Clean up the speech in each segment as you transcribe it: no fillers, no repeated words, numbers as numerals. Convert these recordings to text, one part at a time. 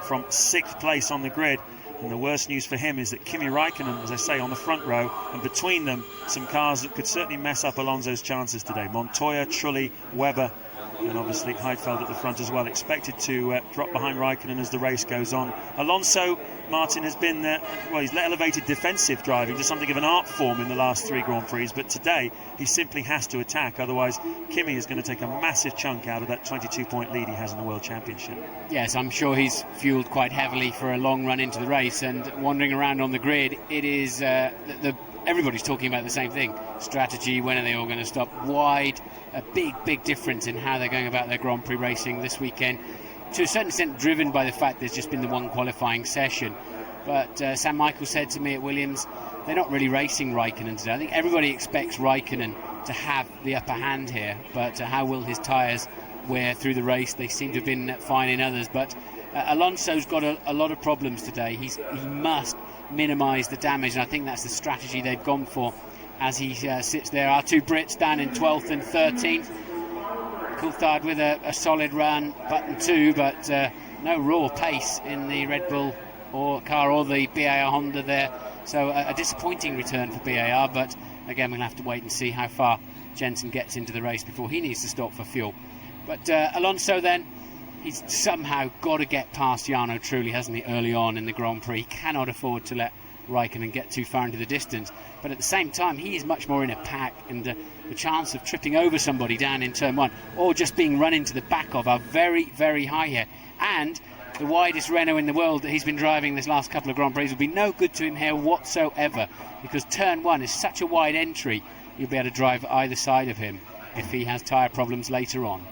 from 6th place on the grid. And the worst news for him is that Kimi Raikkonen, as I say, on the front row, and between them some cars that could certainly mess up Alonso's chances today. Montoya, Trulli, Webber, and obviously Heidfeld at the front as well, expected to drop behind Raikkonen as the race goes on. Alonso, Martin, has been he's elevated defensive driving to something of an art form in the last 3 Grand Prix, but today he simply has to attack, otherwise Kimi is going to take a massive chunk out of that 22-point lead he has in the World Championship. Yes, I'm sure he's fueled quite heavily for a long run into the race, and wandering around on the grid, it is everybody's talking about the same thing. Strategy, when are they all going to stop? Wide, a big difference in how they're going about their Grand Prix racing this weekend. To a certain extent driven by the fact there's just been the one qualifying session. But Sam Michael said to me at Williams, they're not really racing Raikkonen today. I think everybody expects Raikkonen to have the upper hand here, but how will his tyres wear through the race? They seem to have been fine in others, but Alonso's got a lot of problems today. He must minimise the damage, and I think that's the strategy they've gone for as he sits there. Our 2 Brits down in 12th and 13th. Coulthard with a solid run, Button 2, but no raw pace in the Red Bull car or the BAR Honda there. So a disappointing return for BAR, but again we'll have to wait and see how far Jensen gets into the race before he needs to stop for fuel. But Alonso then, he's somehow got to get past Jarno Trulli, hasn't he, early on in the Grand Prix. He cannot afford to let Raikkonen get too far into the distance, but at the same time he is much more in a pack, and the chance of tripping over somebody down in turn 1 or just being run into the back of are very high here. And the widest Renault in the world that he's been driving this last couple of Grand Prix will be no good to him here whatsoever, because turn 1 is such a wide entry. You'll be able to drive either side of him if he has tyre problems later on.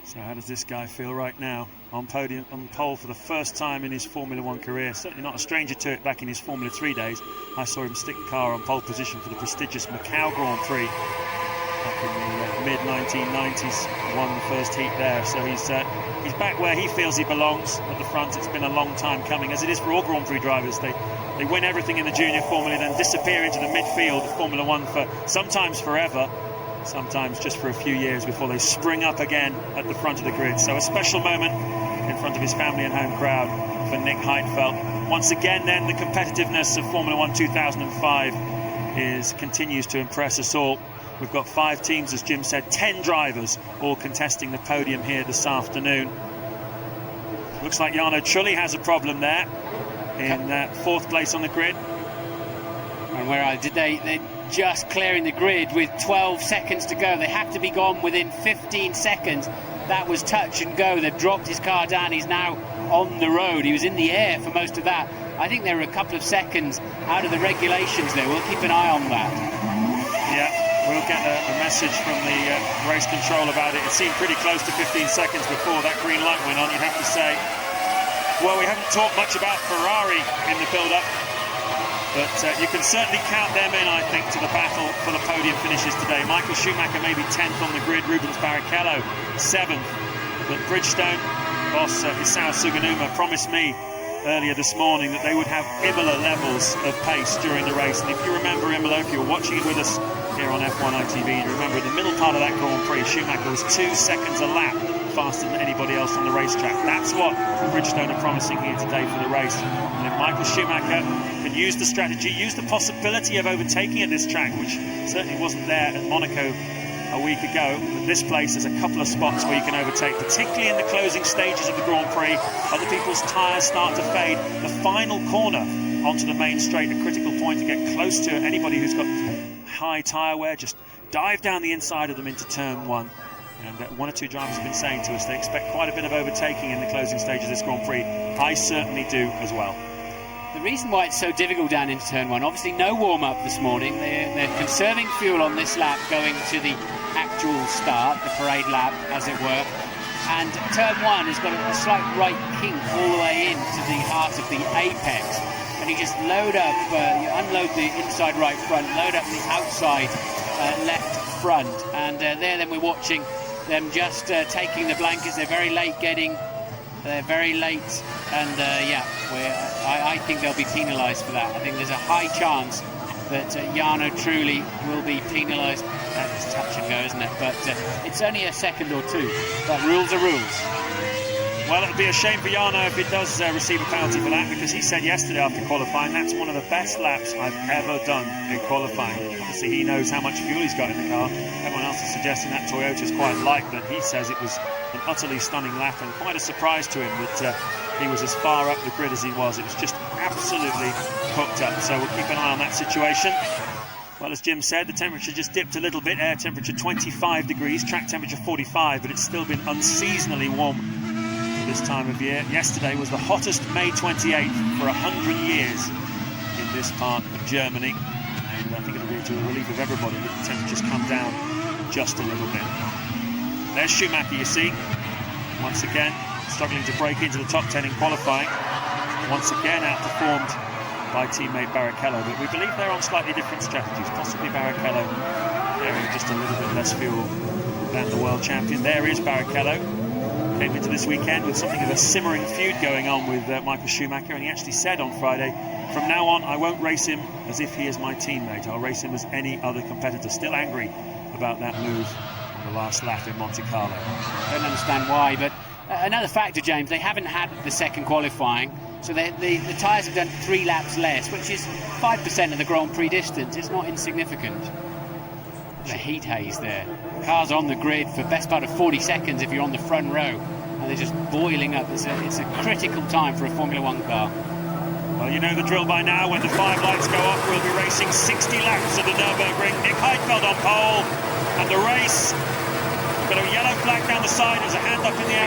So how does this guy feel right now? On pole for the first time in his Formula 1 career. Certainly not a stranger to it back in his Formula 3 days. I saw him stick the car on pole position for the prestigious Macau Grand Prix back in the mid-1990s. Won the first heat there. So he's back where he feels he belongs at the front. It's been a long time coming, as it is for all Grand Prix drivers. They win everything in the junior Formula, then disappear into the midfield of Formula 1 for sometimes forever, sometimes just for a few years before they spring up again at the front of the grid. So a special moment in front of his family and home crowd for Nick Heidfeld. Once again then, the competitiveness of Formula 1 2005 continues to impress us all. We've got 5 teams, as Jim said, 10 drivers all contesting the podium here this afternoon. Looks like Jarno Trulli has a problem there in 4th place on the grid. And where they're just clearing the grid with 12 seconds to go. They have to be gone within 15 seconds. That was touch and go. They've dropped his car down. He's now on the road. He was in the air for most of that. I think there were a couple of seconds out of the regulations there. We'll keep an eye on that. Yeah, we'll get a message from the race control about it. It seemed pretty close to 15 seconds before that green light went on, you'd have to say. Well, we haven't talked much about Ferrari in the build-up, but you can certainly count them in, I think, to the battle for the podium finishes today. Michael Schumacher maybe 10th on the grid, Rubens Barrichello 7th. But Bridgestone boss Isao Suganuma promised me earlier this morning that they would have Imola levels of pace during the race. And if you remember Imola, if you were watching it with us here on F1 ITV, you remember in the middle part of that Grand Prix, Schumacher was 2 seconds a lap faster than anybody else on the racetrack. That's what Bridgestone are promising here today for the race. And if Michael Schumacher can use the strategy, use the possibility of overtaking at this track, which certainly wasn't there at Monaco a week ago, but this place there's a couple of spots where you can overtake, particularly in the closing stages of the Grand Prix. Other people's tyres start to fade. The final corner onto the main straight, a critical point to get close to anybody who's got high tyre wear. Just dive down the inside of them into turn 1. And 1 or 2 drivers have been saying to us they expect quite a bit of overtaking in the closing stage of this Grand Prix. I certainly do as well. The reason why it's so difficult down into turn 1, obviously no warm-up this morning. They're conserving fuel on this lap going to the actual start, the parade lap as it were. And turn 1 has got a slight right kink all the way into the heart of the apex. And you just load up, you unload the inside right front, load up the outside left front. And there then we're watching them just taking the blankets. They're very late and I think they'll be penalised for that. I think there's a high chance that Jarno Trulli will be penalised. That's touch and go, isn't it? But it's only a second or 2, but rules are rules. Well, it would be a shame for Jarno if it does receive a penalty for that, because he said yesterday after qualifying that's one of the best laps I've ever done in qualifying. Obviously he knows how much fuel he's got in the car. Everyone else is suggesting that Toyota's quite light, but he says it was an utterly stunning lap and quite a surprise to him that he was as far up the grid as he was. It was just absolutely cooked up, so we'll keep an eye on that situation. Well, as Jim said, the temperature just dipped a little bit. Air temperature 25 degrees, track temperature 45, but it's still been unseasonably warm for this time of year. Yesterday was the hottest May 28th for 100 years in this part of Germany, and I think it'll be to the relief of everybody that the temperatures come down just a little bit. There's Schumacher, you see, once again struggling to break into the top 10 in qualifying, once again outperformed by teammate Barrichello, but we believe they're on slightly different strategies. Possibly Barrichello carrying just a little bit less fuel than the world champion. There is Barrichello. Came into this weekend with something of a simmering feud going on with Michael Schumacher, and he actually said on Friday, from now on I won't race him as if he is my teammate, I'll race him as any other competitor. Still angry about that move on the last lap in Monte Carlo. Don't understand why, but another factor, James, they haven't had the second qualifying, so the tyres have done 3 laps less, which is 5% of the Grand Prix distance. It's not insignificant. The heat haze there. Cars on the grid for best part of 40 seconds if you're on the front row, and they're just boiling up. It's a critical time for a Formula One car. Well, you know the drill by now. When the 5 lights go off, we'll be racing 60 laps at the Nürburgring. Nick Heidfeld on pole, and the race. Got a yellow flag down the side. There's a hand up in the air.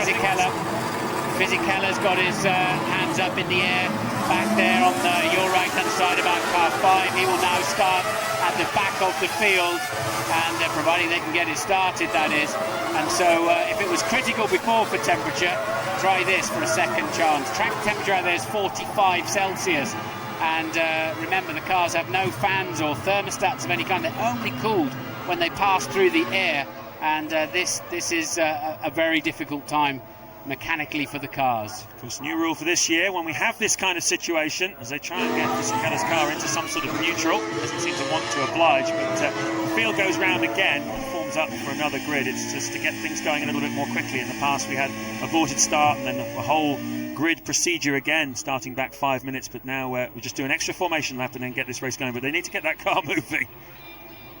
Fisichella's got his hands up in the air back there on your right hand side about car 5. He will now start at the back of the field, and providing they can get it started, that is. And so if it was critical before for temperature, try this for a second chance. Track temperature out there is 45 Celsius, and remember the cars have no fans or thermostats of any kind. They're only cooled when they pass through the air, and this is a very difficult time mechanically for the cars. Of course, new rule for this year, when we have this kind of situation, as they try and get Fisichella's car into some sort of neutral, doesn't seem to want to oblige, but the field goes round again and forms up for another grid. It's just to get things going a little bit more quickly. In the past we had aborted start and then a whole grid procedure again, starting back 5 minutes, but now we just do an extra formation lap and then get this race going, but they need to get that car moving.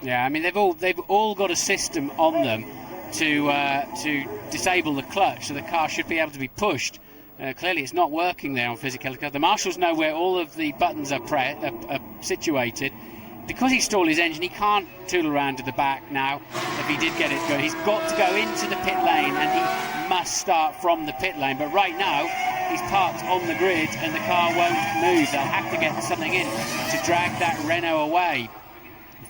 Yeah, I mean, they've all got a system on them to disable the clutch, so the car should be able to be pushed. Clearly it's not working there on Fisichella. The marshals know where all of the buttons are situated. Because he's stalled his engine, he can't tool around to the back now. If he did get it going, he's got to go into the pit lane, and he must start from the pit lane. But right now he's parked on the grid and the car won't move. They'll have to get something in to drag that Renault away.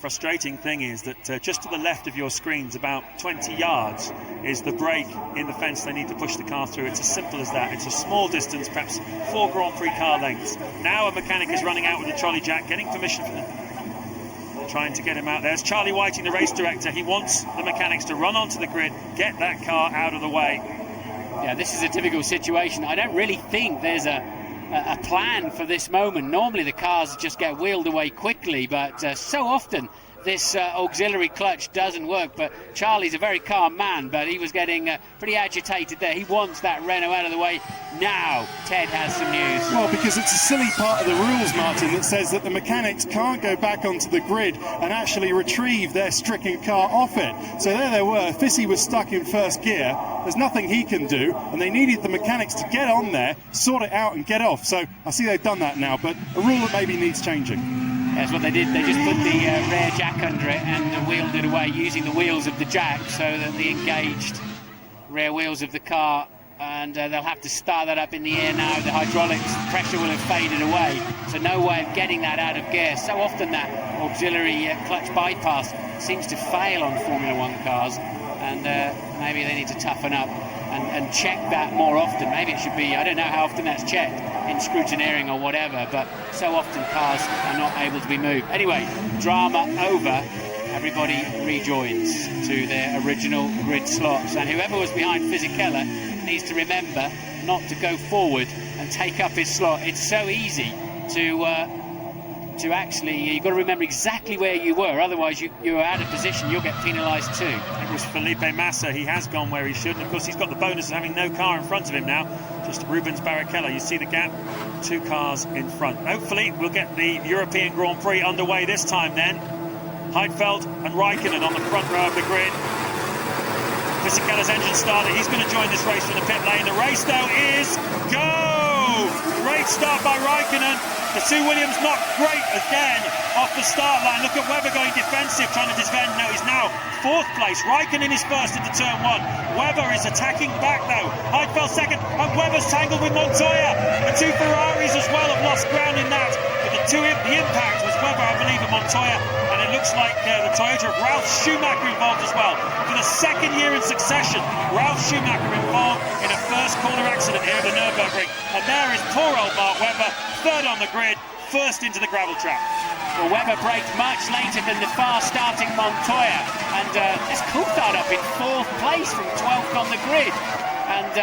Frustrating thing is that just to the left of your screens, about 20 yards, is the break in the fence they need to push the car through. It's as simple as that. It's a small distance, perhaps 4 Grand Prix car lengths. Now a mechanic is running out with a trolley jack, getting permission from trying to get him out. There's Charlie Whiting, the race director. He wants the mechanics to run onto the grid, get that car out of the way. Yeah, this is a typical situation. I don't really think there's a plan for this moment. Normally the cars just get wheeled away quickly, but so often this auxiliary clutch doesn't work. But Charlie's a very calm man, but he was getting pretty agitated there. He wants that Renault out of the way now. Ted has some news. Well, because it's a silly part of the rules, Martin, that says that the mechanics can't go back onto the grid and actually retrieve their stricken car off it. So there they were. Fissy was stuck in first gear. There's nothing he can do, and they needed the mechanics to get on there, sort it out and get off. So I see they've done that now, but a rule that maybe needs changing. That's what they did. They just put the rear jack under it and wheeled it away using the wheels of the jack, so that the engaged rear wheels of the car, and they'll have to start that up in the air now. The hydraulics pressure will have faded away, so no way of getting that out of gear. So often that auxiliary clutch bypass seems to fail on Formula One cars, and maybe they need to toughen up and check that more often. Maybe it should be, I don't know how often that's checked in scrutineering or whatever, but so often cars are not able to be moved. Anyway, drama over. Everybody rejoins to their original grid slots, and whoever was behind Fisichella needs to remember not to go forward and take up his slot. It's so easy to to actually, you've got to remember exactly where you were, otherwise you're out of position, you'll get penalised too. It was Felipe Massa. He has gone where he should, and of course he's got the bonus of having no car in front of him now. Just Rubens Barrichello. You see the gap, 2 cars in front. Hopefully we'll get the European Grand Prix underway this time then. Heidfeld and Raikkonen on the front row of the grid. Fisichella's engine started. He's going to join this race from the pit lane. The race though is go! Great start by Raikkonen. The 2 Williams not great again off the start line. Look at Webber going defensive, trying to defend. No, he's now 4th place. Raikkonen is first into turn 1. Webber is attacking back though. Heidfeld second, and Webber's tangled with Montoya. The 2 Ferraris as well have lost ground in that. But the impact was Webber, I believe, and Montoya. And it looks like the Toyota of Ralf Schumacher involved as well. For the 2nd year in succession, Ralf Schumacher involved in a first corner accident here at the Nürburgring. And there is poor old Mark Webber, 3rd on the grid, 1st into the gravel trap. Well, Webber braked much later than the fast-starting Montoya, and this Coulthard up in 4th place from 12th on the grid. And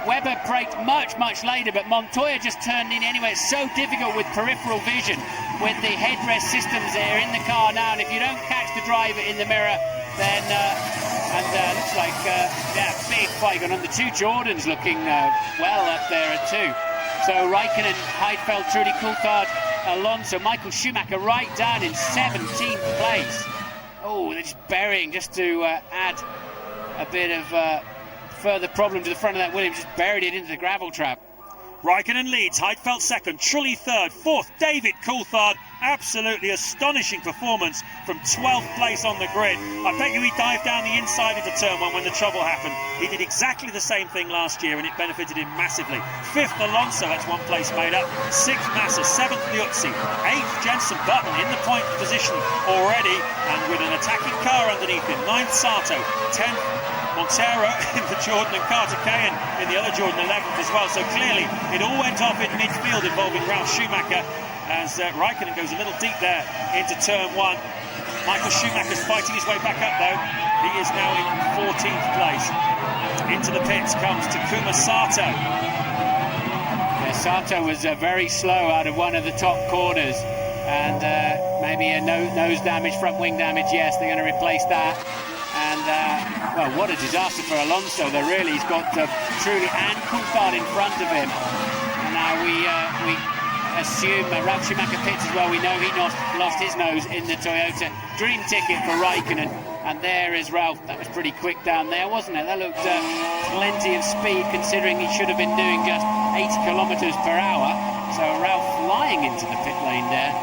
Webber braked much later, but Montoya just turned in anyway. It's so difficult with peripheral vision, with the headrest systems there in the car now, and if you don't catch the driver in the mirror, then looks like big fight going on. The 2 Jordans looking well up there at 2. So Raikkonen, Heidfeld, Trudy Coulthard, Alonso, Michael Schumacher right down in 17th place. Oh, they're just burying, just to add a bit of further problem to the front of that Williams, just buried it into the gravel trap. Raikkonen leads, Heidfeld second, Trulli third, 4th David Coulthard. Absolutely astonishing performance from 12th place on the grid. I bet you he dived down the inside into turn 1 when the trouble happened. He did exactly the same thing last year and it benefited him massively. 5th Alonso, that's 1 place made up. 6th Massa, 7th Liuzzi, 8th Jenson Button in the point position already and with an attacking car underneath him. 9th Sato, 10th Montero in the Jordan and Carter Cayen in the other Jordan 11th as well. So clearly it all went off in midfield involving Ralf Schumacher as Raikkonen goes a little deep there into turn 1. Michael Schumacher's fighting his way back up though. He is now in 14th place. Into the pits comes Takuma Sato. Yeah, Sato was very slow out of one of the top corners, and maybe a nose damage, front wing damage. Yes, they're going to replace that. And well, what a disaster for Alonso though, really. He's got Trulli and Coulthard in front of him. And now we assume Ralf Schumacher pits as well. We know he lost his nose in the Toyota. Dream ticket for Raikkonen. And there is Ralf. That was pretty quick down there, wasn't it? That looked plenty of speed considering he should have been doing just 80 kilometres per hour. So Ralf flying into the pit lane there.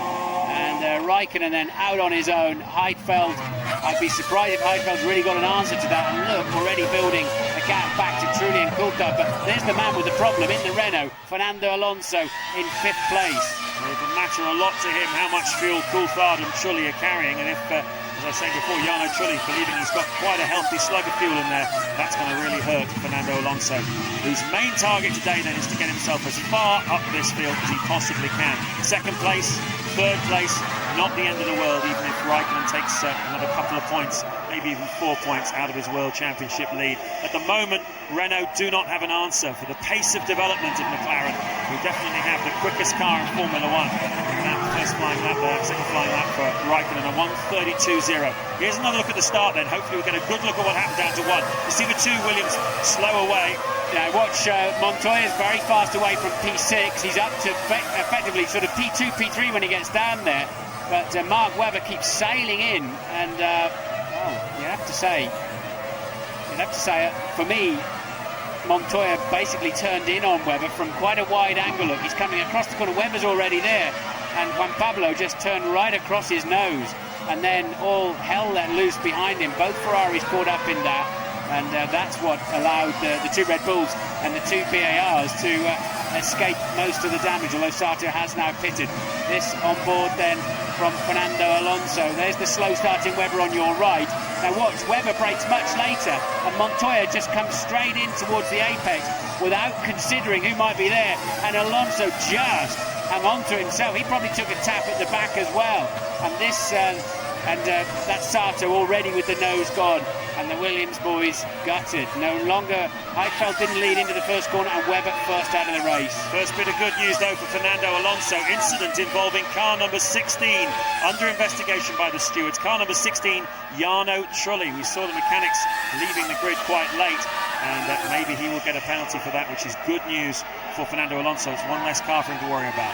And Raikkonen then out on his own. Heidfeld, I'd be surprised if Heidfeld's really got an answer to that. And look, already building a gap back to Trulli and Coulthard. But there's the man with the problem in the Renault, Fernando Alonso in 5th place. Well, it will matter a lot to him how much fuel Coulthard and Trulli are carrying. And if, as I was saying before, Jarno Trulli believing he's got quite a healthy slug of fuel in there, that's going to really hurt Fernando Alonso, whose main target today then is to get himself as far up this field as he possibly can. 2nd place, 3rd place, not the end of the world, even if Raikkonen takes another couple of points, maybe even 4 points out of his World Championship lead. At the moment, Renault do not have an answer for the pace of development of McLaren, who definitely have the quickest car in Formula 1. That first flying lap there, second flying lap for Raikkonen, a 1:32.0. Here's another look at the start then. Hopefully we'll get a good look at what happened down to 1. You see the 2 Williams slow away. Yeah, watch Montoya's very fast away from P6. He's up to effectively sort of P2, P3 when he gets down there. But Mark Webber keeps sailing in, and you have to say, for me, Montoya basically turned in on Webber from quite a wide angle. Look, he's coming across the corner. Webber's already there, and Juan Pablo just turned right across his nose, and then all hell let loose behind him. Both Ferraris caught up in that, and that's what allowed the 2 Red Bulls and the 2 PARs to escape most of the damage, although Sato has now pitted. This on board then from Fernando Alonso. There's the slow starting Webber on your right. Now watch, Webber brakes much later and Montoya just comes straight in towards the apex without considering who might be there, and Alonso just hung on to himself. He probably took a tap at the back as well, and this that's Sato already with the nose gone. and the Williams boys gutted. No longer, Heidfeld didn't lead into the first corner, and Webber first out of the race. First bit of good news though for Fernando Alonso. Incident involving car number 16 under investigation by the stewards. Car number 16, Jarno Trulli. We saw the mechanics leaving the grid quite late, and maybe he will get a penalty for that, which is good news for Fernando Alonso. It's one less car for him to worry about.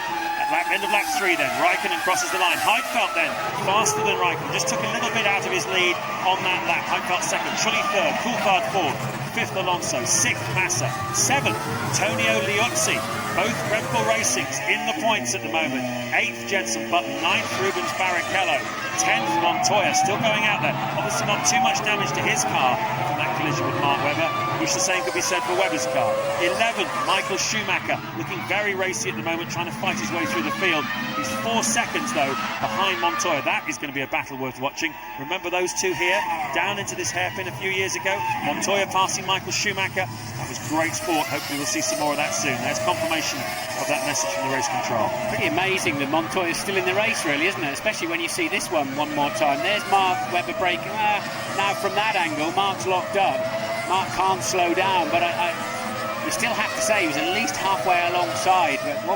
At end of lap 3 then, Raikkonen crosses the line. Heidfeld then, faster than Raikkonen, just took a little bit out of his lead on that lap. Heidfeld second, Trulli third, Coulthard fourth, fifth Alonso, sixth Massa, seventh Tonio Liuzzi. Both Red Bull Racings in the points at the moment. 8th Jenson Button, 9th Rubens Barrichello, 10th Montoya, still going out there. Obviously not too much damage to his car from that collision with Mark Webber, which the same could be said for Webber's car. 11th Michael Schumacher, looking very racy at the moment, trying to fight his way through the field. He's 4 seconds though behind Montoya. That is going to be a battle worth watching. Remember those two here, down into this hairpin a few years ago? Montoya passing Michael Schumacher. That was great sport. Hopefully we'll see some more of that soon. There's confirmation of that message from the race control. Pretty amazing that Montoya's still in the race, really, isn't it? Especially when you see this one more time. There's Mark Webber breaking. Now from that angle, Mark's locked up. Mark can't slow down, but you still have to say he was at least halfway alongside. But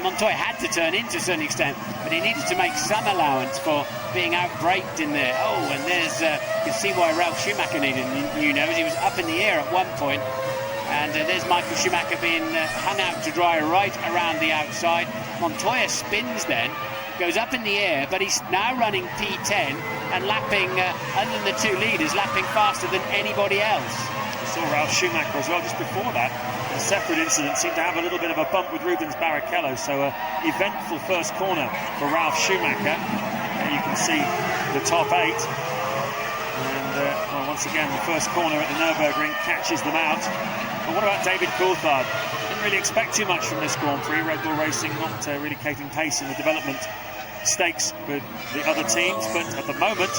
Montoya had to turn in to a certain extent, but he needed to make some allowance for being out-braked in there. Oh, and there's you can see why Ralf Schumacher needed new nose. He was up in the air at one point, and there's Michael Schumacher being hung out to dry right around the outside. Montoya spins then, goes up in the air, but he's now running P10 and lapping, other than the two leaders, lapping faster than anybody else. We saw Ralf Schumacher as well just before that. A separate incident, seemed to have a little bit of a bump with Rubens Barrichello, so an eventful first corner for Ralf Schumacher. There you can see the top 8, and once again the first corner at the Nürburgring catches them out. But what about David Coulthard? Didn't really expect too much from this Grand Prix. Red Bull Racing not really keeping pace in the development stakes with the other teams, but at the moment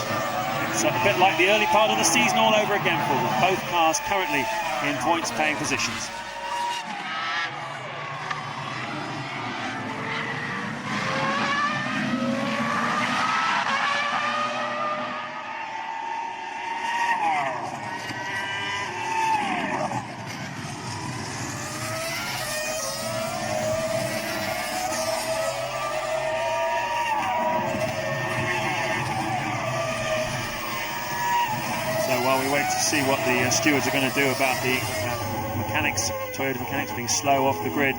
it's a bit like the early part of the season all over again for them. Both cars currently in points paying positions. While we wait to see what the stewards are going to do about the Toyota mechanics being slow off the grid,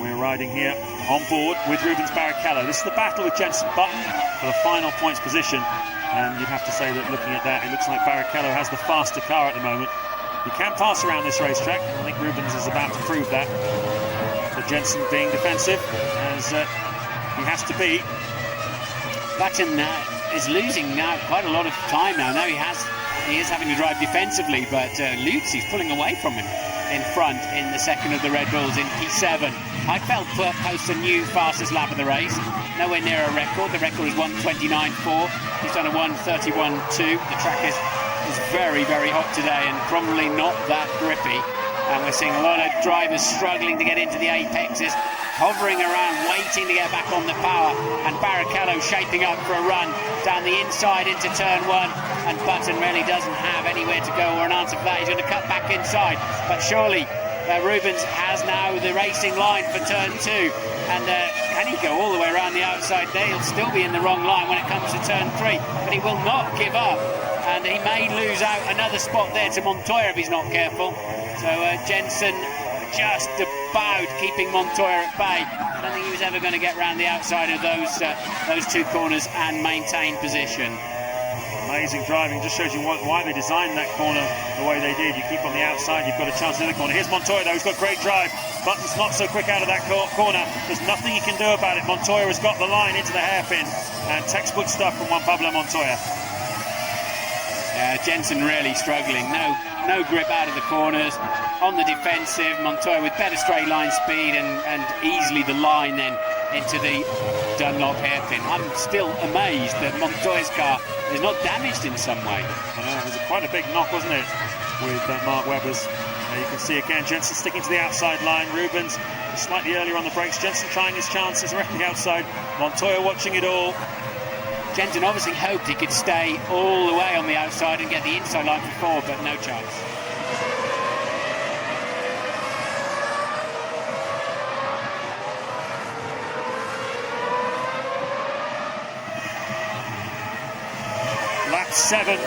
we're riding here on board with Rubens Barrichello. This is the battle with Jenson Button for the final points position, and you'd have to say that looking at that, it looks like Barrichello has the faster car at the moment. He can pass around this racetrack. I think Rubens is about to prove that. But Jenson being defensive, as he has to be. Button is losing now quite a lot of time now. Now he is having to drive defensively, but Liuzzi's pulling away from him in front in the second of the Red Bulls in P7. Heidfeld posts a new fastest lap of the race, nowhere near a record. The record is 1:29.4. He's done a 1:31.2. The track is very, very hot today and probably not that grippy. And we're seeing a lot of drivers struggling to get into the apexes, hovering around, waiting to get back on the power, and Barrichello shaping up for a run down the inside into turn 1, and Button really doesn't have anywhere to go or an answer for that. He's going to cut back inside, but surely Rubens has now the racing line for turn 2, and can he go all the way around the outside there? He'll still be in the wrong line when it comes to turn 3, but he will not give up, and he may lose out another spot there to Montoya if he's not careful. So Jenson just about keeping Montoya at bay. I don't think he was ever going to get round the outside of those two corners and maintain position. Amazing driving, just shows you why they designed that corner the way they did. You keep on the outside, you've got a chance in the corner. Here's Montoya though, he's got great drive. Button's not so quick out of that corner. There's nothing he can do about it. Montoya has got the line into the hairpin, and textbook stuff from Juan Pablo Montoya. Jenson really struggling. No grip out of the corners. On the defensive, Montoya with better straight line speed and easily the line then into the Dunlop hairpin. I'm still amazed that Montoya's car is not damaged in some way. I know, it was quite a big knock, wasn't it, with Mark Webber's. You can see again Jenson sticking to the outside line. Rubens slightly earlier on the brakes. Jenson trying his chances around the outside. Montoya watching it all. Jensen obviously hoped he could stay all the way on the outside and get the inside line for 4, but no chance. Lap 7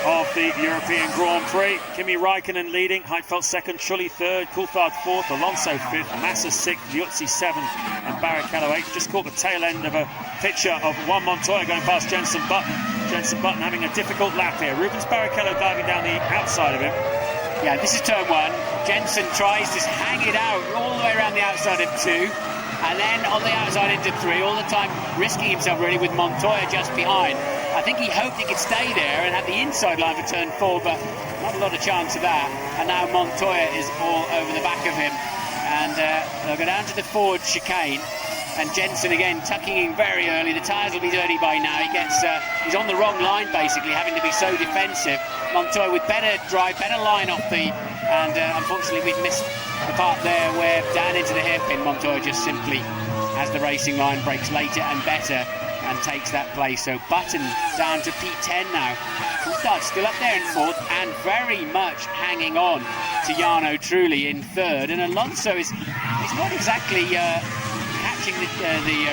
of the European Grand Prix. Kimi Räikkönen leading, Heidfeld second, Trulli third, Coulthard fourth, Alonso fifth, Massa sixth, Liuzzi seventh, and Barrichello eighth. Just caught the tail end of a picture of Juan Montoya going past Jenson Button. Jenson Button having a difficult lap here. Rubens Barrichello diving down the outside of him. Yeah, this is turn 1. Jenson tries to hang it out all the way around the outside of 2, and then on the outside into 3, all the time risking himself really with Montoya just behind. I think he hoped he could stay there and have the inside line for turn 4, but not a lot of chance of that. And now Montoya is all over the back of him, and they'll go down to the forward chicane. And Jenson again tucking in very early. The tyres will be dirty by now. He's on the wrong line basically, having to be so defensive. Montoya with better drive, better line off the, and unfortunately we've missed the part there where down into the hairpin Montoya just simply, as the racing line breaks later and better, and takes that place. So Button down to P10 now. Coulthard still up there in 4th and very much hanging on to Jarno Trulli in 3rd. And Alonso is not exactly catching the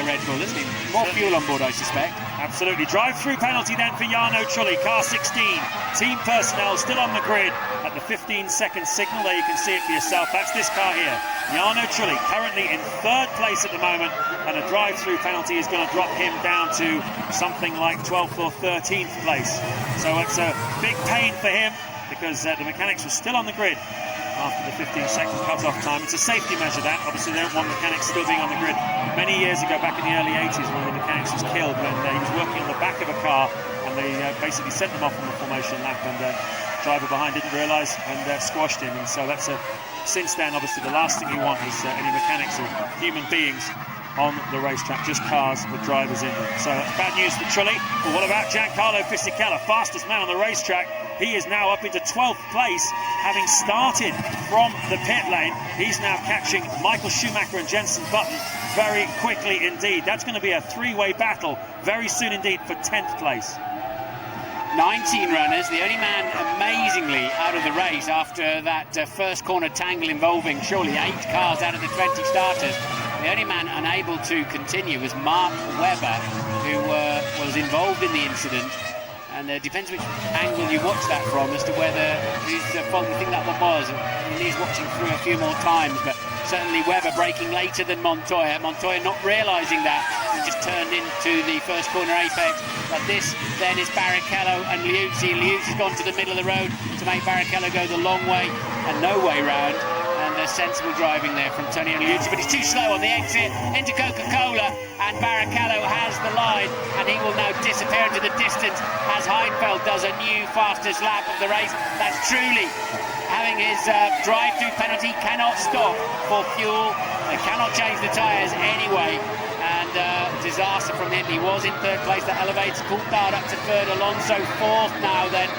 Red Bull, isn't he? More fuel on board, I suspect. Absolutely. Drive-through penalty then for Jarno Trulli. Car 16. Team personnel still on the grid at the 15-second signal. There you can see it for yourself. That's this car here. Jarno Trulli currently in 3rd place at the moment, and a drive-through penalty is going to drop him down to something like 12th or 13th place. So it's a big pain for him because the mechanics were still on the grid after the 15-second cut-off time. It's a safety measure, that. Obviously, they don't want mechanics still being on the grid. Many years ago, back in the early 80s, one of the mechanics was killed when he was working on the back of a car, and they basically sent him off on the formation lap, and the driver behind didn't realise and squashed him. And so that's since then, obviously, the last thing you want is any mechanics or human beings on the racetrack, just cars with drivers in them. So that's bad news for Trulli. But what about Giancarlo Fisichella, fastest man on the racetrack? He is now up into 12th place, having started from the pit lane. He's now catching Michael Schumacher and Jenson Button very quickly indeed. That's going to be a 3-way battle very soon indeed for 10th place. 19 runners, the only man amazingly out of the race after that first corner tangle involving surely 8 cars out of the 20 starters. The only man unable to continue was Mark Webber, who was involved in the incident. And it depends which angle you watch that from as to whether whose fault you think that one was. He needs watching through a few more times, but certainly Webber braking later than Montoya. Montoya not realising that, he just turned into the first corner apex. But this then is Barrichello and Liuzzi. Liuzzi's gone to the middle of the road to make Barrichello go the long way and no way round. And there's sensible driving there from Antonio Liuzzi, but he's too slow on the exit into Coca-Cola, and Barrichello has the line, and he will now disappear into the distance as Heidfeld does a new fastest lap of the race. That's Trulli having his drive-through penalty, cannot stop for fuel, they cannot change the tyres anyway, and disaster from him. He was in 3rd place, that elevates Coulthard up to 3rd, Alonso 4th now then.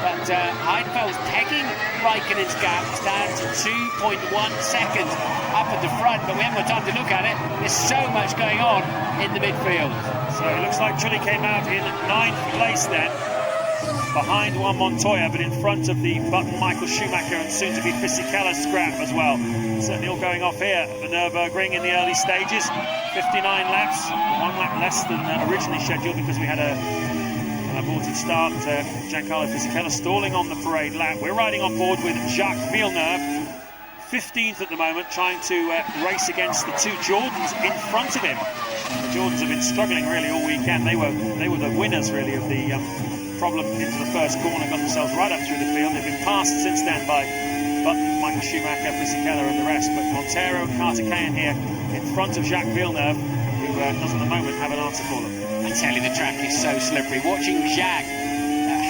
But Heidfeld's pegging Raikkonen's gap down to 2.1 seconds up at the front, but we haven't got time to look at it. There's so much going on in the midfield. So it looks like Trulli came out in 9th place then, behind Juan Montoya, but in front of the Button Michael Schumacher and soon to be Fisichella scrap as well. Certainly all going off here at the Nürburgring in the early stages. 59 laps, 1 lap less than originally scheduled because we had an aborted start. Giancarlo Fisichella stalling on the parade lap. We're riding on board with Jacques Villeneuve, 15th at the moment, trying to race against the 2 Jordans in front of him. The Jordans have been struggling really all weekend. They were the winners really of the problem into the first corner, got themselves right up through the field. They've been passed since then by Button, Michael Schumacher, Fisichella and the rest, but Montero and Carter Cahan here in front of Jacques Villeneuve, who does at the moment have an answer for them. I tell you, the track is so slippery. Watching Jacques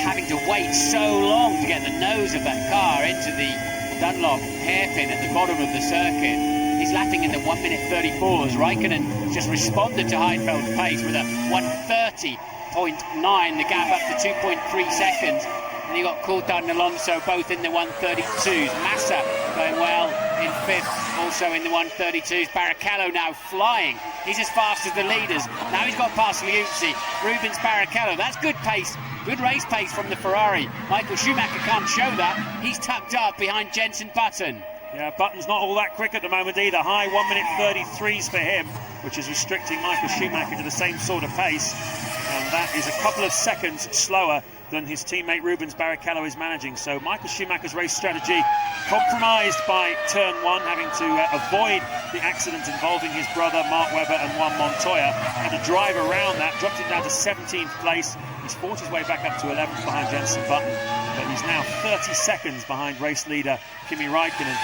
having to wait so long to get the nose of that car into the Dunlop hairpin at the bottom of the circuit. He's lapping in the 1 minute 34 as Raikkonen just responded to Heidfeld's pace with a 1:30.9, the gap up to 2.3 seconds. and you got Coulthard and Alonso both in the 132s. Massa going well in 5th, also in the 132s. Barrichello now flying. He's as fast as the leaders. Now he's got past Liuzzi. Rubens Barrichello. That's good pace. Good race pace from the Ferrari. Michael Schumacher can't show that. He's tucked up behind Jenson Button. Yeah, Button's not all that quick at the moment either. High 1 minute 33s for him, which is restricting Michael Schumacher to the same sort of pace. And that is a couple of seconds slower than his teammate Rubens Barrichello is managing. So Michael Schumacher's race strategy compromised by turn 1, having to avoid the accident involving his brother Mark Webber and Juan Montoya. Had to drive around that, dropped him down to 17th place. He's fought his way back up to 11th behind Jenson Button, but he's now 30 seconds behind race leader Kimi Räikkönen.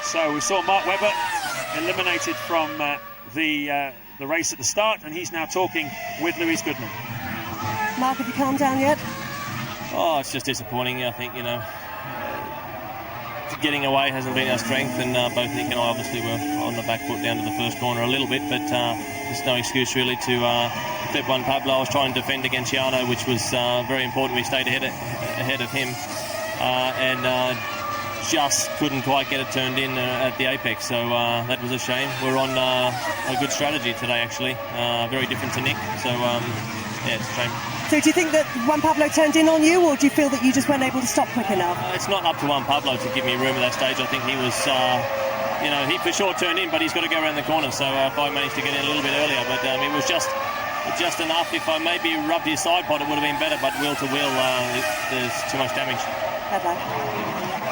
So we saw Mark Webber eliminated from the race at the start, and he's now talking with Lewis Goodman. Mark, have you calmed down yet? Oh, it's just disappointing. I think, getting away hasn't been our strength, and both Nick and I obviously were on the back foot down to the first corner a little bit, but there's no excuse really to clip Juan Pablo. I was trying to defend against Jarno, which was very important. We stayed ahead of him, and just couldn't quite get it turned in at the apex, so that was a shame. We're on a good strategy today, actually, very different to Nick, so yeah, it's a shame. So do you think that Juan Pablo turned in on you, or do you feel that you just weren't able to stop quick enough? It's not up to Juan Pablo to give me room at that stage. I think he was, he for sure turned in, but he's got to go around the corner, so if I managed to get in a little bit earlier, but it was just enough. If I maybe rubbed his side pod, it would have been better, but wheel to wheel, there's too much damage. Bye-bye.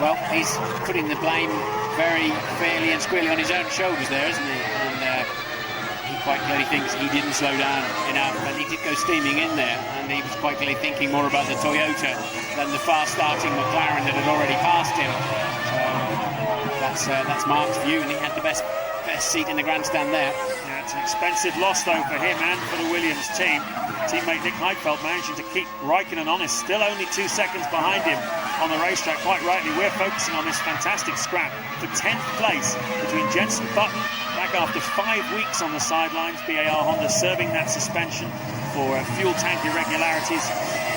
Well, he's putting the blame very fairly and squarely on his own shoulders there, isn't he? And he quite clearly thinks he didn't slow down enough, and he did go steaming in there, and he was quite clearly thinking more about the Toyota than the fast-starting McLaren that had already passed him. So that's Mark's view, and he had the best seat in the grandstand there. Yeah, it's an expensive loss though for him and for the Williams team. Teammate Nick Heidfeld managing to keep Räikkönen honest, still only 2 seconds behind him on the racetrack. Quite rightly, we're focusing on this fantastic scrap for 10th place between Jenson Button, back after 5 weeks on the sidelines, BAR Honda serving that suspension for fuel tank irregularities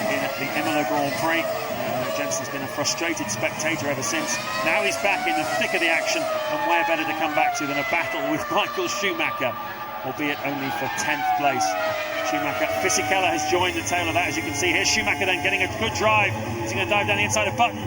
in the Imola Grand Prix. Jenson's been a frustrated spectator ever since. Now he's back in the thick of the action, and where better to come back to than a battle with Michael Schumacher, albeit only for 10th place. Schumacher, Fisichella has joined the tail of that, as you can see here. Schumacher then getting a good drive. He's going to dive down the inside of Button.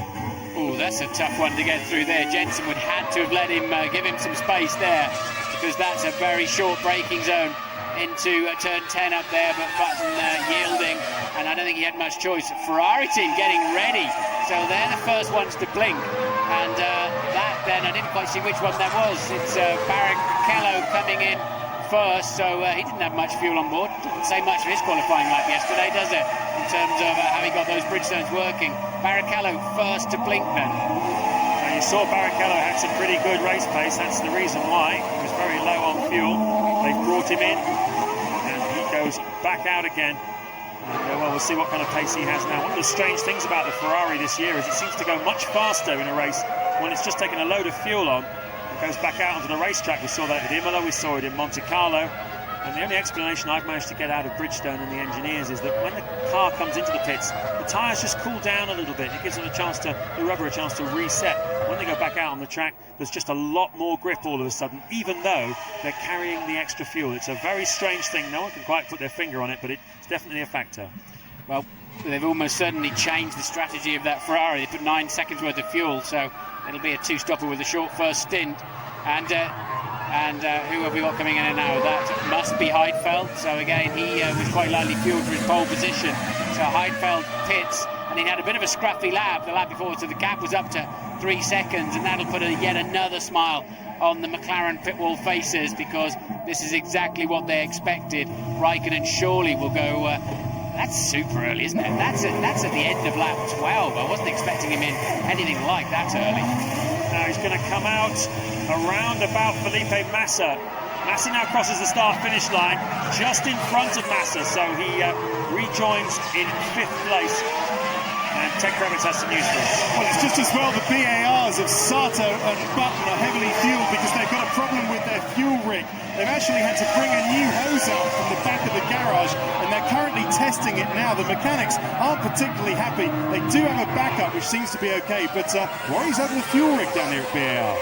Oh, that's a tough one to get through there. Jenson would have to have let him give him some space there, because that's a very short braking zone into turn 10 up there, but Button yielding, and I don't think he had much choice. Ferrari team getting ready, so they're the first ones to blink, and that then, I didn't quite see which one that was. It's Barrichello coming in first, so he didn't have much fuel on board. Doesn't say much of his qualifying lap yesterday, does it, in terms of how he got those Bridgestones working. Barrichello first to blink then. You saw Barrichello had some pretty good race pace. That's the reason why he was very low on fuel. They've brought him in, and he goes back out again. And, well, we'll see what kind of pace he has now. One of the strange things about the Ferrari this year is it seems to go much faster in a race when it's just taken a load of fuel on. It goes back out onto the racetrack. We saw that at Imola, we saw it in Monte Carlo. And the only explanation I've managed to get out of Bridgestone and the engineers is that when the car comes into the pits, the tyres just cool down a little bit. It gives them the rubber a chance to reset. When they go back out on the track, there's just a lot more grip all of a sudden, even though they're carrying the extra fuel. It's a very strange thing. No one can quite put their finger on it, but it's definitely a factor. Well, they've almost certainly changed the strategy of that Ferrari. They put 9 seconds worth of fuel, so it'll be a 2-stopper with a short first stint. And who have we got coming in now? That must be Heidfeld. So again, he was quite lightly fueled for his pole position. So Heidfeld pits, and he had a bit of a scruffy lap the lap before, so the gap was up to 3 seconds, and that'll put yet another smile on the McLaren pit wall faces, because this is exactly what they expected. Räikkönen surely will go. That's super early, isn't it? That's at the end of lap 12. I wasn't expecting him in anything like that early. Now he's going to come out around about Felipe Massa. Massa now crosses the start-finish line just in front of Massa, so he rejoins in 5th place. And Ted Kravitz has some news for us. Well, it's just as well the BARs of Sato and Button are heavily fueled because they've got a problem with their fuel ring. break. They've actually had to bring a new hose up from the back of the garage, and they're currently testing it now. The mechanics aren't particularly happy. They do have a backup, which seems to be okay, but worries over the fuel rig down here at BAR.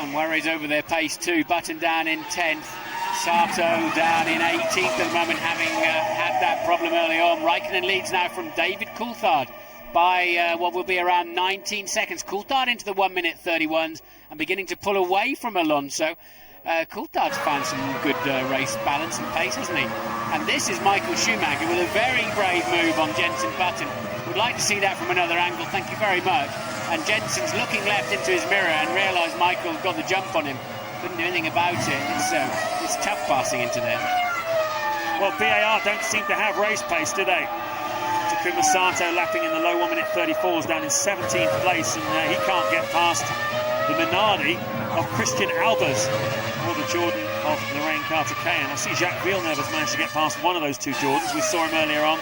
And worries over their pace too. Button down in 10th. Sato down in 18th at the moment, having had that problem early on. Raikkonen leads now from David Coulthard by what will be around 19 seconds. Coulthard into the 1 minute 31s and beginning to pull away from Alonso. Coulthard's found some good race balance and pace, hasn't he? And this is Michael Schumacher with a very brave move on Jenson Button. Would like to see that from another angle, thank you very much. And Jenson's looking left into his mirror and realised Michael got the jump on him. Couldn't do anything about it. It's tough passing into there. Well, BAR don't seem to have race pace, do they? Takuma Sato lapping in the low 1 minute 34s down in 17th place, and he can't get past the Minardi of Christian Albers or the Jordan of Lorraine Carter-Cayan. I see Jacques Villeneuve has managed to get past one of those two Jordans. We saw him earlier on.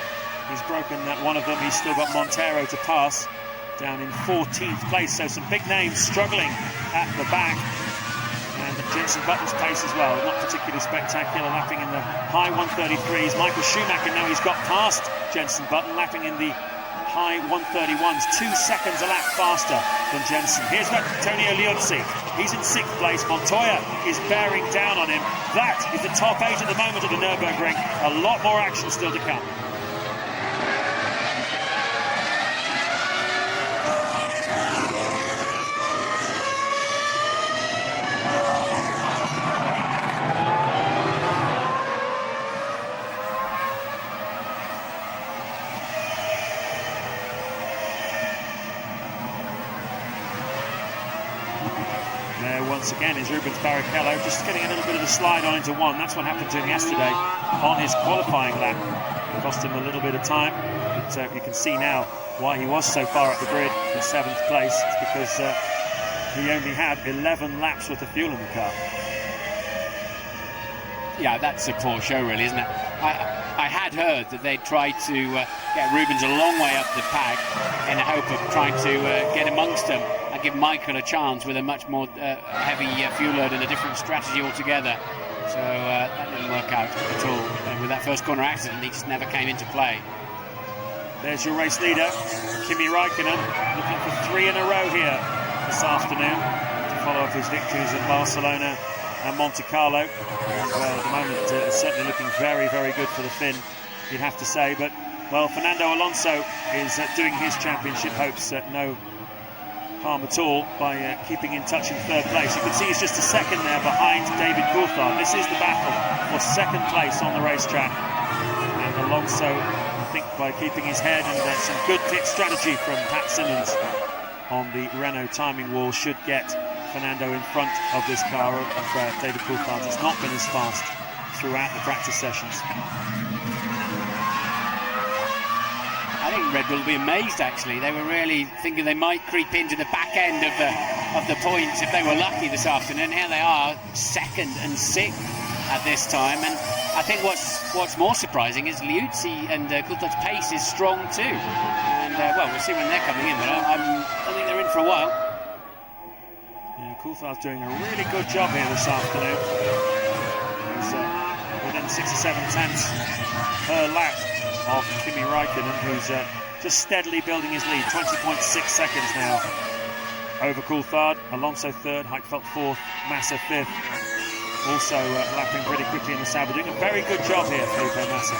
He's broken one of them. He's still got Montero to pass down in 14th place. So some big names struggling at the back. And Jenson Button's pace as well, not particularly spectacular, lapping in the high 133s. Michael Schumacher, now he's got past Jenson Button, lapping in the high 131s, 2 seconds a lap faster than Jenson. Here's Antonio Liuzzi, he's in 6th place. Montoya is bearing down on him. That is the top 8 at the moment at the Nürburgring. A lot more action still to come. Once again is Rubens Barrichello, just getting a little bit of a slide on into one. That's what happened to him yesterday on his qualifying lap. It cost him a little bit of time, but you can see now why he was so far up the grid in 7th place. It's because he only had 11 laps worth of fuel in the car. Yeah, that's a poor show really, isn't it? I had heard that they tried to get Rubens a long way up the pack in the hope of trying to get amongst them and give Michael a chance with a much more heavy fuel load and a different strategy altogether. So that didn't work out at all. And with that first corner accident, he just never came into play. There's your race leader, Kimi Raikkonen, looking for 3 in a row here this afternoon to follow up his victories at Barcelona and Monte Carlo. Well, at the moment, it's certainly looking very, very good for the Finn, you'd have to say. But, well, Fernando Alonso is doing his championship hopes no harm at all by keeping in touch in 3rd place. You can see he's just a second there behind David Coulthard. This is the battle for 2nd place on the racetrack. And Alonso, I think, by keeping his head and some good pit strategy from Pat Simmons on the Renault timing wall, should get Fernando in front of this car of David Coulthard. It's not been as fast throughout the practice sessions. I think Red Bull will be amazed actually. They were really thinking they might creep into the back end of the points if they were lucky this afternoon. Here they are, 2nd and 6th at this time. And I think what's more surprising is Liuzzi and Coulthard's pace is strong too. And well, we'll see when they're coming in, but I think they're in for a while. Yeah, Coulthard's doing a really good job here this afternoon. He's within 6 or 7 tenths per lap of Kimi Raikkonen, who's just steadily building his lead. 20.6 seconds now over Coulthard. Alonso 3rd, Heidfeld 4th, Massa 5th. Also lapping pretty quickly in the Sauber, doing a very good job here, Felipe Massa.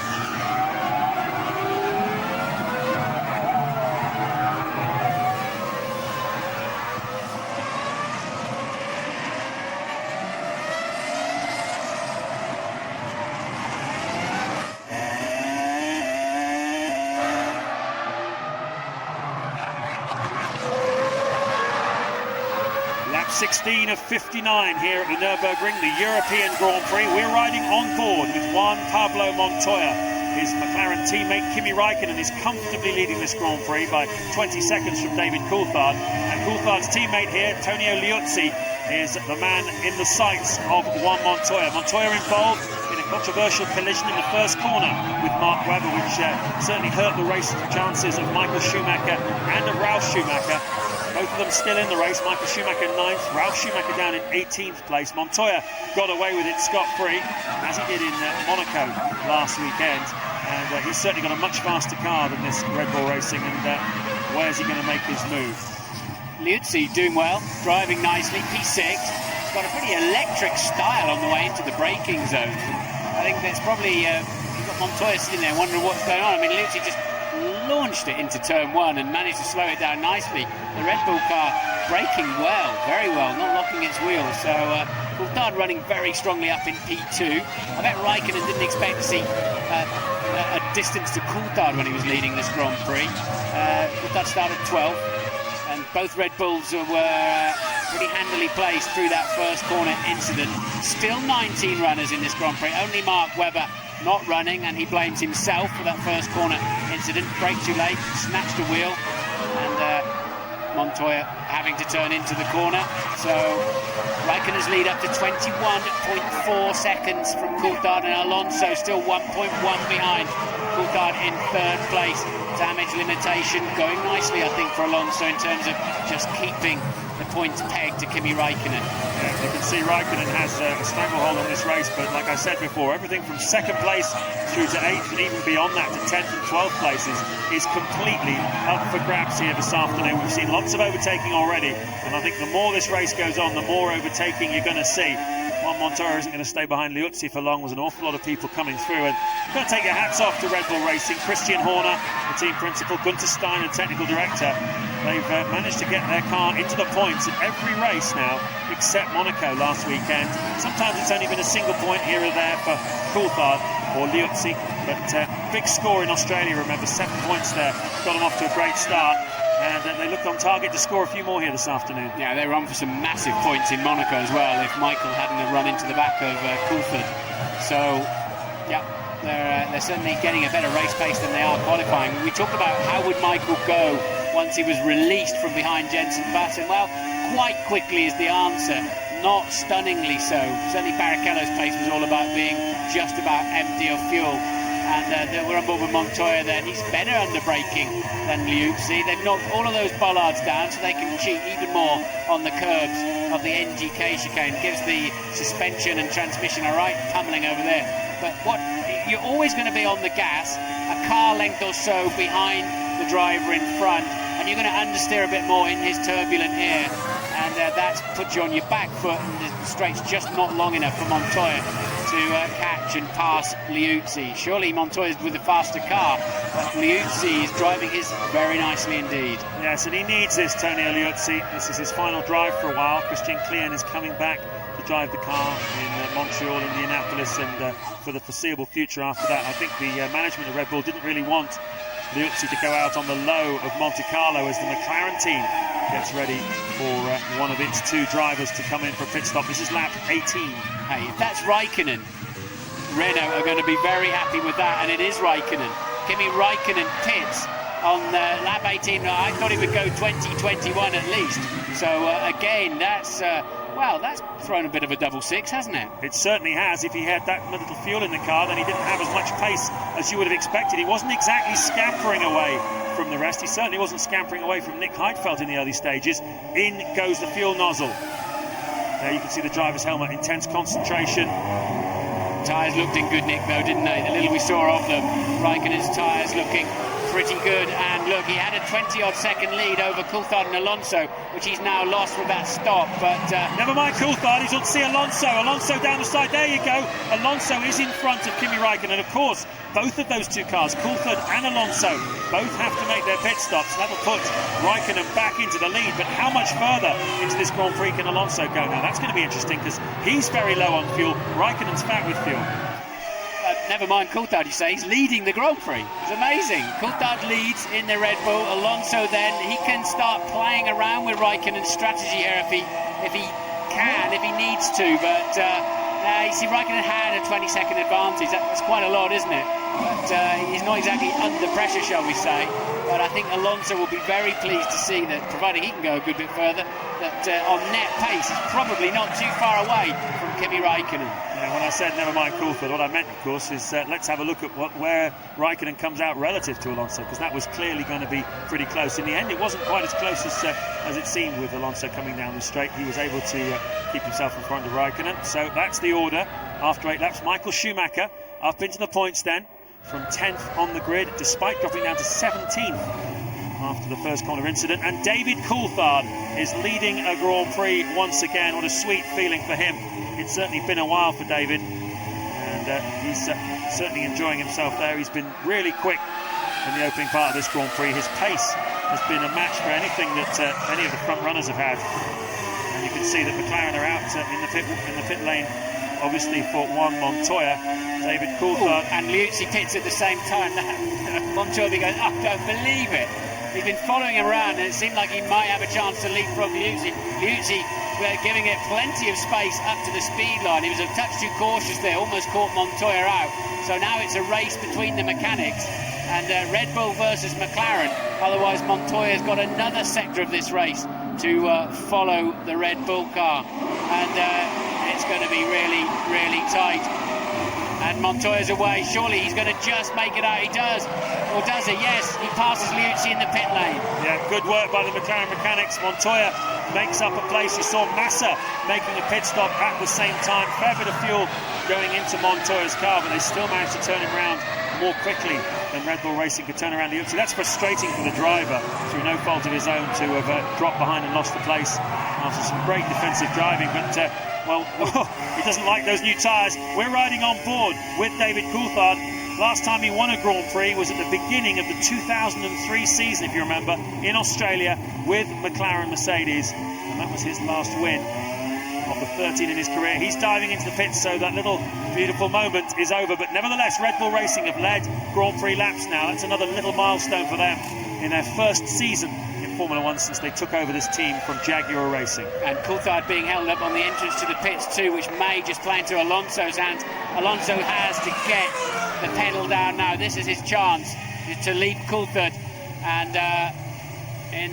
Lap 16 of 59 here at the Nürburgring, the European Grand Prix. We're riding on board with Juan Pablo Montoya. His McLaren teammate Kimi Raikkonen is comfortably leading this Grand Prix by 20 seconds from David Coulthard. And Coulthard's teammate here, Antonio Liuzzi, is the man in the sights of Juan Montoya. Montoya involved in a controversial collision in the first corner with Mark Webber, which certainly hurt the race chances of Michael Schumacher and of Ralf Schumacher. Both both of them still in the race. Michael Schumacher 9th, Ralf Schumacher down in 18th place. Montoya got away with it scot-free, as he did in Monaco last weekend. And he's certainly got a much faster car than this Red Bull Racing. And where's he going to make his move? Liuzzi doing well, driving nicely, P6. He's got a pretty electric style on the way into the braking zone. I think that's probably, you've got Montoya sitting there wondering what's going on. I mean, Liuzzi just launched it into turn 1 and managed to slow it down nicely. The Red Bull car braking well, very well, not locking its wheels. So Coulthard running very strongly up in P2. I bet Raikkonen didn't expect to see a distance to Coulthard when he was leading this Grand Prix. Coulthard started 12th, and both Red Bulls were pretty handily placed through that first corner incident. Still 19 runners in this Grand Prix, only Mark Webber not running, and he blames himself for that first corner incident. Braked too late, snatched a wheel, and Montoya having to turn into the corner. So Raikkonen's lead up to 21.4 seconds from Coulthard, and Alonso still 1.1 behind. Coulthard in 3rd place. Damage limitation going nicely, I think, for Alonso in terms of just keeping the points pegged to Kimi Raikkonen. Yeah, you can see Raikkonen has a stranglehold on this race, but like I said before, everything from 2nd place through to 8th and even beyond that to 10th and 12th places is completely up for grabs here this afternoon. We've seen lots of overtaking already, and I think the more this race goes on, the more overtaking you're going to see. Juan Montoya isn't going to stay behind Liuzzi for long. There's an awful lot of people coming through, and you've got to take your hats off to Red Bull Racing. Christian Horner, the team principal, Gunther Steiner, technical director. They've managed to get their car into the points in every race now, except Monaco last weekend. Sometimes it's only been a single point here or there for Coulthard or Liuzzi, but big score in Australia, remember, 7 points there. Got them off to a great start. And they look on target to score a few more here this afternoon. Yeah, they were on for some massive points in Monaco as well if Michael hadn't run into the back of Coulthard. So, yeah, they're certainly getting a better race pace than they are qualifying. We talked about how would Michael go once he was released from behind Jenson Button. Well, quite quickly is the answer. Not stunningly so. Certainly Barrichello's pace was all about being just about empty of fuel. And we're on board with Montoya then. He's better under braking than Liuzzi. They've knocked all of those bollards down so they can cheat even more on the curbs of the NGK chicane. Gives the suspension and transmission a right pummeling over there. But you're always going to be on the gas, a car length or so behind the driver in front, and you're going to understeer a bit more in his turbulent air. And that's put you on your back foot, and the straight's just not long enough for Montoya to catch and pass Liuzzi. Surely Montoya's with a faster car, but Liuzzi is driving his very nicely indeed. Yes, and he needs this, Tonio Liuzzi. This is his final drive for a while. Christian Klien is coming back to drive the car in Montreal, Indianapolis, and for the foreseeable future after that. I think the management of Red Bull didn't really want Liuzzi to go out on the low of Monte Carlo as the McLaren team gets ready for one of its 2 drivers to come in for a pit stop. This is lap 18. Hey, if that's Raikkonen, Renault are going to be very happy with that, and it is Raikkonen. Kimi Raikkonen pits on lap 18. I thought he would go 2021 at least. So again, that's thrown a bit of a double six, hasn't it? It certainly has. If he had that little fuel in the car, then he didn't have as much pace as you would have expected. He wasn't exactly scampering away from the rest. He certainly wasn't scampering away from Nick Heidfeld in the early stages. In goes the fuel nozzle. There you can see the driver's helmet, intense concentration. Tyres looked in good nick though, didn't they? The little we saw of them. Raikkonen's tyres looking pretty good, and look, he had a 20-odd second lead over Coulthard and Alonso, which he's now lost with that stop, but never mind Coulthard, he's on to see Alonso down the side, there you go. Alonso is in front of Kimi Raikkonen, and of course both of those 2 cars, Coulthard and Alonso, both have to make their pit stops. That'll put Raikkonen back into the lead, but how much further into this Grand Prix can Alonso go now? That's going to be interesting, because he's very low on fuel, Raikkonen's fat with fuel. Never mind Coulthard, you say, he's leading the Grand Prix. It's amazing. Coulthard leads in the Red Bull. Alonso then, he can start playing around with Raikkonen's strategy here if he needs to. But you see, Raikkonen had a 20-second advantage. That's quite a lot, isn't it? but he's not exactly under pressure, shall we say. But I think Alonso will be very pleased to see that, provided he can go a good bit further, that on net pace he's probably not too far away from Kimi Raikkonen. Yeah, when I said never mind Coulthard, what I meant, of course, is let's have a look at where Raikkonen comes out relative to Alonso, because that was clearly going to be pretty close. In the end, it wasn't quite as close as it seemed with Alonso coming down the straight. He was able to keep himself in front of Raikkonen. So that's the order after 8 laps. Michael Schumacher up into the points then, from 10th on the grid, despite dropping down to 17th after the first corner incident. And David Coulthard is leading a Grand Prix once again. What a sweet feeling for him. It's certainly been a while for David, and he's certainly enjoying himself there. He's been really quick in the opening part of this Grand Prix. His pace has been a match for anything that any of the front runners have had. And you can see that McLaren are out in the pit lane, obviously for Juan Montoya. David Coulthard. And Liuzzi pits at the same time. Montoya goes, I don't believe it. He's been following him around, and it seemed like he might have a chance to leapfrog Liuzzi. Liuzzi giving it plenty of space up to the speed line. He was a touch too cautious there, almost caught Montoya out. So now it's a race between the mechanics, and Red Bull versus McLaren. Otherwise, Montoya's got another sector of this race to follow the Red Bull car, and it's going to be really, really tight. And Montoya's away. Surely he's going to just make it out. He does. Or does he? Yes, he passes Liuzzi in the pit lane. Yeah, good work by the McLaren mechanics. Montoya makes up a place. You saw Massa making a pit stop at the same time. Fair bit of fuel going into Montoya's car, but they still managed to turn him around more quickly than Red Bull Racing could turn around Liuzzi. That's frustrating for the driver, through no fault of his own, to have dropped behind and lost the place after some great defensive driving. But well, he doesn't like those new tyres. We're riding on board with David Coulthard. Last time he won a Grand Prix was at the beginning of the 2003 season, if you remember, in Australia with McLaren Mercedes, and that was his last win of the 13 in his career. He's diving into the pits, so that little beautiful moment is over. But nevertheless, Red Bull Racing have led Grand Prix laps now. That's another little milestone for them in their first season in Formula One since they took over this team from Jaguar Racing. And Coulthard being held up on the entrance to the pits too, which may just play into Alonso's hands. Alonso has to get the pedal down now. This is his chance to lead Coulthard, and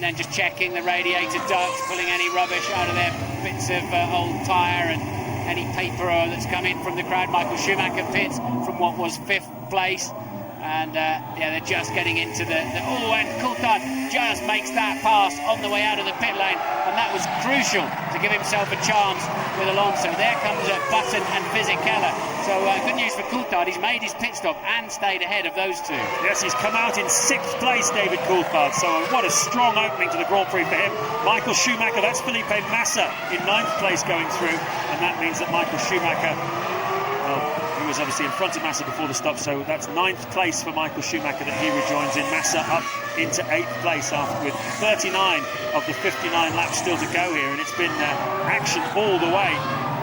then just checking the radiator ducts, pulling any rubbish out of there, bits of old tyre and any paper that's come in from the crowd. Michael Schumacher pits from what was 5th place. And yeah, they're just getting into and Coulthard just makes that pass on the way out of the pit lane, and that was crucial to give himself a chance with Alonso. There comes Button and Fisichella. So good news for Coulthard. He's made his pit stop and stayed ahead of those two. Yes, he's come out in 6th place, David Coulthard. So what a strong opening to the Grand Prix for him. Michael Schumacher, that's Felipe Massa in 9th place going through, and that means that Michael Schumacher, well, he was obviously in front of Massa before the stop, so that's 9th place for Michael Schumacher that he rejoins in. Massa up into 8th place after, with 39 of the 59 laps still to go here, and it's been action all the way,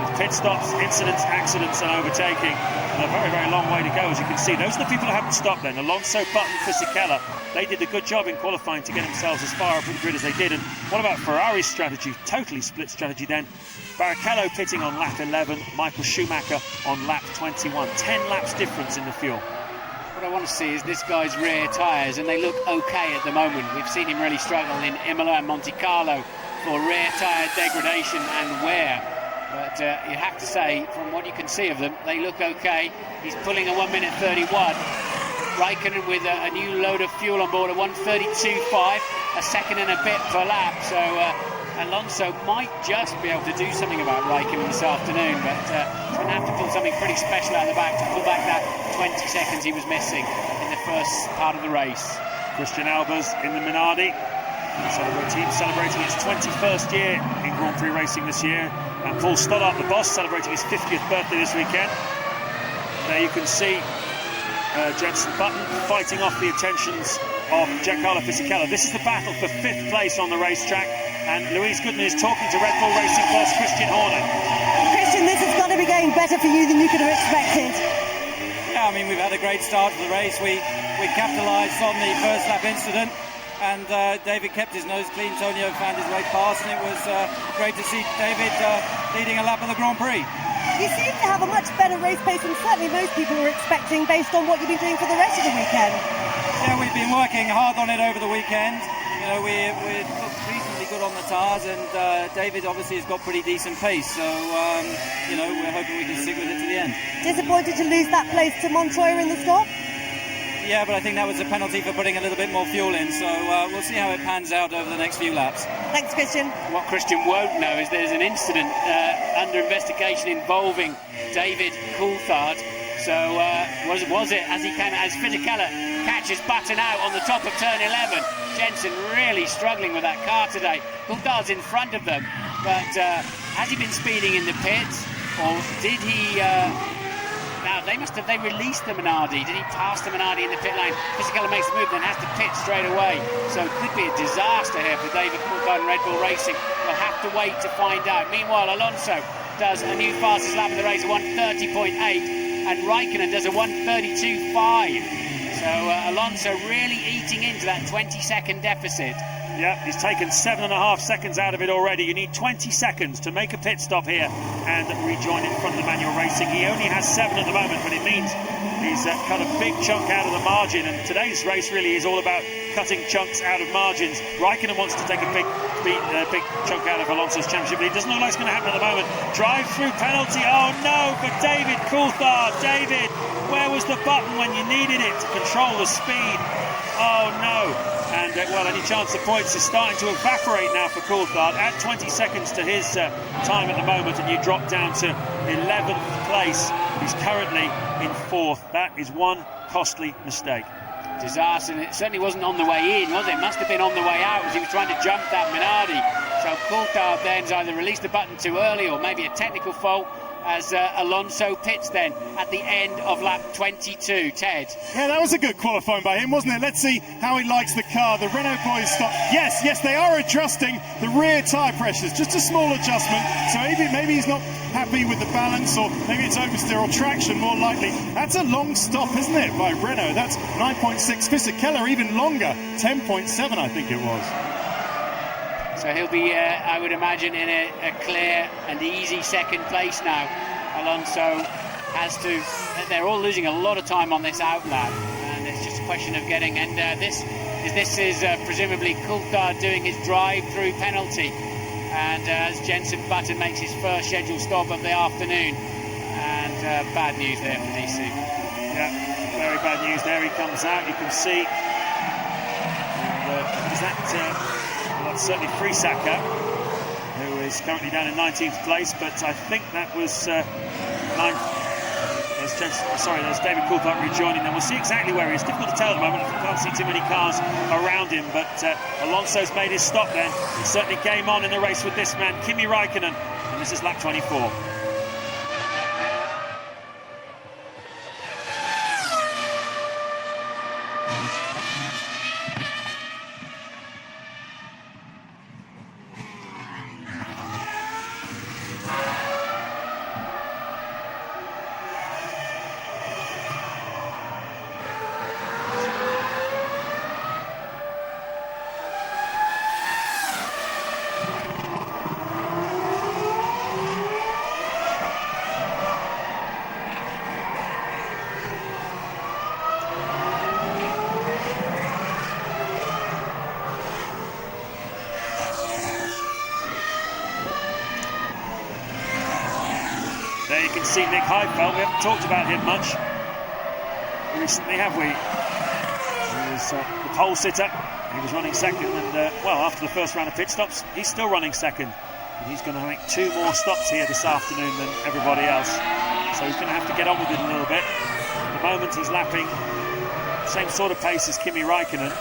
with pit stops, incidents, accidents and overtaking, and a very, very long way to go. As you can see, those are the people who haven't stopped then. Alonso, Button, Fisichella, they did a good job in qualifying to get themselves as far up the grid as they did. And what about Ferrari's strategy? Totally split strategy then. Barrichello pitting on lap 11, Michael Schumacher on lap 21. 10 laps difference in the fuel. What I want to see is this guy's rear tyres, and they look okay at the moment. We've seen him really struggle in Imola and Monte Carlo for rear tyre degradation and wear. But you have to say, from what you can see of them, they look okay. He's pulling a 1 minute 31. Raikkonen with a new load of fuel on board, a 1:32.5, a second and a bit per lap. So Alonso might just be able to do something about Raikkonen this afternoon, but he's going to have to pull something pretty special out of the back to pull back that 20 seconds he was missing in the first part of the race. Christian Albers in the Minardi. Team celebrating its 21st year in Grand Prix racing this year. And Paul Stoddart, the boss, celebrating his 50th birthday this weekend. There you can see Jenson Button fighting off the attentions of Giancarlo Fisichella. This is the battle for 5th place on the racetrack, and Louise Goodman is talking to Red Bull Racing boss Christian Horner. Christian, this has got to be going better for you than you could have expected. Yeah, I mean, we've had a great start to the race. We capitalised on the first lap incident, and David kept his nose clean. Tonio found his way past, and it was great to see David leading a lap of the Grand Prix. You seem to have a much better race pace than certainly most people were expecting based on what you've been doing for the rest of the weekend. Yeah, we've been working hard on it over the weekend. You know, we're reasonably good on the tyres, and David obviously has got pretty decent pace. So, you know, we're hoping we can stick with it to the end. Disappointed to lose that place to Montoya in the stop? Yeah, but I think that was a penalty for putting a little bit more fuel in. So we'll see how it pans out over the next few laps. Thanks, Christian. What Christian won't know is there's an incident under investigation involving David Coulthard. So was it as Fisichella catches Button out on the top of turn 11? Jensen really struggling with that car today. Coulthard's in front of them, but has he been speeding in the pits, or did he? Now they released the Minardi. Did he pass the Minardi in the pit lane? Fisichella makes the move, then has to pit straight away. So it could be a disaster here for David Coulthard and Red Bull Racing. We'll have to wait to find out. Meanwhile, Alonso does a new fastest lap of the race, a 1:30.8, and Raikkonen does a 1:32.5. So Alonso really eating into that 20-second deficit. Yeah, he's taken 7.5 seconds out of it already. You need 20 seconds to make a pit stop here and rejoin it from the manual racing. He only has 7 at the moment, but it means he's cut a big chunk out of the margin. And today's race really is all about cutting chunks out of margins. Raikkonen wants to take a big chunk out of Alonso's championship, but it doesn't look like it's going to happen at the moment. Drive-through penalty. Oh no, for David Coulthard. David, where was the button when you needed it to control the speed? Oh no. And well, any chance of points is starting to evaporate now for Coulthard. Add 20 seconds to his time at the moment, and you drop down to 11th place. He's currently in 4th. That is one costly mistake. Disaster, and it certainly wasn't on the way in, was it? It must have been on the way out as he was trying to jump that Minardi. So Coulthard then's either released the button too early or maybe a technical fault as Alonso pits then at the end of lap 22. Ted? Yeah, that was a good qualifying by him, wasn't it? Let's see how he likes the car. The Renault boys stop. Yes, they are adjusting the rear tyre pressures. Just a small adjustment. So maybe he's not happy with the balance, or maybe it's oversteer or traction, more likely. That's a long stop, isn't it, by Renault? That's 9.6. Fisichella even longer, 10.7 I think it was. So he'll be, I would imagine, in a clear and easy second place now. Alonso has to. They're all losing a lot of time on this out lap, and it's just a question of getting. And this is presumably Coulthard doing his drive-through penalty, and as Jensen Button makes his first scheduled stop of the afternoon, and bad news there for DC. Yeah, very bad news there. He comes out. You can see. And, is that? Well, that's certainly Friesaka, who is currently down in 19th place, but I think that was 9th. There's David Coulthard rejoining them. We'll see exactly where he is. Difficult to tell at the moment. I can't see too many cars around him, but Alonso's made his stop then. It's certainly game on in the race with this man, Kimi Raikkonen, and this is lap 24. There you can see Nick Heidfeld. We haven't talked about him much recently, have we? He was the pole sitter. He was running second, and well, after the first round of pit stops, he's still running second. And he's going to make 2 more stops here this afternoon than everybody else. So he's going to have to get on with it a little bit. At the moment, he's lapping the same sort of pace as Kimi Raikkonen,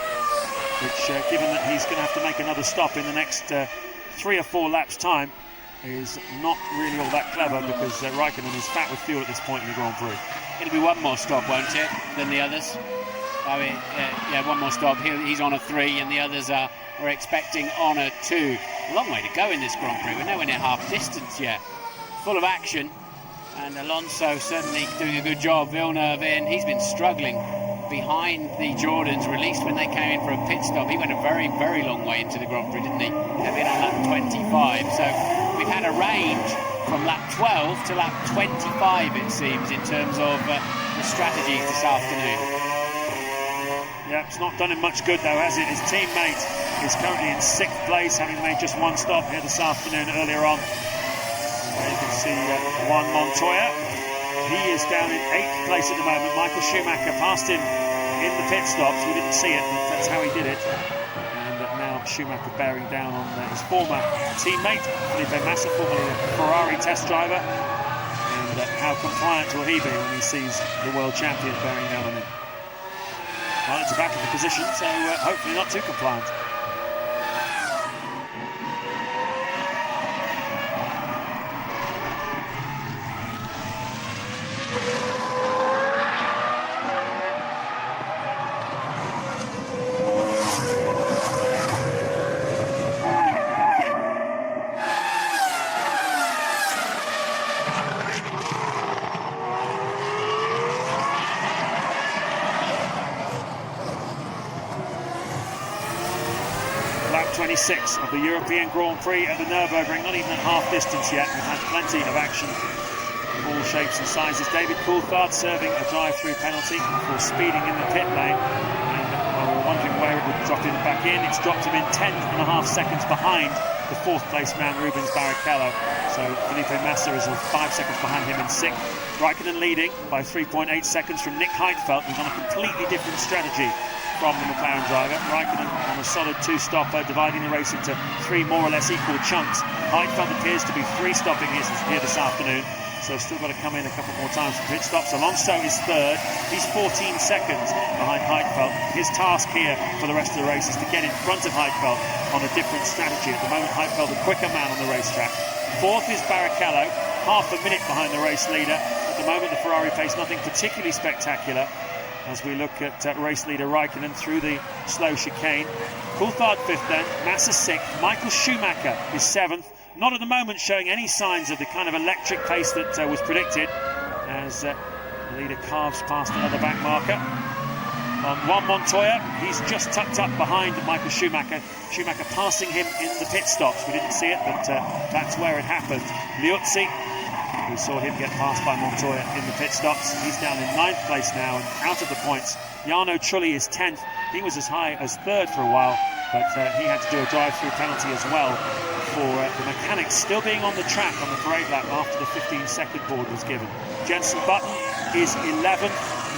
which, given that he's going to have to make another stop in the next 3 or 4 laps' time, is not really all that clever, because Raikkonen is fat with fuel at this point in the Grand Prix. It'll be one more stop, won't it, than the others? I mean, yeah, one more stop. He's on a 3, and the others are expecting on a 2. A long way to go in this Grand Prix. We're nowhere near half distance yet. Full of action, and Alonso certainly doing a good job. Villeneuve in. He's been struggling behind the Jordans, released when they came in for a pit stop. He went a very, very long way into the Grand Prix, didn't he? They've been on lap 25. So we've had a range from lap 12 to lap 25, it seems, in terms of the strategies this afternoon. Yeah, it's not done him much good though, has it? His teammate is currently in 6th place, having made just one stop here this afternoon earlier on. There you can see Juan Montoya. He is down in 8th place at the moment. Michael Schumacher passed him in the pit stops. We didn't see it, but that's how he did it. And now Schumacher bearing down on his former teammate, Felipe Massa, formerly a Ferrari test driver. And how compliant will he be when he sees the world champion bearing down on him? Well, it's a back of the position, so hopefully not too compliant. Lap 26 of the European Grand Prix at the Nürburgring, not even at half distance yet. We've had plenty of action of all shapes and sizes. David Coulthard serving a drive-through penalty for speeding in the pit lane. And we were wondering where it would drop him back in. It's dropped him in 10.5 seconds behind the 4th place man, Rubens Barrichello. So Felipe Massa is 5 seconds behind him in 6th. Raikkonen leading by 3.8 seconds from Nick Heidfeld, who's on a completely different strategy from the McLaren driver. Raikkonen on a solid 2-stopper, dividing the race into 3 more or less equal chunks. Heidfeld appears to be 3-stopping here this afternoon, so still got to come in a couple more times for pit stops. Alonso is 3rd. He's 14 seconds behind Heidfeld. His task here for the rest of the race is to get in front of Heidfeld on a different strategy. At the moment, Heidfeld the quicker man on the racetrack. 4th is Barrichello, half a minute behind the race leader. At the moment, the Ferrari pace nothing particularly spectacular, as we look at race leader Raikkonen through the slow chicane. Coulthard 5th then, Massa 6th, Michael Schumacher is 7th, not at the moment showing any signs of the kind of electric pace that was predicted, as the leader carves past another back marker. Juan Montoya, he's just tucked up behind Michael Schumacher. Schumacher passing him in the pit stops. We didn't see it, but that's where it happened. Liuzzi, we saw him get passed by Montoya in the pit stops. He's down in 9th place now and out of the points. Jarno Trulli is 10th. He was as high as 3rd for a while, but he had to do a drive-through penalty as well for the mechanics still being on the track on the parade lap after the 15-second board was given. Jenson Button is 11th.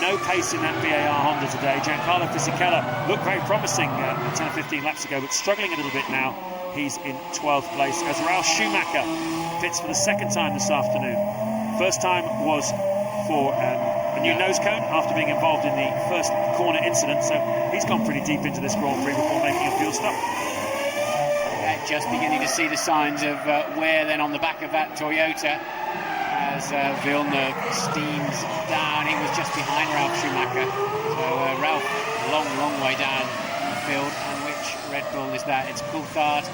No pace in that VAR Honda today. Giancarlo Fisichella looked very promising 10 or 15 laps ago, but struggling a little bit now. He's in 12th place as Ralf Schumacher pits for the 2nd time this afternoon. First time was for a new nose cone after being involved in the first corner incident, so he's gone pretty deep into this Grand Prix before making a fuel stop. Just beginning to see the signs of wear then on the back of that Toyota as Villeneuve steams down. He was just behind Ralf Schumacher, so Ralf a long way down the field. And which Red Bull is that? It's Coulthard,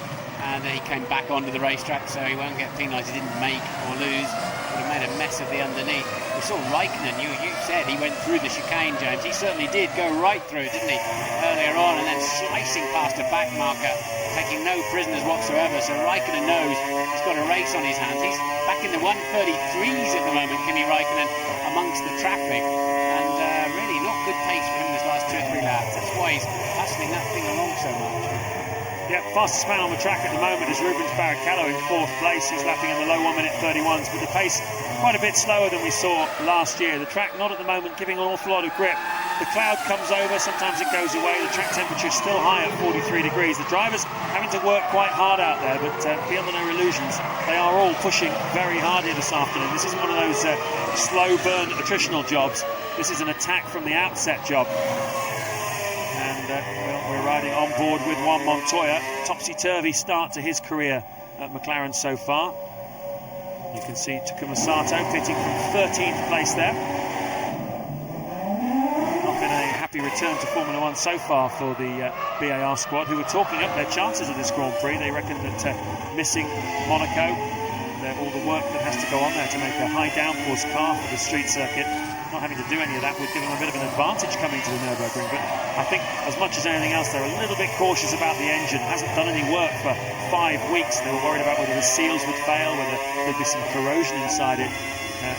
and he came back onto the racetrack, so he won't get penalised. He didn't make or lose, would have made a mess of the underneath. We saw Raikkonen, you said he went through the chicane, James. He certainly did go right through, didn't he, earlier on, and then slicing past a back marker, taking no prisoners whatsoever. So Raikkonen knows he's got a race on his hands. He's back in the 133s at the moment, Kimi Raikkonen, amongst the traffic, and really not good pace for him this last 2 or 3 laps. That's why he's hustling that thing along so much. Yeah, fastest man on the track at the moment is Rubens Barrichello in 4th place. He's lapping in the low 1-minute 31s, but the pace quite a bit slower than we saw last year. The track not at the moment giving an awful lot of grip. The cloud comes over, sometimes it goes away. The track temperature is still high at 43 degrees. The drivers having to work quite hard out there, but be under no illusions, they are all pushing very hard here this afternoon. This isn't one of those slow burn attritional jobs. This is an attack from the outset job. And we're riding on board with Juan Montoya. Topsy-turvy start to his career at McLaren so far. You can see Takuma Sato pitting from 13th place there. Not been a happy return to Formula One so far for the BAR squad, who are talking up their chances of this Grand Prix. They reckon that missing Monaco, they're all the the work that has to go on there to make a high downforce car for the street circuit. Not having to do any of that would give them a bit of an advantage coming to the Nürburgring, but I think as much as anything else they're a little bit cautious about the engine. Hasn't done any work for 5 weeks. They were worried about whether the seals would fail, whether there'd be some corrosion inside it.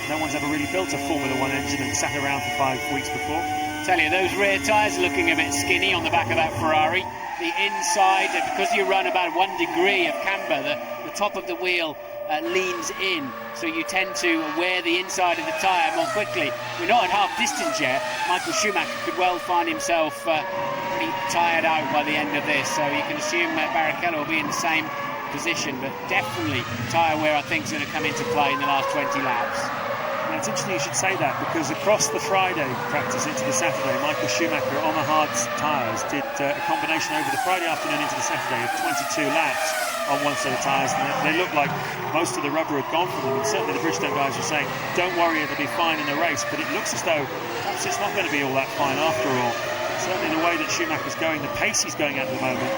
No one's ever really built a Formula 1 engine and sat around for 5 weeks before. Tell you, those rear tyres are looking a bit skinny on the back of that Ferrari. The inside, because you run about 1 degree of camber, the top of the wheel leans in, so you tend to wear the inside of the tyre more quickly. We're not at half distance yet. Michael Schumacher could well find himself pretty tired out by the end of this, so you can assume that Barrichello will be in the same position, but definitely tyre wear I think is going to come into play in the last 20 laps. Now, it's interesting you should say that, because across the Friday practice into the Saturday, Michael Schumacher on the hard tyres did a combination over the Friday afternoon into the Saturday of 22 laps on one set of tyres, and they looked like most of the rubber had gone from them, and certainly the Bridgestone guys were saying, don't worry, it'll be fine in the race, but it looks as though perhaps it's not going to be all that fine after all. Certainly the way that Schumacher's going, the pace he's going at the moment,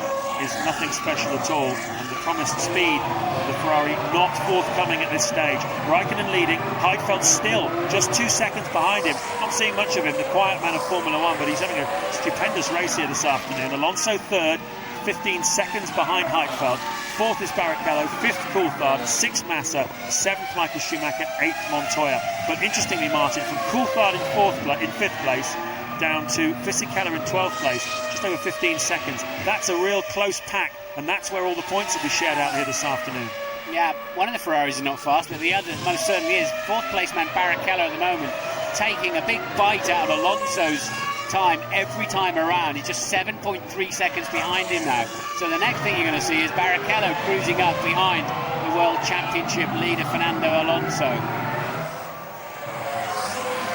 is nothing special at all, and the promised speed of the Ferrari not forthcoming at this stage. Raikkonen leading, Heidfeld still just 2 seconds behind him. Not seeing much of him, the quiet man of Formula 1, but he's having a stupendous race here this afternoon. Alonso third, 15 seconds behind Heidfeld. Fourth is Barrichello, fifth Coulthard, sixth Massa, seventh Michael Schumacher, eighth Montoya. But interestingly, Martin, from Coulthard in fifth place down to Fisichella in 12th place, just over 15 seconds. That's a real close pack, and that's where all the points will be shared out here this afternoon. Yeah, one of the Ferraris is not fast, but the other most certainly is. Fourth place man Barrichello at the moment, taking a big bite out of Alonso's time every time around. He's just 7.3 seconds behind him now. So the next thing you're going to see is Barrichello cruising up behind the World Championship leader Fernando Alonso.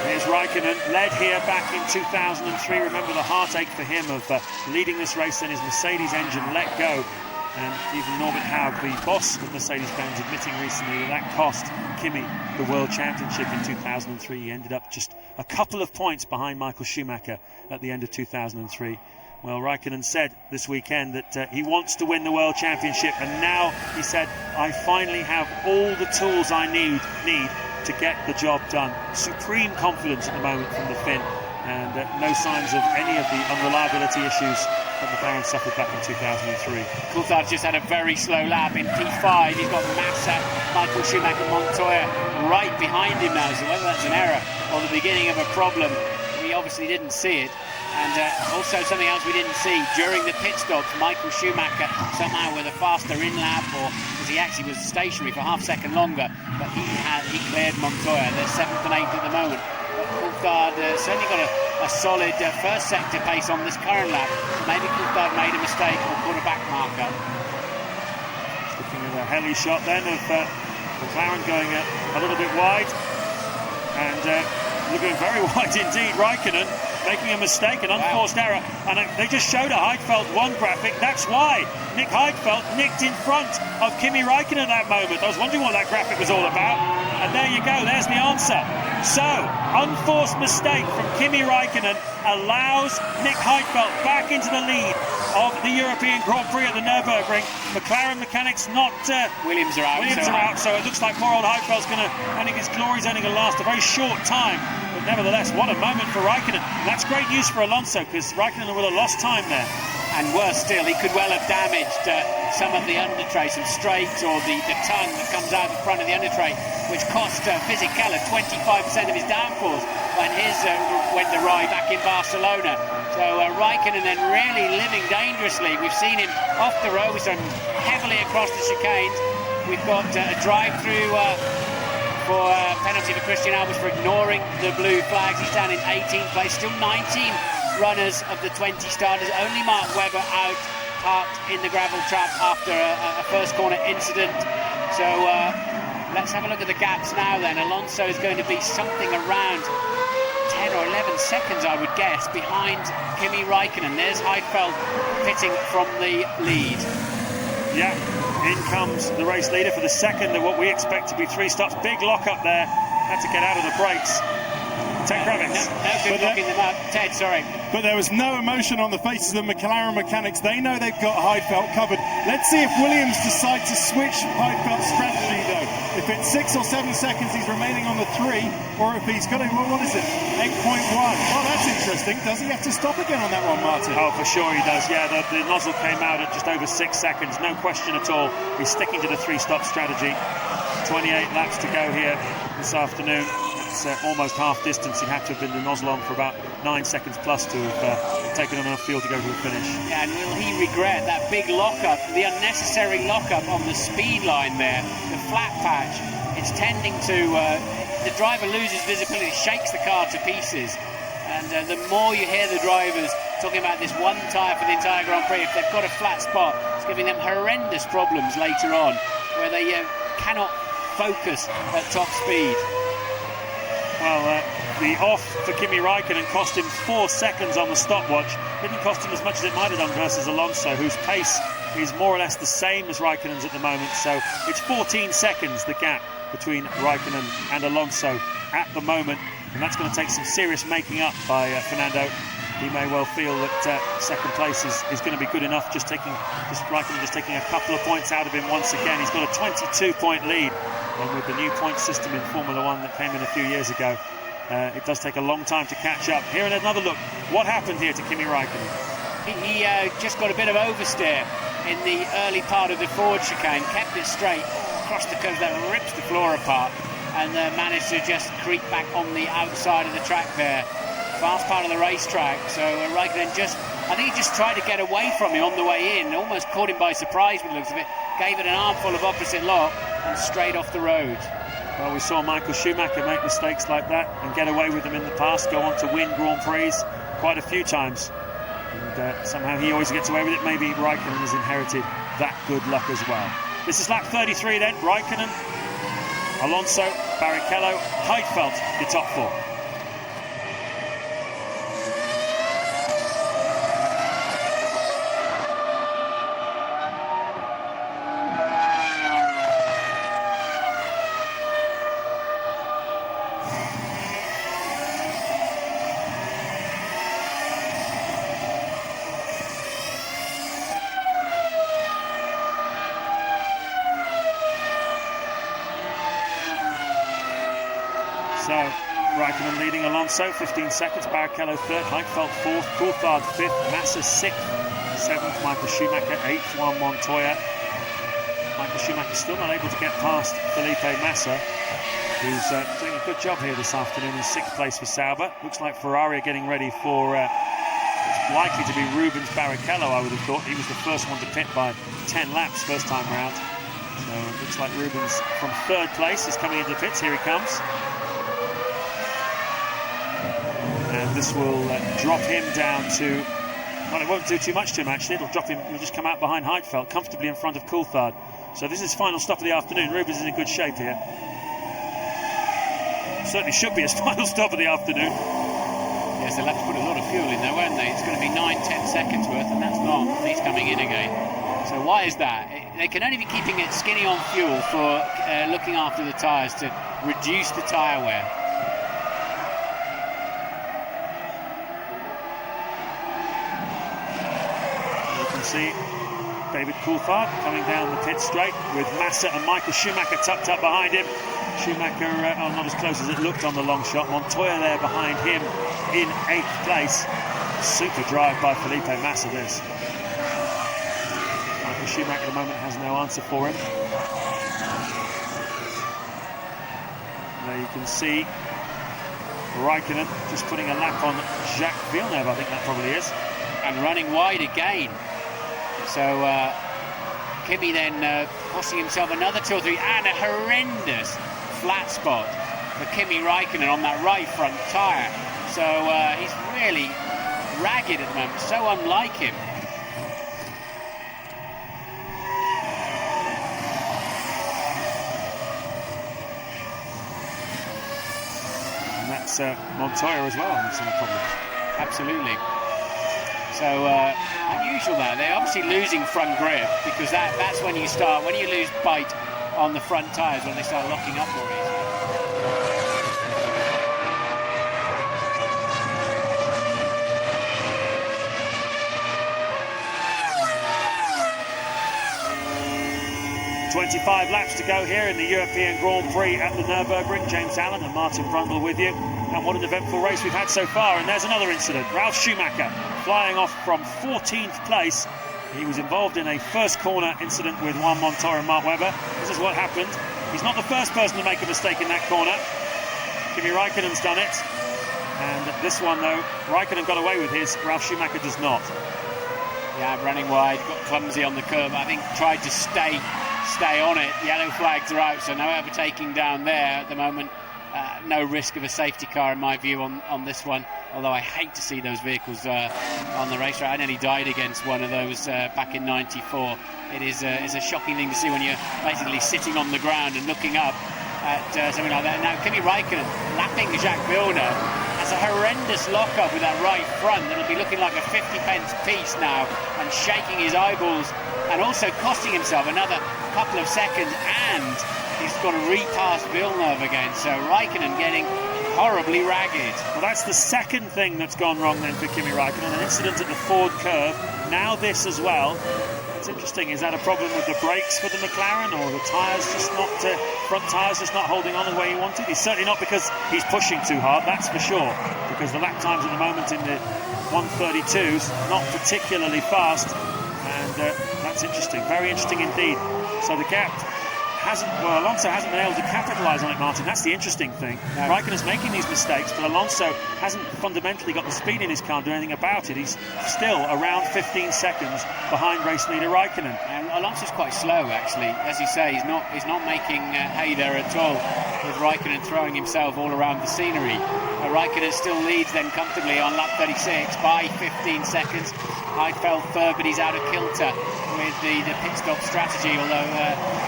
Here's Raikkonen, led here back in 2003. Remember the heartache for him of leading this race, then his Mercedes engine let go. And even Norbert Haug, the boss of Mercedes-Benz, admitting recently that cost Kimi the World Championship in 2003. He ended up just a couple of points behind Michael Schumacher at the end of 2003. Well, Raikkonen said this weekend that he wants to win the World Championship, and now he said, I finally have all the tools I need to get the job done. Supreme confidence at the moment from the Finn, and no signs of any of the unreliability issues that McLaren suffered back in 2003. Coulthard just had a very slow lap in P5. He's got Massa, Michael Schumacher, Montoya right behind him now, so whether that's an error or the beginning of a problem, we obviously didn't see it. And also something else we didn't see during the pit stops, Michael Schumacher somehow with a faster in-lap, or because he actually was stationary for half a second longer, but he cleared Montoya. They're 7th and 8th at the moment. Coulthard certainly got a solid first sector pace on this current lap. Maybe Coulthard made a mistake or put a back marker. Just looking at a heli shot then of McLaren going a little bit wide, and looking very wide indeed. Raikkonen making a mistake, an unforced error, and they just showed a Heidfeld 1 graphic. That's why Nick Heidfeld nicked in front of Kimi Raikkonen at that moment. I was wondering what that graphic was all about, and there you go, there's the answer. So, unforced mistake from Kimi Raikkonen allows Nick Heidfeld back into the lead of the European Grand Prix at the Nürburgring. McLaren mechanics not... Williams are out. So it looks like poor old Heidfeld's going to... I think his glory's only going to last a very short time. But nevertheless, what a moment for Raikkonen. That's great news for Alonso, because Raikkonen would have lost time there. And worse still, he could well have damaged some of the undertray, some straights, or the tongue that comes out the front of the undertray, which cost Fisichella 25% of his downforce when his went awry back in Barcelona. So Raikkonen then really living dangerously. We've seen him off the road, we've seen him heavily across the chicanes. We've got a drive-through for penalty for Christian Albers for ignoring the blue flags. He's down in 18th place, still 19 runners of the 20 starters. Only Mark Webber out, parked in the gravel trap after a first corner incident. So let's have a look at the gaps now then. Alonso is going to be something around 10 or 11 seconds, I would guess, behind Kimi Raikkonen. There's Heidfeld pitting from the lead. Yeah, in comes the race leader for the second of what we expect to be 3 stops. Big lock up there, had to get out of the brakes. Ted Kravitz. No good locking them up. Ted, sorry. But there was no emotion on the faces of the McLaren mechanics. They know they've got Heidfeld covered. Let's see if Williams decide to switch Heidfeld's strategy, though. if it's 6 or 7 seconds he's remaining on the 3, or if he's got what is it, 8.1. Oh, that's interesting. Does he have to stop again on that one, Martin? Oh, for sure he does. Yeah, the nozzle came out at just over 6 seconds. No question at all. He's sticking to the 3-stop strategy. 28 laps to go here this afternoon. It's almost half distance. He'd have to have been the nozzle on for about 9 seconds plus to have taken enough fuel to go to the finish. Yeah, and will he regret that big lockup, the unnecessary lockup on the speed line there, the flat patch? It's tending to, the driver loses visibility, shakes the car to pieces. And the more you hear the drivers talking about this one tyre for the entire Grand Prix, if they've got a flat spot, it's giving them horrendous problems later on, where they cannot focus at top speed. Well, the off for Kimi Raikkonen cost him 4 seconds on the stopwatch. Didn't cost him as much as it might have done versus Alonso, whose pace is more or less the same as Raikkonen's at the moment. So it's 14 seconds, the gap between Raikkonen and Alonso at the moment. And that's going to take some serious making up by Fernando. He may well feel that second place is going to be good enough, Raikkonen just taking a couple of points out of him once again. He's got a 22-point lead, and with the new point system in Formula One that came in a few years ago, it does take a long time to catch up. Here, another look. What happened here to Kimi Raikkonen? He just got a bit of oversteer in the early part of the forward chicane, kept it straight, crossed the curve that rips the floor apart, and managed to just creep back on the outside of the track there. Fast part of the racetrack, so Raikkonen I think he just tried to get away from him on the way in, almost caught him by surprise with the looks of it, gave it an armful of opposite lock and straight off the road. Well, we saw Michael Schumacher make mistakes like that and get away with them in the past, go on to win Grand Prix quite a few times, and somehow he always gets away with it. Maybe Raikkonen has inherited that good luck as well. This is lap 33 then. Raikkonen, Alonso, Barrichello, Heidfeld, the top 4. So, Raikkonen leading Alonso, 15 seconds, Barrichello 3rd, Heidfeld 4th, Coulthard 5th, Massa 6th, 7th, Michael Schumacher 8th, Juan Montoya. Michael Schumacher still not able to get past Felipe Massa, who's doing a good job here this afternoon in 6th place for Sauber. Looks like Ferrari are getting ready for it's likely to be Rubens Barrichello, I would have thought. He was the first one to pit by 10 laps first time round. So it looks like Rubens from 3rd place is coming into the pits. Here he comes. And this will drop him down to, well, it won't do too much to him actually. It'll drop him, he'll just come out behind Heidfeld, comfortably in front of Coulthard. So this is final stop of the afternoon. Rubens is in good shape here. Certainly should be his final stop of the afternoon. Yes, they'll have to put a lot of fuel in there, won't they? It's going to be 9-10 seconds worth, and that's not. He's coming in again. So why is that? They can only be keeping it skinny on fuel for looking after the tyres to reduce the tyre wear. You can see David Coulthard coming down the pit straight with Massa and Michael Schumacher tucked up behind him. Schumacher not as close as it looked on the long shot. Montoya there behind him in 8th place. Super drive by Felipe Massa this. Michael Schumacher at the moment has no answer for him. There you can see Raikkonen just putting a lap on Jacques Villeneuve, I think that probably is. And running wide again. So Kimi then costing himself another 2 or 3 and a horrendous flat spot for Kimi Raikkonen on that right front tyre. So he's really ragged at the moment, so unlike him. And that's Montoya as well having some problems. Absolutely. So unusual that. They're obviously losing front grip because that's when you start, when you lose bite on the front tyres, when they start locking up more easily. 25 laps to go here in the European Grand Prix at the Nürburgring. James Allen and Martin Brundle with you. And what an eventful race we've had so far. And there's another incident. Ralf Schumacher flying off from 14th place. He was involved in a first corner incident with Juan Montoya and Mark Webber. This is what happened. He's not the first person to make a mistake in that corner. Kimi Raikkonen's done it. And this one, though, Raikkonen got away with his. Ralf Schumacher does not. Yeah, running wide, got clumsy on the curb. I think tried to stay on it. Yellow flags are out, so no overtaking down there at the moment. No risk of a safety car, in my view, on this one. Although I hate to see those vehicles on the racetrack. I nearly died against one of those back in '94. It's a shocking thing to see when you're basically sitting on the ground and looking up at something like that. Now, Kimi Raikkonen lapping Jacques Villeneuve has a horrendous lock-up with that right front. It'll be looking like a 50-pence piece now, and shaking his eyeballs, and also costing himself another couple of seconds, and he's got to repass Villeneuve again. So Raikkonen getting horribly ragged. Well, that's the second thing that's gone wrong then for Kimi Raikkonen. An incident at the Ford curve. Now this as well. It's interesting. Is that a problem with the brakes for the McLaren, or the tyres just not front tyres just not holding on the way he wanted? He's certainly not because he's pushing too hard, that's for sure. Because the lap times at the moment in the 132s not particularly fast, and that's interesting. Very interesting indeed. So the gap Alonso hasn't been able to capitalise on it, Martin. That's the interesting thing. No. Raikkonen's making these mistakes, but Alonso hasn't fundamentally got the speed in his car to do anything about it. He's still around 15 seconds behind race leader Raikkonen. And Alonso's quite slow, actually. As you say, he's not making hay there at all, with Raikkonen throwing himself all around the scenery. Raikkonen still leads then comfortably on lap 36 by 15 seconds. Heidfeld third, but he's out of kilter with the pit stop strategy, although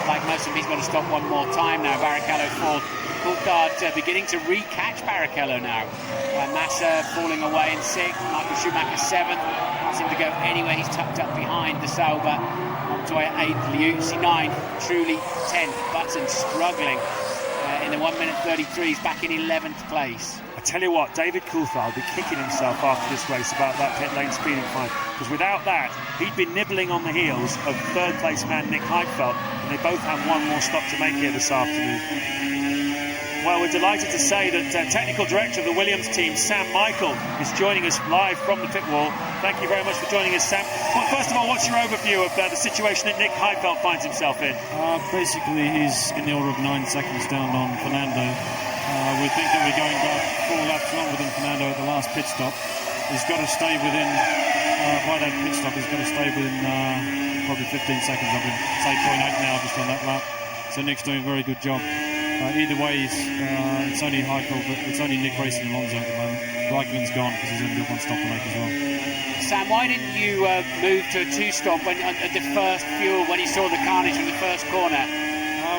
like most of them, he's got to stop one more time now. Barrichello fourth. Coulthard beginning to re-catch Barrichello now. Massa falling away in sixth. Michael Schumacher seventh. Can't seem to go anywhere. He's tucked up behind the Sauber. Montoya eighth. Liuzzi ninth. Trulli 10th. Button struggling in the 1 minute 33. He's back in 11th place. I tell you what, David Coulthard will be kicking himself after this race about that pit lane speeding fine, because without that, he'd be nibbling on the heels of third place man Nick Heidfeld, and they both have one more stop to make here this afternoon. Well, we're delighted to say that technical director of the Williams team, Sam Michael, is joining us live from the pit wall. Thank you very much for joining us, Sam. Well, first of all, what's your overview of the situation that Nick Heidfeld finds himself in? Basically, he's in the order of 9 seconds down on Fernando. We think that we're going about 4 laps longer than Fernando at the last pit stop. He's got to stay within, by that pit stop, he's got to stay within probably 15 seconds of him. Say 0.8 now just on that lap. So Nick's doing a very good job. Either way, it's only Heidfeld, but it's only Nick racing Alonso at the moment. Raikkonen's gone because he's only got one stop to make as well. Sam, why didn't you move to a 2-stop at the first fuel when you saw the carnage in the first corner?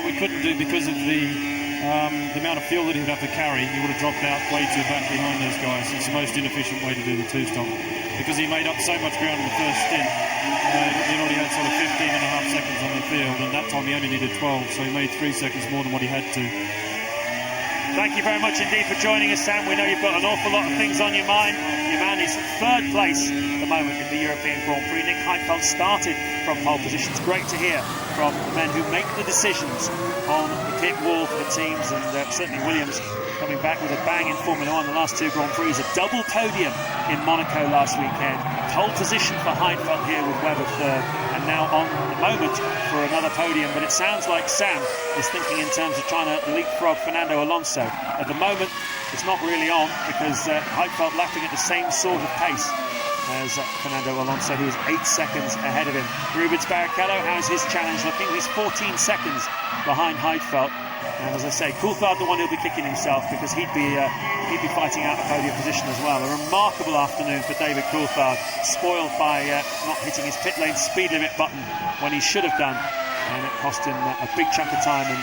We couldn't do because of the amount of fuel that he'd have to carry. He would have dropped out way too back behind those guys. It's the most inefficient way to do the 2-stop because he made up so much ground in the first stint. He already had sort of 15 and a half seconds on the field, and that time he only needed 12, so he made 3 seconds more than what he had to. Thank you very much indeed for joining us, Sam. We know you've got an awful lot of things on your mind. Your man is third place at the moment in the European Grand Prix. Nick Heidfeld started from pole position. It's great to hear from the men who make the decisions on the pit wall for the teams, and certainly Williams coming back with a bang in Formula 1 the last 2 Grand Prix. A double podium in Monaco last weekend. Pole position for Heidfeld here with Webber third, and now on the moment for another podium. But it sounds like Sam is thinking in terms of trying to leapfrog Fernando Alonso. At the moment, it's not really on because Heidfeld lapping at the same sort of pace as Fernando Alonso, who is 8 seconds ahead of him. Rubens Barrichello, how's his challenge looking? He's 14 seconds behind Heidfeld. And as I say, Coulthard the one who'll be kicking himself because he'd be fighting out a podium position as well. A remarkable afternoon for David Coulthard, spoiled by not hitting his pit lane speed limit button when he should have done, and it cost him a big chunk of time and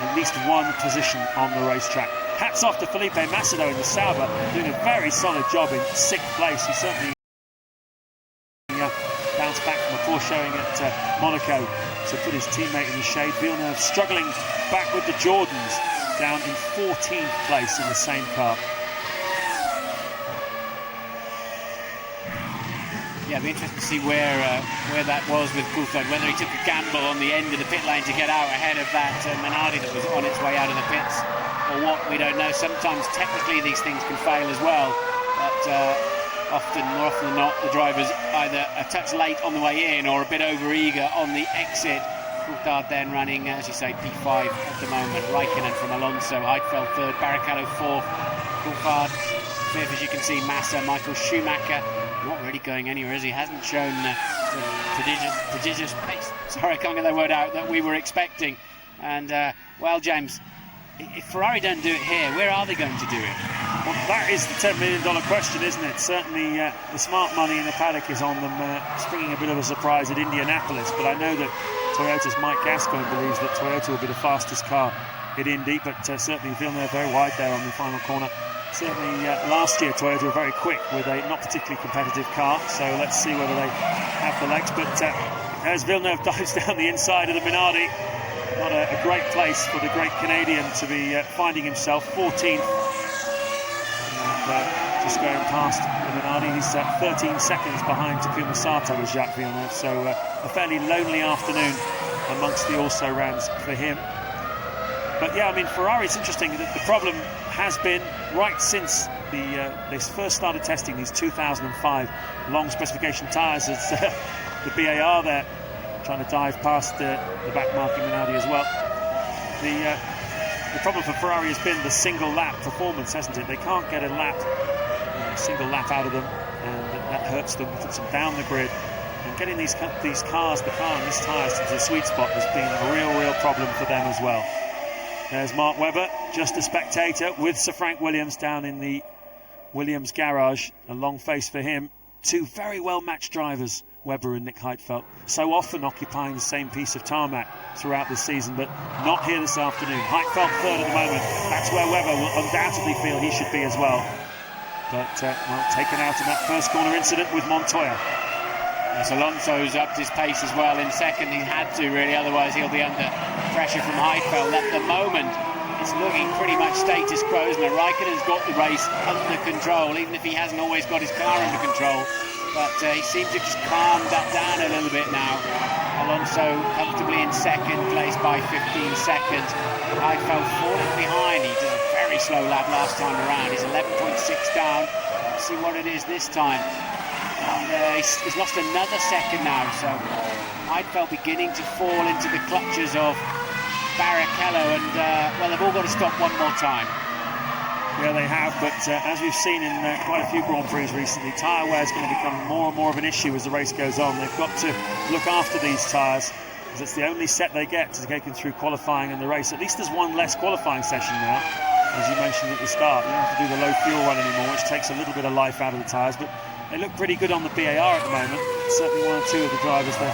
at least one position on the racetrack. Hats off to Felipe Massa in the Sauber, doing a very solid job in 6th place. He certainly bounced back from a poor showing at Monaco to put his teammate in the shade. Villeneuve struggling back with the Jordans, down in 14th place in the same car. Yeah, it'd be interesting to see where that was with Coulthard, whether he took a gamble on the end of the pit lane to get out ahead of that Minardi that was on its way out of the pits, or what, we don't know. Sometimes technically these things can fail as well, but more often than not, the driver's either a touch late on the way in or a bit over eager on the exit. Coulthard then running, as you say, P5 at the moment. Raikkonen from Alonso, Heidfeld third, Barrichello fourth, Coulthard fifth, as you can see. Massa, Michael Schumacher not really going anywhere, as he hasn't shown the prodigious pace. Sorry, I can't get that word out, that we were expecting. And well, James, if Ferrari don't do it here, where are they going to do it? Well, that is the $10 million question, isn't it? Certainly the smart money in the paddock is on them, springing a bit of a surprise at Indianapolis, but I know that Toyota's Mike Gascoigne believes that Toyota will be the fastest car at Indy, but certainly Villeneuve very wide there on the final corner. Certainly last year Toyota were very quick with a not particularly competitive car, so let's see whether they have the legs. But as Villeneuve dives down the inside of the Minardi, not a great place for the great Canadian to be finding himself 14th. And just going past the Minardi, he's 13 seconds behind Takuma Sato with Jacques Villeneuve, so a fairly lonely afternoon amongst the also-rans for him. But yeah, I mean, Ferrari, it's interesting that the problem has been right since they first started testing these 2005 long specification tyres. It's the BAR there trying to dive past the back-marking Minardi as well. The problem for Ferrari has been the single lap performance, hasn't it? They can't get a single lap out of them, and that hurts them, puts them down the grid. And getting these cars, the car and these tyres to the sweet spot has been a real problem for them as well. There's Mark Webber, just a spectator, with Sir Frank Williams down in the Williams garage. A long face for him. Two very well-matched drivers, Webber and Nick Heidfeld, so often occupying the same piece of tarmac throughout this season, but not here this afternoon. Heidfeld third at the moment. That's where Webber will undoubtedly feel he should be as well. But, taken out in that first corner incident with Montoya. Yes, Alonso's upped his pace as well in second. He had to, really, otherwise he'll be under pressure from Heidfeld. At the moment, it's looking pretty much status quo, isn't it? Raikkonen's got the race under control, even if he hasn't always got his car under control. But he seems to just calm that down a little bit now. Alonso comfortably in second place by 15 seconds. Heidfeld falling behind. He did a very slow lap last time around. He's 11.6 down. Let's see what it is this time. And he's lost another second now, so Heidfeld beginning to fall into the clutches of Barrichello, and well, they've all got to stop one more time. Yeah, they have, but as we've seen in quite a few Grand Prix recently, tyre wear is going to become more and more of an issue as the race goes on. They've got to look after these tyres, because it's the only set they get to take them through qualifying and the race. At least there's one less qualifying session now, as you mentioned at the start. You don't have to do the low fuel run anymore, which takes a little bit of life out of the tyres, but they look pretty good on the BAR at the moment. Certainly one or two of the drivers, their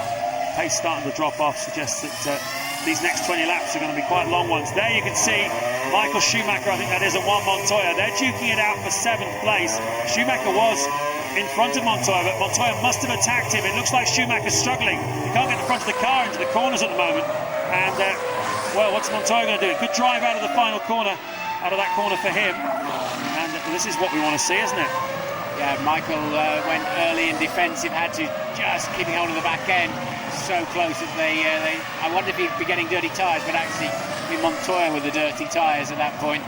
pace starting to drop off, suggests that these next 20 laps are going to be quite long ones. There you can see Michael Schumacher, I think that is, and Juan Montoya. They're duking it out for 7th place. Schumacher was in front of Montoya, but Montoya must have attacked him. It looks like Schumacher's struggling. He can't get the front of the car into the corners at the moment. And, well, what's Montoya going to do? Good drive out of the final corner, out of that corner for him. And this is what we want to see, isn't it? Yeah, Michael went early in defensive, had to just keeping hold of the back end. So close that they I wonder if he'd be getting dirty tyres, but actually Montoya with the dirty tyres at that point.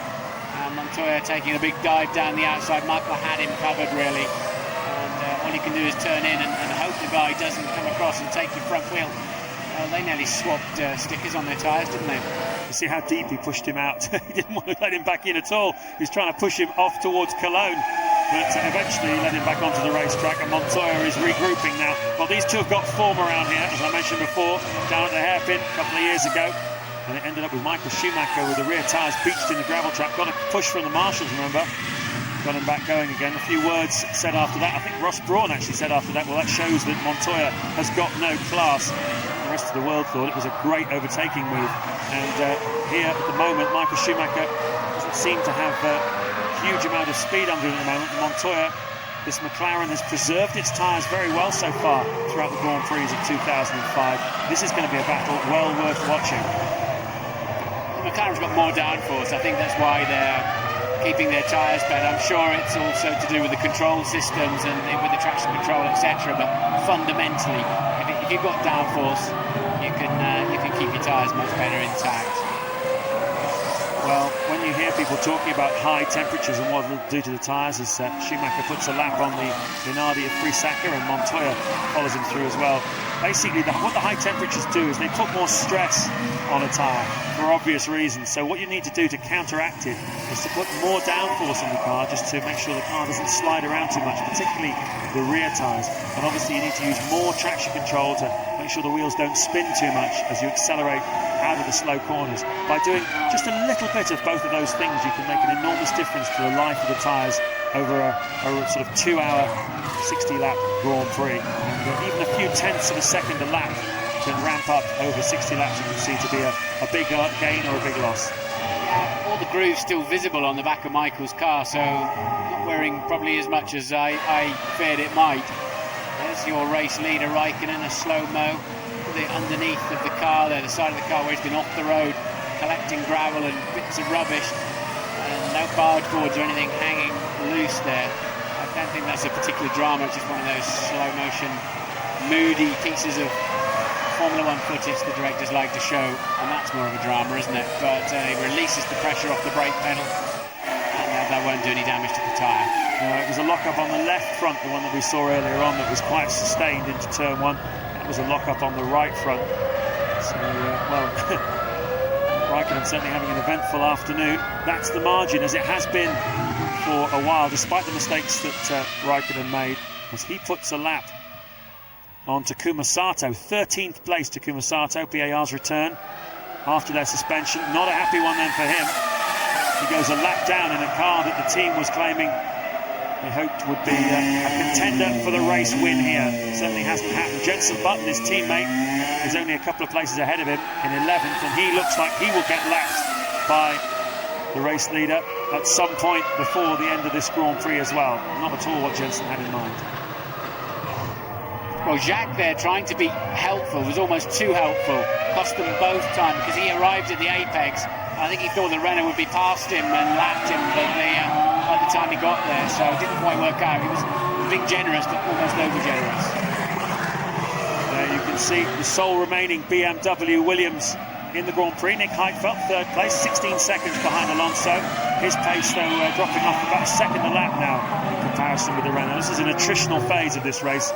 Montoya taking a big dive down the outside. Michael had him covered, really, and all you can do is turn in and hope the guy doesn't come across and take your front wheel. They nearly swapped stickers on their tyres, didn't they? You see how deep he pushed him out. He didn't want to let him back in at all. He was trying to push him off towards Cologne, but eventually he let him back onto the racetrack, and Montoya is regrouping now. Well, these two have got form around here, as I mentioned before, down at the hairpin a couple of years ago, and it ended up with Michael Schumacher with the rear tyres beached in the gravel trap. Got a push from the marshals, remember? Got him back going again. A few words said after that. I think Ross Brawn actually said after that, well, that shows that Montoya has got no class. The rest of the world thought it was a great overtaking move. And here at the moment, Michael Schumacher doesn't seem to have a huge amount of speed under him at the moment. Montoya, this McLaren has preserved its tyres very well so far throughout the Grand Prix of 2005. This is going to be a battle well worth watching. The McLaren's got more downforce. I think that's why they're keeping their tyres better. I'm sure it's also to do with the control systems and with the traction control, etc. But fundamentally, if you've got downforce, you can keep your tyres much better intact. Well, when you hear people talking about high temperatures and what it'll do to the tyres, as Schumacher puts a lap on the Minardi of Frisacker and Montoya follows him through as well. Basically, what the high temperatures do is they put more stress on a tyre for obvious reasons. So what you need to do to counteract it is to put more downforce on the car, just to make sure the car doesn't slide around too much, particularly the rear tyres. And obviously you need to use more traction control to make sure the wheels don't spin too much as you accelerate out of the slow corners. By doing just a little bit of both of those things, you can make an enormous difference to the life of the tyres over a sort of 2-hour 60-lap Grand Prix. And even a few tenths of a second a lap can ramp up over 60 laps, you can see, to be a big gain or a big loss. Yeah, all the grooves still visible on the back of Michael's car, so not wearing probably as much as I feared it might. There's your race leader Raikkonen, a slow-mo. The underneath of the car there, the side of the car where he's been off the road collecting gravel and bits of rubbish, and no barge boards or anything hanging loose there. I don't think that's a particular drama, it's just one of those slow motion moody pieces of Formula 1 footage the directors like to show, and that's more of a drama, isn't it? But it releases the pressure off the brake pedal, and that won't do any damage to the tyre. It was a lock-up on the left front, the one that we saw earlier on, that was quite sustained into turn 1. That was a lock-up on the right front. So, well, Raikkonen certainly having an eventful afternoon. That's the margin, as it has been for a while, despite the mistakes that Raikkonen made, as he puts a lap on Takuma Sato. 13th place Takuma Sato, BAR's return after their suspension. Not a happy one then for him. He goes a lap down in a car that the team was claiming they hoped would be a contender for the race win here. Certainly hasn't happened. Jenson Button, his teammate, is only a couple of places ahead of him in 11th, and he looks like he will get lapped by the race leader at some point before the end of this Grand Prix as well. Not at all what Jenson had in mind. Well, Jacques there trying to be helpful was almost too helpful. Cost them both time because he arrived at the apex. I think he thought the Renault would be past him and lapped him, but by the time he got there, so it didn't quite work out. He was being generous, but almost over-generous. There you can see the sole remaining BMW Williams in the Grand Prix. Nick Heidfeld, third place, 16 seconds behind Alonso. His pace, though, dropping off about a second a lap now in comparison with the Renault. This is an attritional phase of this race,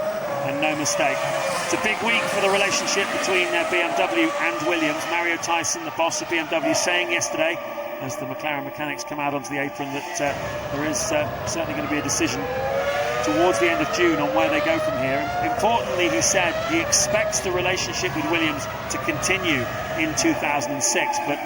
and no mistake. It's a big week for the relationship between BMW and Williams. Mario Tyson, the boss of BMW, saying yesterday, as the McLaren mechanics come out onto the apron, that there is certainly going to be a decision towards the end of June on where they go from here. And importantly, he said he expects the relationship with Williams to continue in 2006, but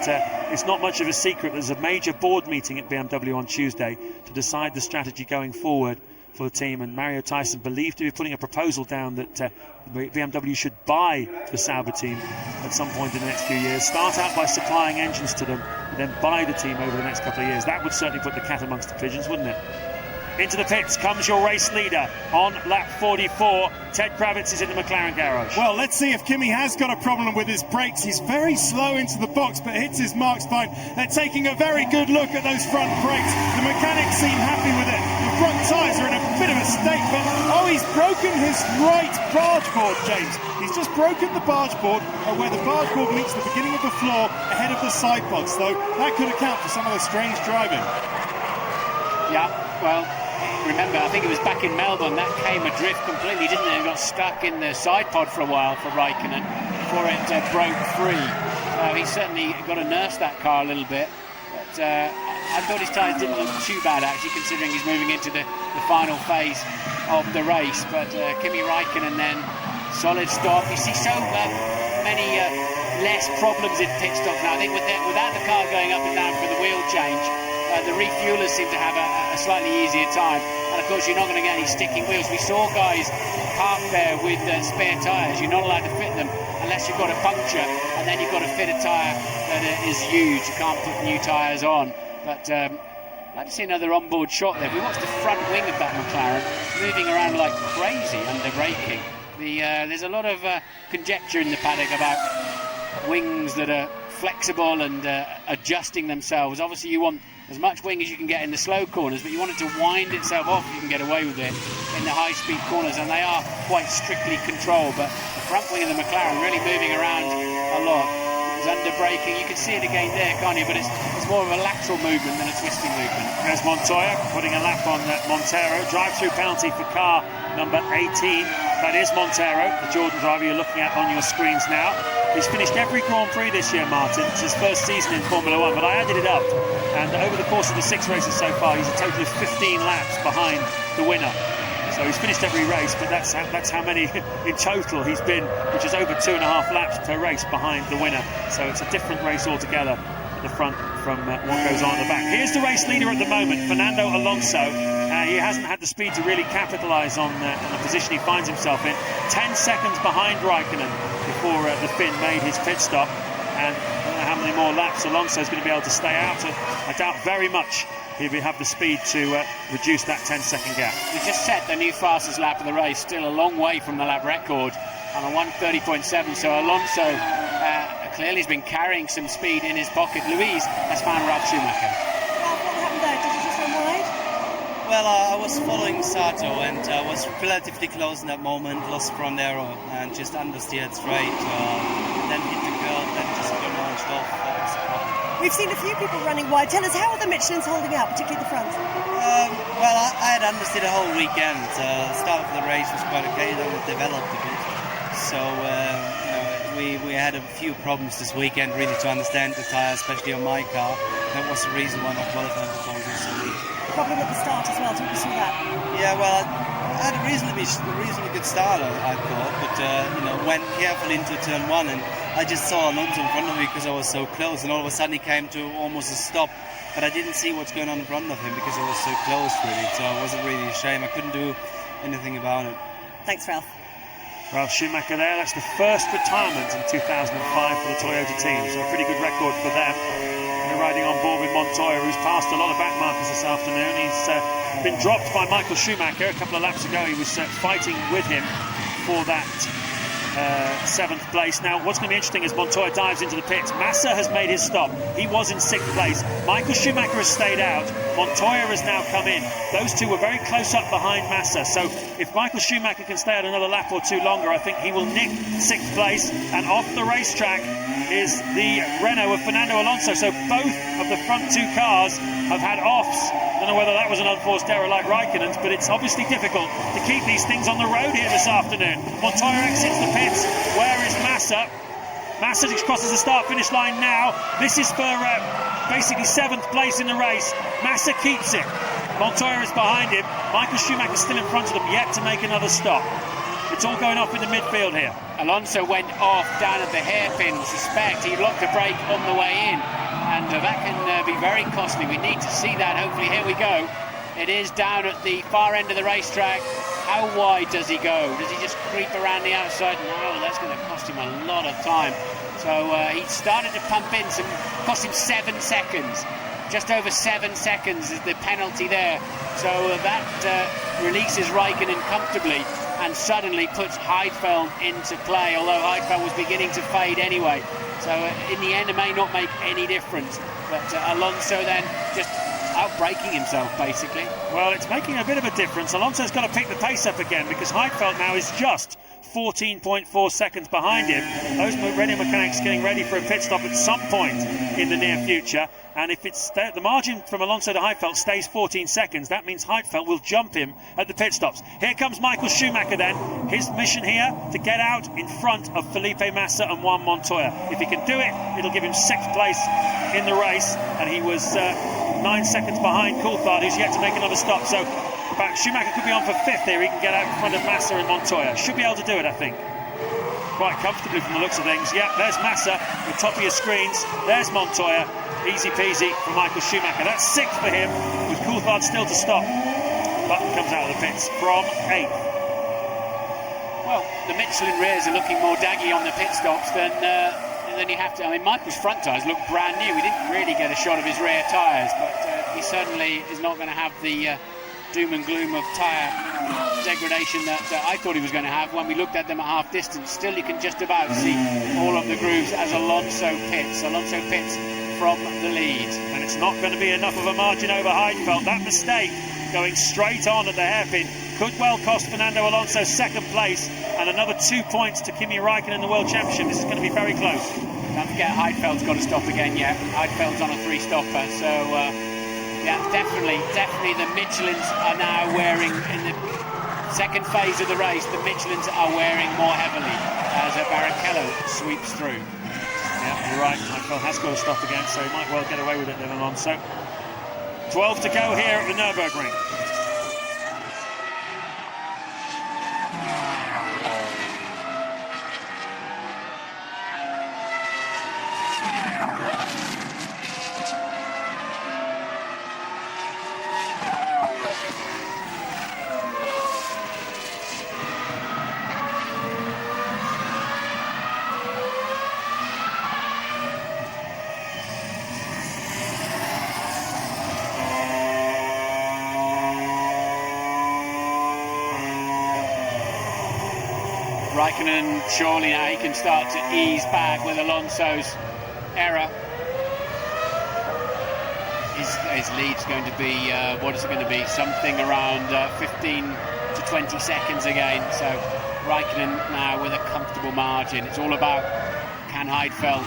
it's not much of a secret. There's a major board meeting at BMW on Tuesday to decide the strategy going forward for the team, and Mario Tyson believed to be putting a proposal down that BMW should buy the Sauber team at some point in the next few years. Start out by supplying engines to them, and then buy the team over the next couple of years. That would certainly put the cat amongst the pigeons, wouldn't it? Into the pits comes your race leader on lap 44. Ted Kravitz is in the McLaren garage. Well, let's see if Kimi has got a problem with his brakes. He's very slow into the box, but hits his marks fine. They're taking a very good look at those front brakes. The mechanics seem happy with it. The front tyres are in a bit of a state, but he's broken his right barge board, James. He's just broken the barge board where the barge board meets the beginning of the floor ahead of the side pods, so that could account for some of the strange driving. Yeah, well, remember, I think it was back in Melbourne, that came adrift completely, didn't it? It got stuck in the side pod for a while for Raikkonen before it broke free. He's certainly got to nurse that car a little bit. But I thought his tyres didn't look too bad, actually, considering he's moving into the final phase of the race. But Kimi Raikkonen then, solid stop. You see so many less problems in pit stop now. I think without the car going up and down for the wheel change, the refuelers seem to have a slightly easier time, and of course you're not going to get any sticking wheels. We saw guys park there with spare tyres. You're not allowed to fit them unless you've got a puncture, and then you've got to fit a tyre that is huge. You can't put new tyres on. But I'd like to see another onboard shot there. If we watch the front wing of that McLaren, it's moving around like crazy under braking. There's a lot of conjecture in the paddock about wings that are flexible and adjusting themselves. Obviously you want as much wing as you can get in the slow corners, but you want it to wind itself off. You can get away with it in the high-speed corners, and they are quite strictly controlled. But the front wing of the McLaren really moving around a lot. It's under braking. You can see it again there, can't you? But it's more of a lateral movement than a twisting movement. There's Montoya putting a lap on Montero. Drive-through penalty for car number 18. That is Montero, the Jordan driver you're looking at on your screens now. He's finished every Grand Prix this year, Martin. It's his first season in Formula One, but I added it up. And over the course of the 6 races so far, he's a total of 15 laps behind the winner. So he's finished every race, but that's how many in total he's been, which is over 2.5 laps per race behind the winner. So it's a different race altogether at the front from what goes on at the back. Here's the race leader at the moment, Fernando Alonso. He hasn't had the speed to really capitalise on the position he finds himself in. 10 seconds behind Raikkonen before the Finn made his pit stop. And I don't know how many more laps Alonso's going to be able to stay out. I doubt very much he'll have the speed to reduce that 10-second gap. He just set the new fastest lap of the race, still a long way from the lap record on a 1:30.7. So Alonso clearly has been carrying some speed in his pocket. Luis has found Ralf Schumacher. Ralf, what happened there? Did you just run wide? Well, I was following Sato and was relatively close in that moment, lost front arrow and just understeered straight. Then hit the curb, then just got launched off. We've seen a few people running wide. Tell us, how are the Michelins holding up, particularly the front? Well, I had understeered the whole weekend. The start of the race was quite okay, then it developed a bit. So we had a few problems this weekend really to understand the tyre, especially on my car. That was the reason why my qualifying performance was so weak. Problem at the start as well, talk us through that. Yeah, well, I had a reasonably good start, I thought, but went carefully into turn 1, and I just saw Alonso in front of me because I was so close, and all of a sudden he came to almost a stop, but I didn't see what's going on in front of him because I was so close, really. So it was really a shame. I couldn't do anything about it. Thanks, Ralf. Ralf Schumacher there. That's the first retirement in 2005 for the Toyota team, so a pretty good record for them. We're riding on board with Montoya, who's passed a lot of back markers this afternoon. He's been dropped by Michael Schumacher a couple of laps ago. He was fighting with him for that 7th place. Now, what's going to be interesting is Montoya dives into the pits. Massa has made his stop. He was in 6th place. Michael Schumacher has stayed out. Montoya has now come in. Those two were very close up behind Massa. So if Michael Schumacher can stay out another lap or two longer, I think he will nick 6th place. And off the racetrack is the Renault of Fernando Alonso. So both of the front 2 cars have had offs. I don't know whether that was an unforced error like Raikkonen's, but it's obviously difficult to keep these things on the road here this afternoon. Montoya exits the pits. Where is Massa? Massa just crosses the start-finish line now. This is for basically 7th place in the race. Massa keeps it. Montoya is behind him. Michael Schumacher still in front of them, yet to make another stop. It's all going off in the midfield here. Alonso went off down at the hairpin. Suspect he locked a brake on the way in, and that can be very costly. We need to see that. Hopefully, here we go. It is down at the far end of the racetrack. How wide does he go? Does he just creep around the outside? No, that's going to cost him a lot of time. So he started to pump in some, cost him 7 seconds. Just over 7 seconds is the penalty there. So that releases Raikkonen comfortably and suddenly puts Heidfeld into play, although Heidfeld was beginning to fade anyway. So in the end, it may not make any difference. But Alonso then just out-braking himself, basically. Well, it's making a bit of a difference. Alonso's got to pick the pace up again because Heidfeld now is just 14.4 seconds behind him. Those Renault mechanics getting ready for a pit stop at some point in the near future. And if it's the margin from Alonso to Heidfeld stays 14 seconds, that means Heidfeld will jump him at the pit stops. Here comes Michael Schumacher then. His mission here to get out in front of Felipe Massa and Juan Montoya. If he can do it, it'll give him 6th place in the race. And he was 9 seconds behind Coulthard, who's yet to make another stop. So Schumacher could be on for 5th here. He can get out in front of Massa and Montoya. Should be able to do it, I think. Quite comfortably from the looks of things. Yeah, there's Massa, the top of your screens. There's Montoya. Easy peasy for Michael Schumacher. That's 6th for him, with Coulthard still to stop. Button comes out of the pits from 8th. Well, the Michelin rears are looking more daggy on the pit stops than you have to. I mean, Michael's front tyres look brand new. We didn't really get a shot of his rear tyres, but he certainly is not going to have the doom and gloom of tyre degradation that I thought he was going to have when we looked at them at half distance. Still, you can just about see all of the grooves as Alonso pits. Alonso pits from the lead. And it's not going to be enough of a margin over Heidfeld. That mistake, going straight on at the hairpin, could well cost Fernando Alonso second place and another 2 points to Kimi Räikkönen in the World Championship. This is going to be very close. Don't forget Heidfeld's got to stop again yet. Heidfeld's on a 3-stopper, so yeah, definitely the Michelins are now wearing, in the second phase of the race, the Michelins are wearing more heavily as Barrichello sweeps through. Yeah, you're right, Heidfeld has got to stop again, so he might well get away with it then, Alonso. 12 to go here at the Nürburgring. Raikkonen, surely now he can start to ease back with Alonso's error. His lead's going to be, what is it going to be? Something around 15 to 20 seconds again. So Raikkonen now with a comfortable margin. It's all about, can Heidfeld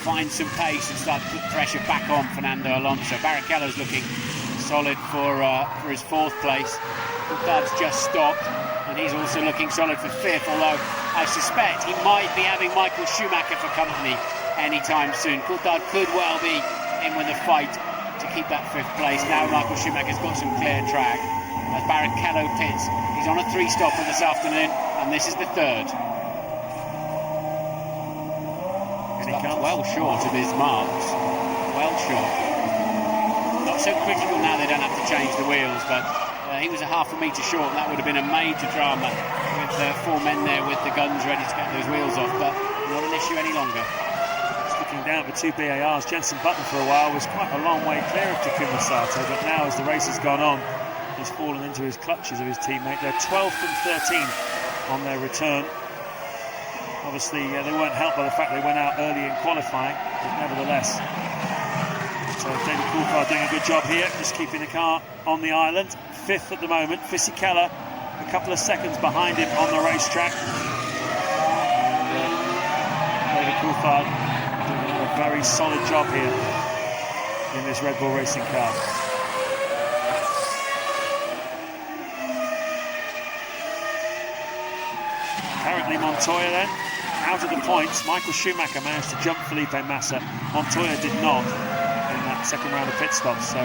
find some pace and start to put pressure back on Fernando Alonso. Barrichello's looking solid for his fourth place. Coulthard's just stopped, and he's also looking solid for fifth, although I suspect he might be having Michael Schumacher for company anytime soon. Coulthard could well be in with a fight to keep that fifth place. Now Michael Schumacher's got some clear track. As Barrichello pits, he's on a 3-stopper this afternoon, and this is the third. Well short of his marks. Well short. Not so critical now they don't have to change the wheels, but he was a half a metre short, and that would have been a major drama with 4 men there with the guns ready to get those wheels off, but not an issue any longer. Just looking down for 2 BARs, Jenson Button for a while was quite a long way clear of Takuma Sato, but now as the race has gone on, he's fallen into his clutches of his teammate. They're 12th and 13th on their return. Obviously, they weren't helped by the fact they went out early in qualifying, but nevertheless. So David Coulthard doing a good job here, just keeping the car on the island. 5th at the moment. Fisichella a couple of seconds behind him on the racetrack. David Coulthard doing a very solid job here in this Red Bull Racing car. Apparently Montoya then out of the points. Michael Schumacher managed to jump Felipe Massa. Montoya did not in that second round of pit stops, so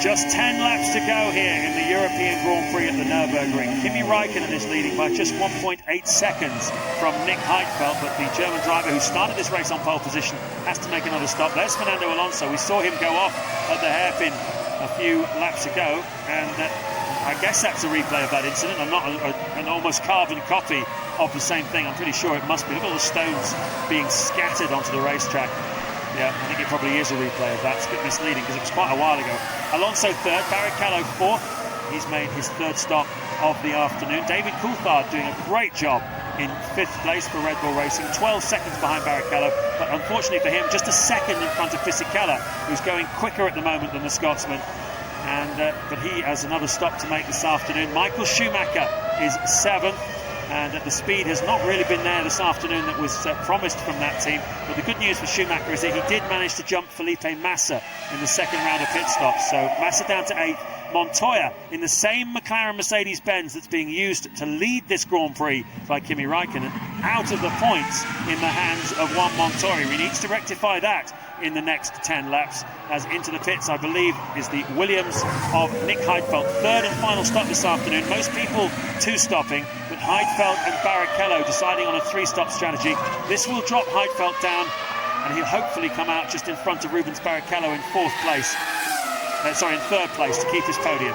just 10 laps to go here in the European Grand Prix at the Nürburgring. Kimi Räikkönen is leading by just 1.8 seconds from Nick Heidfeld, but the German driver who started this race on pole position has to make another stop. There's Fernando Alonso. We saw him go off at the hairpin a few laps ago, and I guess that's a replay of that incident. I'm not an almost carbon copy of the same thing. I'm pretty sure it must be. Look at all the stones being scattered onto the racetrack. Yeah, I think it probably is a replay of that. It's a bit misleading because it was quite a while ago. Alonso third, Barrichello fourth. He's made his third stop of the afternoon. David Coulthard doing a great job in 5th place for Red Bull Racing, 12 seconds behind Barrichello, but unfortunately for him, just a second in front of Fisichella, who's going quicker at the moment than the Scotsman. And but he has another stop to make this afternoon. Michael Schumacher is 7th. And the speed has not really been there this afternoon that was promised from that team. But the good news for Schumacher is that he did manage to jump Felipe Massa in the second round of pit stops. So Massa down to 8th. Montoya in the same McLaren Mercedes-Benz that's being used to lead this Grand Prix by Kimi Räikkönen, out of the points in the hands of Juan Montoya. He needs to rectify that in the next 10 laps, as into the pits, I believe, is the Williams of Nick Heidfeld. Third and final stop this afternoon. Most people 2-stopping, but Heidfeld and Barrichello deciding on a 3-stop strategy. This will drop Heidfeld down, and he'll hopefully come out just in front of Rubens Barrichello in 4th place. In 3rd place to keep his podium.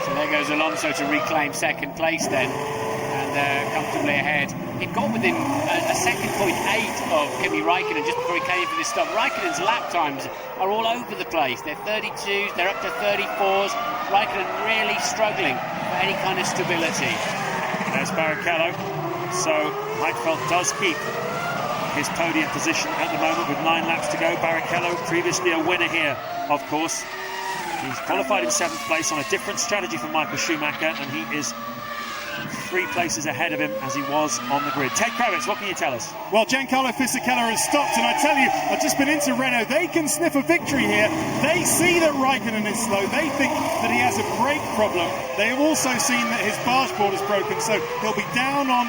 So there goes Alonso to reclaim second place then, and comfortably ahead. It got within a second 0.8 of Kimi Raikkonen just before he came in for this stop. Raikkonen's lap times are all over the place. They're 32s, they're up to 34s. Raikkonen really struggling for any kind of stability. There's Barrichello. So Heidfeld does keep his podium position at the moment with 9 laps to go. Barrichello, previously a winner here, of course. He's qualified in 7th place on a different strategy from Michael Schumacher, and he is 3 places ahead of him as he was on the grid. Ted Kravitz, what can you tell us? Well, Giancarlo Fisichella has stopped, and I tell you, I've just been into Renault. They can sniff a victory here. They see that Raikkonen is slow. They think that he has a brake problem. They have also seen that his barge board is broken, so he'll be down on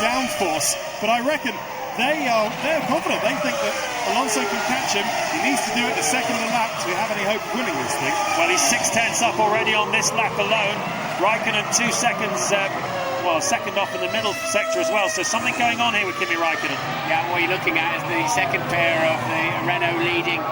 downforce. But I reckon they're confident. They think that Alonso can catch him. He needs to do it the second of the lap to have any hope of winning this thing. Well, he's 6/10 up already on this lap alone. Raikkonen 2 seconds, second off in the middle sector as well. So something going on here with Kimi Raikkonen. Yeah, what you're looking at is the second pair of the Renault leading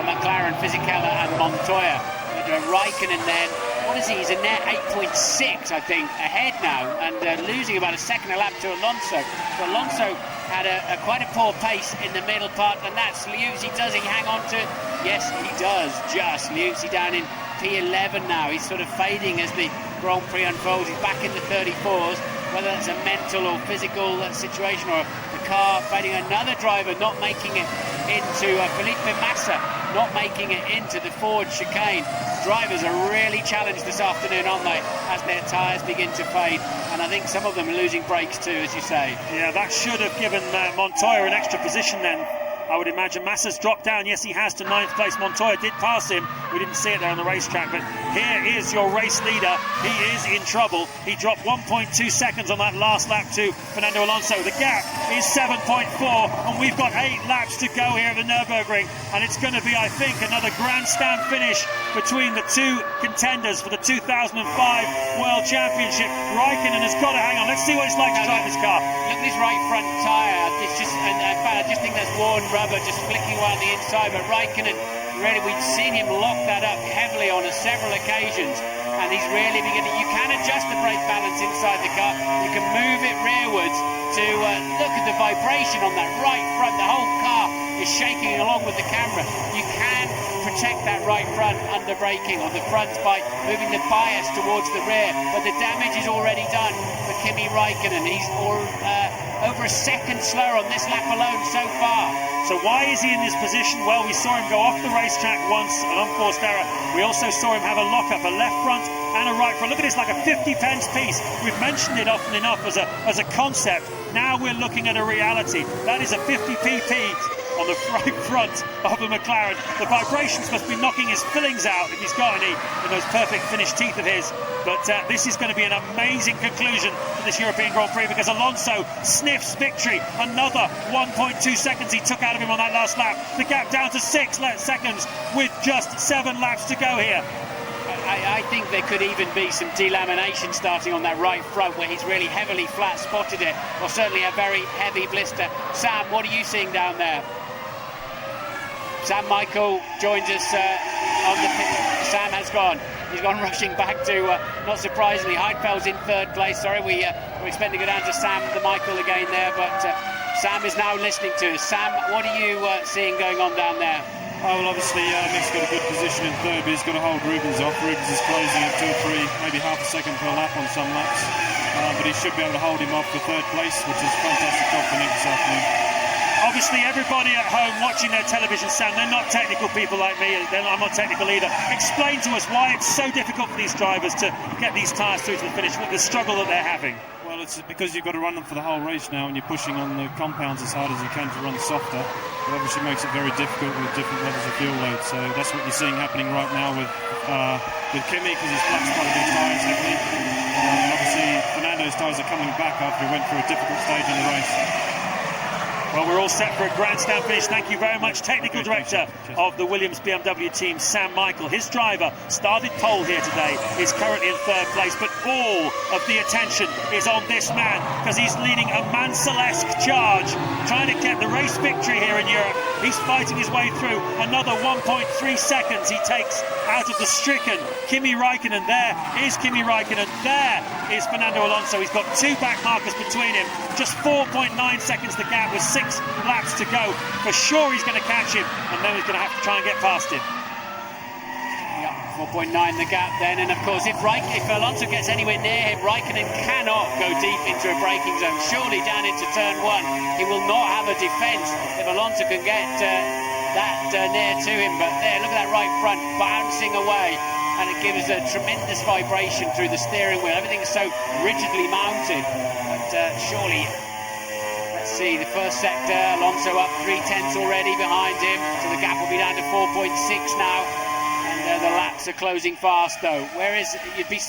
McLaren, Fisichella and Montoya. Raikkonen then, what is he? He's a net 8.6, I think, ahead now, and losing about a second a lap to Alonso. So Alonso had quite a poor pace in the middle part, and that's Liuzzi. Does he hang on to it? Yes, he does. Just Liuzzi down in P11 now. He's sort of fading as the Grand Prix unfolds. He's back in the 34s. Whether that's a mental or physical situation, or the car fading. Another driver not making it into Felipe Massa, not making it into the forward chicane. Drivers are really challenged this afternoon, aren't they, as their tyres begin to fade, and I think some of them are losing brakes too, as you say. Yeah, that should have given Montoya an extra position then, I would imagine. Massa's dropped down. Yes, he has, to 9th place. Montoya did pass him. We didn't see it there on the racetrack, but here is your race leader. He is in trouble. He dropped 1.2 seconds on that last lap to Fernando Alonso. The gap is 7.4, and we've got 8 laps to go here at the Nürburgring, and it's going to be, I think, another grandstand finish between the 2 contenders for the 2005 World Championship. Raikkonen has got to hang on. Let's see what it's like to drive this car. Look at his right front tyre. It's just, in fact, I just think that's worn rubber just flicking around the inside, but Raikkonen, really, we've seen him lock that up heavily on several occasions, and he's really beginning. You can adjust the brake balance inside the car. You can move it rearwards to look at the vibration on that right front. The whole car is shaking along with the camera. You can protect that right front under braking on the front by moving the bias towards the rear, but the damage is already done for Kimi Raikkonen. He's over a second slower on this lap alone so far. So why is he in this position? Well, we saw him go off the racetrack once, an unforced error. We also saw him have a lock-up, a left front and a right front. Look at this, like a 50 pence piece. We've mentioned it often enough as a concept. Now we're looking at a reality. That is a 50p piece on the right front of the McLaren. The vibrations must be knocking his fillings out if he's got any in those perfect finished teeth of his. But this is going to be an amazing conclusion to this European Grand Prix, because Alonso sniffs victory. Another 1.2 seconds he took out of him on that last lap. The gap down to 6 seconds with just 7 laps to go here. I think there could even be some delamination starting on that right front, where he's really heavily flat spotted it, or certainly a very heavy blister. Sam, what are you seeing down there? Sam Michael joins us on the pit. Sam has gone. He's gone rushing back to, not surprisingly, Heidfeld's in 3rd place. Sorry, we were expecting to go down to Sam the Michael again there, but Sam is now listening to us. Sam, what are you seeing going on down there? Oh, well, obviously, Mick's got a good position in 3rd, but he's got to hold Rubens off. Rubens is closing at 2 or 3, maybe half a second per lap on some laps, but he should be able to hold him off for 3rd place, which is fantastic job for Nick this afternoon. Obviously, everybody at home watching their television, Sam, they're not technical people like me. I'm not technical either. Explain to us why it's so difficult for these drivers to get these tyres through to the finish, with the struggle that they're having. Well, it's because you've got to run them for the whole race now, and you're pushing on the compounds as hard as you can to run softer. It obviously makes it very difficult with different levels of fuel load. So that's what you're seeing happening right now with Kimi, because he's flat spotted his tyres heavily. And obviously, Fernando's tyres are coming back after he went through a difficult stage in the race. Well, we're all set for a grandstand finish. Thank you very much, Technical Director of the Williams BMW team, Sam Michael. His driver started pole here today, is currently in third place, but all of the attention is on this man because he's leading a Mansell-esque charge, trying to get the race victory here in Europe. He's fighting his way through. Another 1.3 seconds he takes out of the stricken Kimi Raikkonen. There is Kimi Raikkonen. There is Fernando Alonso. He's got two back markers between him. Just 4.9 seconds the gap with 6 laps to go. For sure he's going to catch him, and then he's going to have to try and get past him. Yeah, 4.9 the gap then, and of course if Alonso gets anywhere near him, Raikkonen cannot go deep into a braking zone. Surely down into turn 1 he will not have a defence if Alonso can get that near to him. But there, look at that right front bouncing away, and it gives a tremendous vibration through the steering wheel. Everything is so rigidly mounted, but surely. Let's see, the first sector, Alonso up 0.3 already behind him, so the gap will be down to 4.6 now, and the laps are closing fast though. Whereas you'd be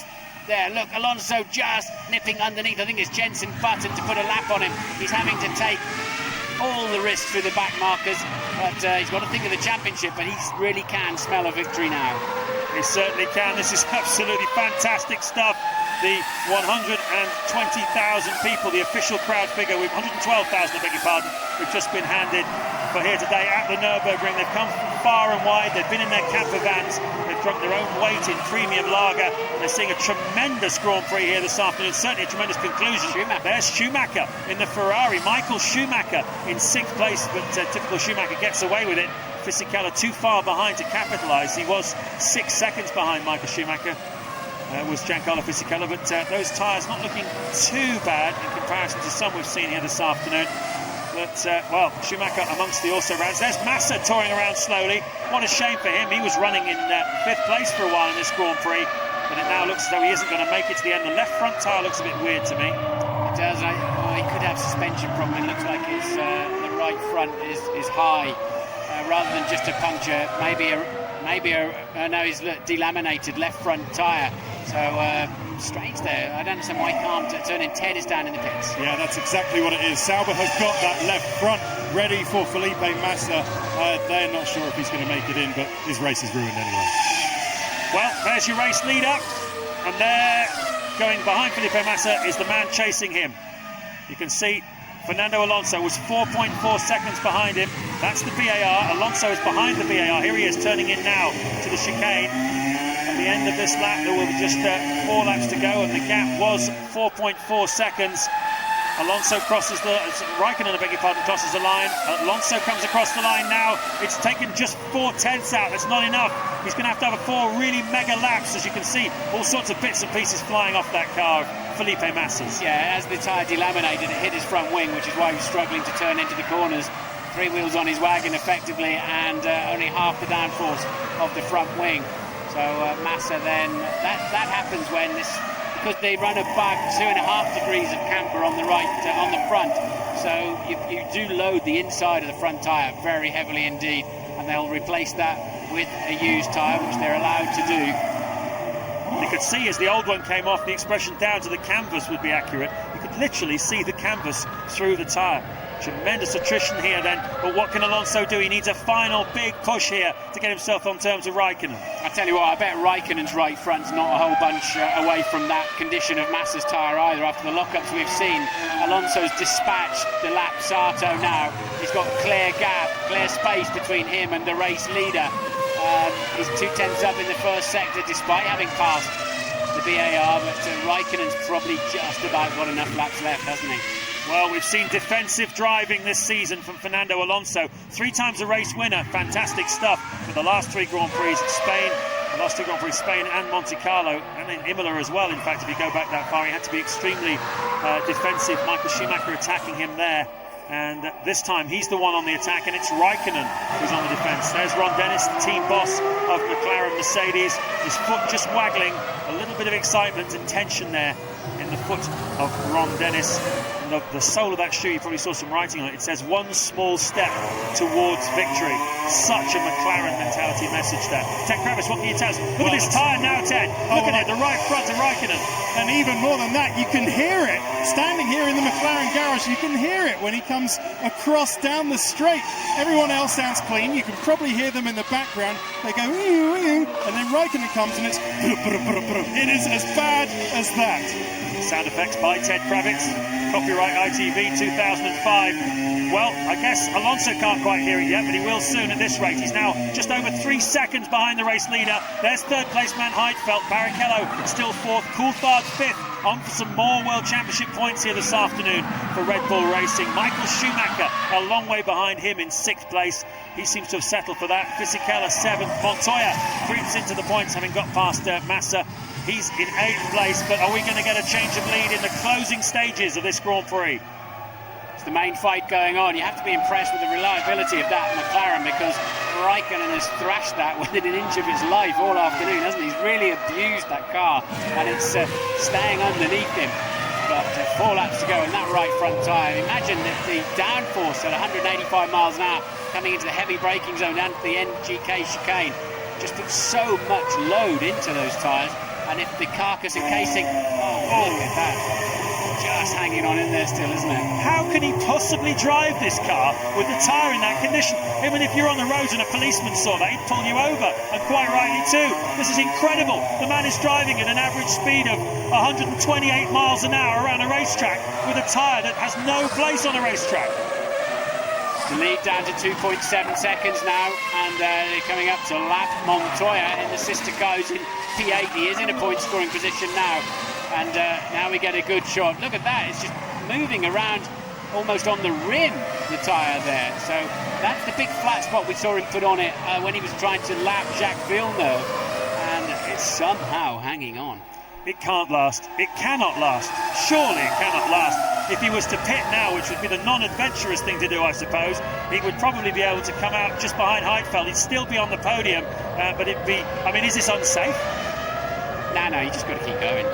there, look, Alonso just nipping underneath. I think it's Jenson Button to put a lap on him. He's having to take all the risks through the back markers, but he's got to think of the championship, but he really can smell a victory now. He certainly can. This is absolutely fantastic stuff. The 120,000 people, the official crowd figure, with 112,000, I beg your pardon, we've just been handed for here today at the Nürburgring. They've come from far and wide. They've been in their camper vans. They've drunk their own weight in premium lager. They're seeing a tremendous Grand Prix here this afternoon. Certainly a tremendous conclusion. There's Schumacher in the Ferrari. Michael Schumacher in 6th place, but typical Schumacher gets away with it. Fisichella too far behind to capitalise. He was 6 seconds behind Michael Schumacher. Was Giancarlo Fisichella, but those tyres not looking too bad in comparison to some we've seen here this afternoon. But, well, Schumacher amongst the also-rans. There's Massa touring around slowly. What a shame for him. He was running in 5th place for a while in this Grand Prix, but it now looks as though he isn't going to make it to the end. The left front tyre looks a bit weird to me. It does. He could have suspension problem. It looks like his the right front is high, rather than just a puncture. No, he's delaminated left front tyre. So strange there. I don't understand why he can't turn in. Ted is down in the pits. Yeah, that's exactly what it is. Sauber has got that left front ready for Felipe Massa. They're not sure if he's going to make it in, but his race is ruined anyway. Well, there's your race lead up, and there, going behind Felipe Massa, is the man chasing him. You can see Fernando Alonso was 4.4 seconds behind him. That's the VAR. Alonso is behind the VAR. Here he is turning in now to the chicane. At the end of this lap, there will be just 4 laps to go, and the gap was 4.4 seconds. Alonso crosses Raikkonen, I beg your pardon, crosses the line. Alonso comes across the line now. It's taken just 0.4 out. That's not enough. He's going to have 4 really mega laps, as you can see. All sorts of bits and pieces flying off that car, Felipe Massa's. Yeah, as the tyre delaminated, it hit his front wing, which is why he was struggling to turn into the corners. 3 wheels on his wagon effectively, and only half the downforce of the front wing. So Massa then, that happens when this, because they run about 2.5 degrees of camber on the right, on the front. So you do load the inside of the front tyre very heavily indeed, and they'll replace that with a used tyre, which they're allowed to do. You could see as the old one came off, the expression down to the canvas would be accurate. You could literally see the canvas through the tyre. Tremendous attrition here then, but what can Alonso do? He needs a final big push here to get himself on terms with Raikkonen. I tell you what, I bet Raikkonen's right front's not a whole bunch away from that condition of Massa's tyre either. After the lockups we've seen, Alonso's dispatched the lap Sato now. He's got clear gap, clear space between him and the race leader. He's 0.2 up in the first sector despite having passed the VAR, but Raikkonen's probably just about got enough laps left, hasn't he? Well, we've seen defensive driving this season from Fernando Alonso. 3 times a race winner, fantastic stuff. For the last 3 Grand Prix, Spain, the last 2 Grand Prix, Spain and Monte Carlo, and in Imola as well. In fact, if you go back that far, he had to be extremely defensive. Michael Schumacher attacking him there. And this time he's the one on the attack, and it's Raikkonen who's on the defence. There's Ron Dennis, the team boss of McLaren Mercedes, his foot just waggling. A little bit of excitement and tension there in the foot of Ron Dennis. the sole of that shoe, you probably saw some writing on it. It says one small step towards victory. Such a McLaren mentality message there. Ted Kravitz, what can you tell us? Look at this tyre now, Ted. Look at it, the right front of Raikkonen. And even more than that, you can hear it. Standing here in the McLaren garage, you can hear it when he comes across down the straight. Everyone else sounds clean. You can probably hear them in the background. They go, ooh, ooh, and then Raikkonen comes and it's it is as bad as that. Sound effects by Ted Kravitz. Copyright ITV 2005. Well, I guess Alonso can't quite hear it yet, but he will soon at this rate. He's now just over 3 seconds behind the race leader. There's third place man Heidfeld. Barrichello still fourth. Coulthard's fifth. On for some more World Championship points here this afternoon for Red Bull Racing. Michael Schumacher a long way behind him in sixth place. He seems to have settled for that. Fisichella seventh. Montoya creeps into the points, having got past Massa. He's in eighth place, but are we going to get a change of lead in the closing stages of this Grand Prix? It's the main fight going on. You have to be impressed with the reliability of that McLaren, because Raikkonen has thrashed that within an inch of his life all afternoon, hasn't he? He's really abused that car, and it's staying underneath him. But 4 laps to go, and that right front tyre. Imagine the downforce at 185 miles an hour coming into the heavy braking zone and the NGK chicane. Just puts so much load into those tyres. And if the carcass and casing, look at that, just hanging on in there still, isn't it? How can he possibly drive this car with the tyre in that condition? Even if you're on the roads and a policeman saw that, he'd pull you over, and quite rightly too. This is incredible. The man is driving at an average speed of 128 miles an hour around a racetrack with a tyre that has no place on a racetrack. The lead down to 2.7 seconds now, and they're coming up to lap Montoya in the sister cars in P8. He is in a point scoring position now, and now we get a good shot. Look at that, it's just moving around almost on the rim, the tyre there. So that's the big flat spot we saw him put on it when he was trying to lap Jacques Villeneuve, and it's somehow hanging on. It can't last. It cannot last. Surely it cannot last. If he was to pit now, which would be the non-adventurous thing to do, I suppose, he would probably be able to come out just behind Heidfeld. He'd still be on the podium, but it'd be... I mean, is this unsafe? No, you just got to keep going.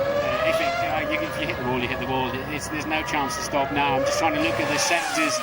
If you hit the wall, you hit the wall. There's no chance to stop now. I'm just trying to look at the sectors,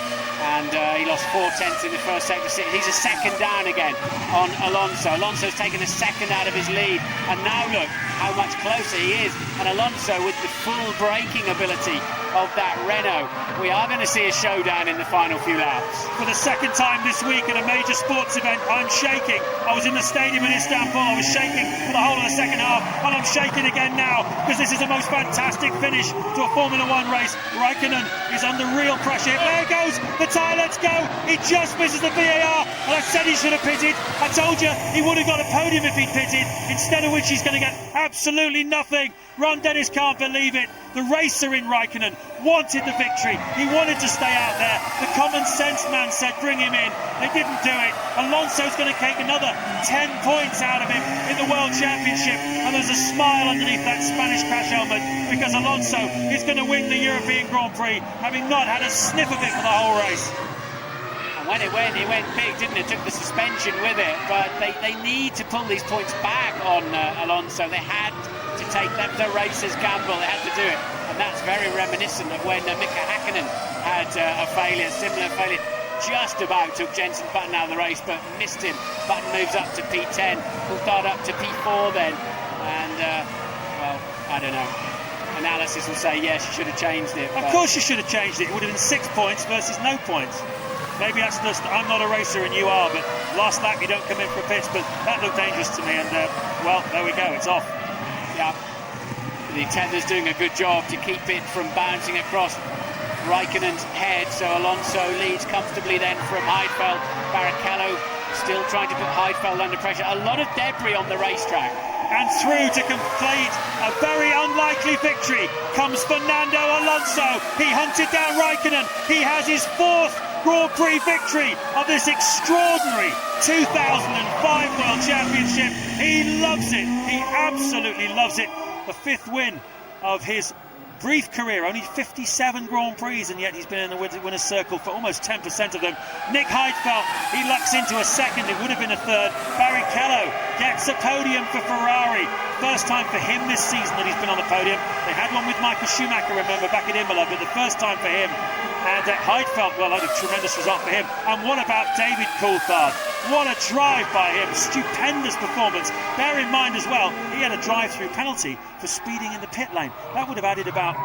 and he lost 4/10 in the first sector. He's a second down again on Alonso. Alonso's taken a second out of his lead, and now look how much closer he is. And Alonso with the full braking ability of that Renault. We are going to see a showdown in the final few laps. For the second time this week at a major sports event, I'm shaking. I was in the stadium in Istanbul. I was shaking for the whole of the second half, and I'm shaking again now, because this is the most fantastic finish to a Formula One race. Raikkonen is under real pressure. There goes the tyre, let's go. He just misses the VAR, and I said he should have pitted. I told you he would have got a podium if he'd pitted, instead of which he's going to get absolutely nothing. Ron Dennis can't believe it. The racer in Raikkonen wanted the victory. He wanted to stay out there. The common sense man said bring him in. They didn't do it. Alonso's going to take another 10 points out of him in the World Championship, and there's a smile underneath that Spanish crash helmet, because Alonso is going to win the European Grand Prix, having not had a sniff of it for the whole race. And when it went big, didn't it? Took the suspension with it, but they need to pull these points back on Alonso. They had to take them to racers' gamble. They had to do it, and that's very reminiscent of when Mika Hakkinen had a similar failure. Just about took Jenson Button out of the race, but missed him. Button moves up to P10, Coulthard up to P4 then, and well, I don't know. Analysis will say yes, you should have changed it. Of course you should have changed it. It would have been 6 points versus no points. Maybe that's just, I'm not a racer and you are, but last lap you don't come in for pits, but that looked dangerous to me, and well, there we go, it's off. Yeah, the tender's doing a good job to keep it from bouncing across Raikkonen's head, so Alonso leads comfortably then from Heidfeld. Barrichello still trying to put Heidfeld under pressure. A lot of debris on the racetrack. And through to complete a very unlikely victory comes Fernando Alonso. He hunted down Raikkonen. He has his 4th Grand Prix victory of this extraordinary 2005 World Championship. He loves it. He absolutely loves it. The 5th win of his brief career, only 57 Grand Prix, and yet he's been in the winner's circle for almost 10% of them. Nick Heidfeld, he lucks into a second, it would have been a third. Barrichello gets a podium for Ferrari. First time for him this season that he's been on the podium. They had one with Michael Schumacher, remember, back at Imola, but the first time for him. And Heidfeld, well, that was a tremendous result for him. And what about David Coulthard? What a drive by him. Stupendous performance. Bear in mind as well, he had a drive-through penalty for speeding in the pit lane. That would have added about,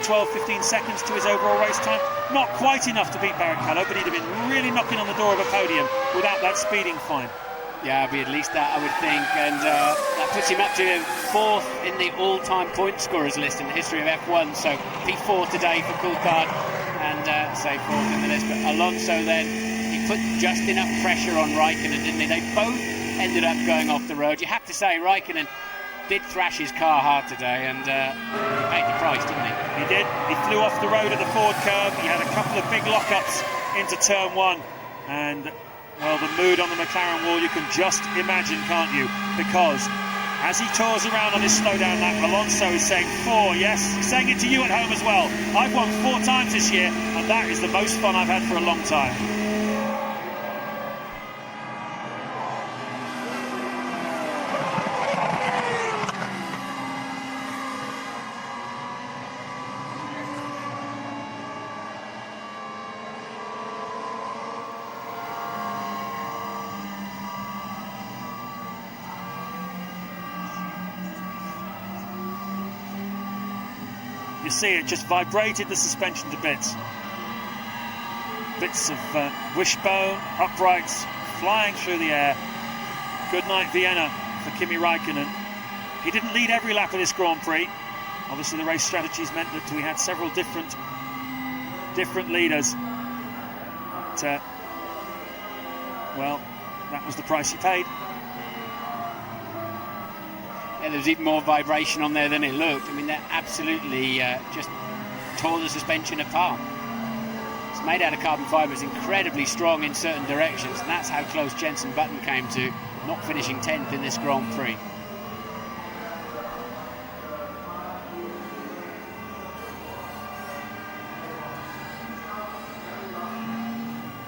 12, 15 seconds to his overall race time. Not quite enough to beat Barrichello, but he'd have been really knocking on the door of a podium without that speeding fine. Yeah, it'll be at least that, I would think, and that puts him up to 4th in the all-time point scorers list in the history of F1. So P4 today for Coulthard, and say 4th in the list. But Alonso then, he put just enough pressure on Raikkonen, didn't he? They both ended up going off the road. You have to say Raikkonen did thrash his car hard today, and he paid the price, didn't he? He did. He flew off the road at the Ford curve. He had a couple of big lockups into turn 1, and well, the mood on the McLaren wall, you can just imagine, can't you? Because as he tours around on his slowdown lap, Alonso is saying 4, yes, he's saying it to you at home as well. I've won 4 times this year, and that is the most fun I've had for a long time. You see it just vibrated the suspension to bits. Bits of wishbone, uprights, flying through the air. Good night Vienna for Kimi Raikkonen. He didn't lead every lap of this Grand Prix. Obviously the race strategies meant that we had several different leaders. But, well, that was the price he paid. Yeah, there was even more vibration on there than it looked. I mean, that absolutely just tore the suspension apart. It's made out of carbon fibre, it's incredibly strong in certain directions, and that's how close Jenson Button came to not finishing 10th in this Grand Prix.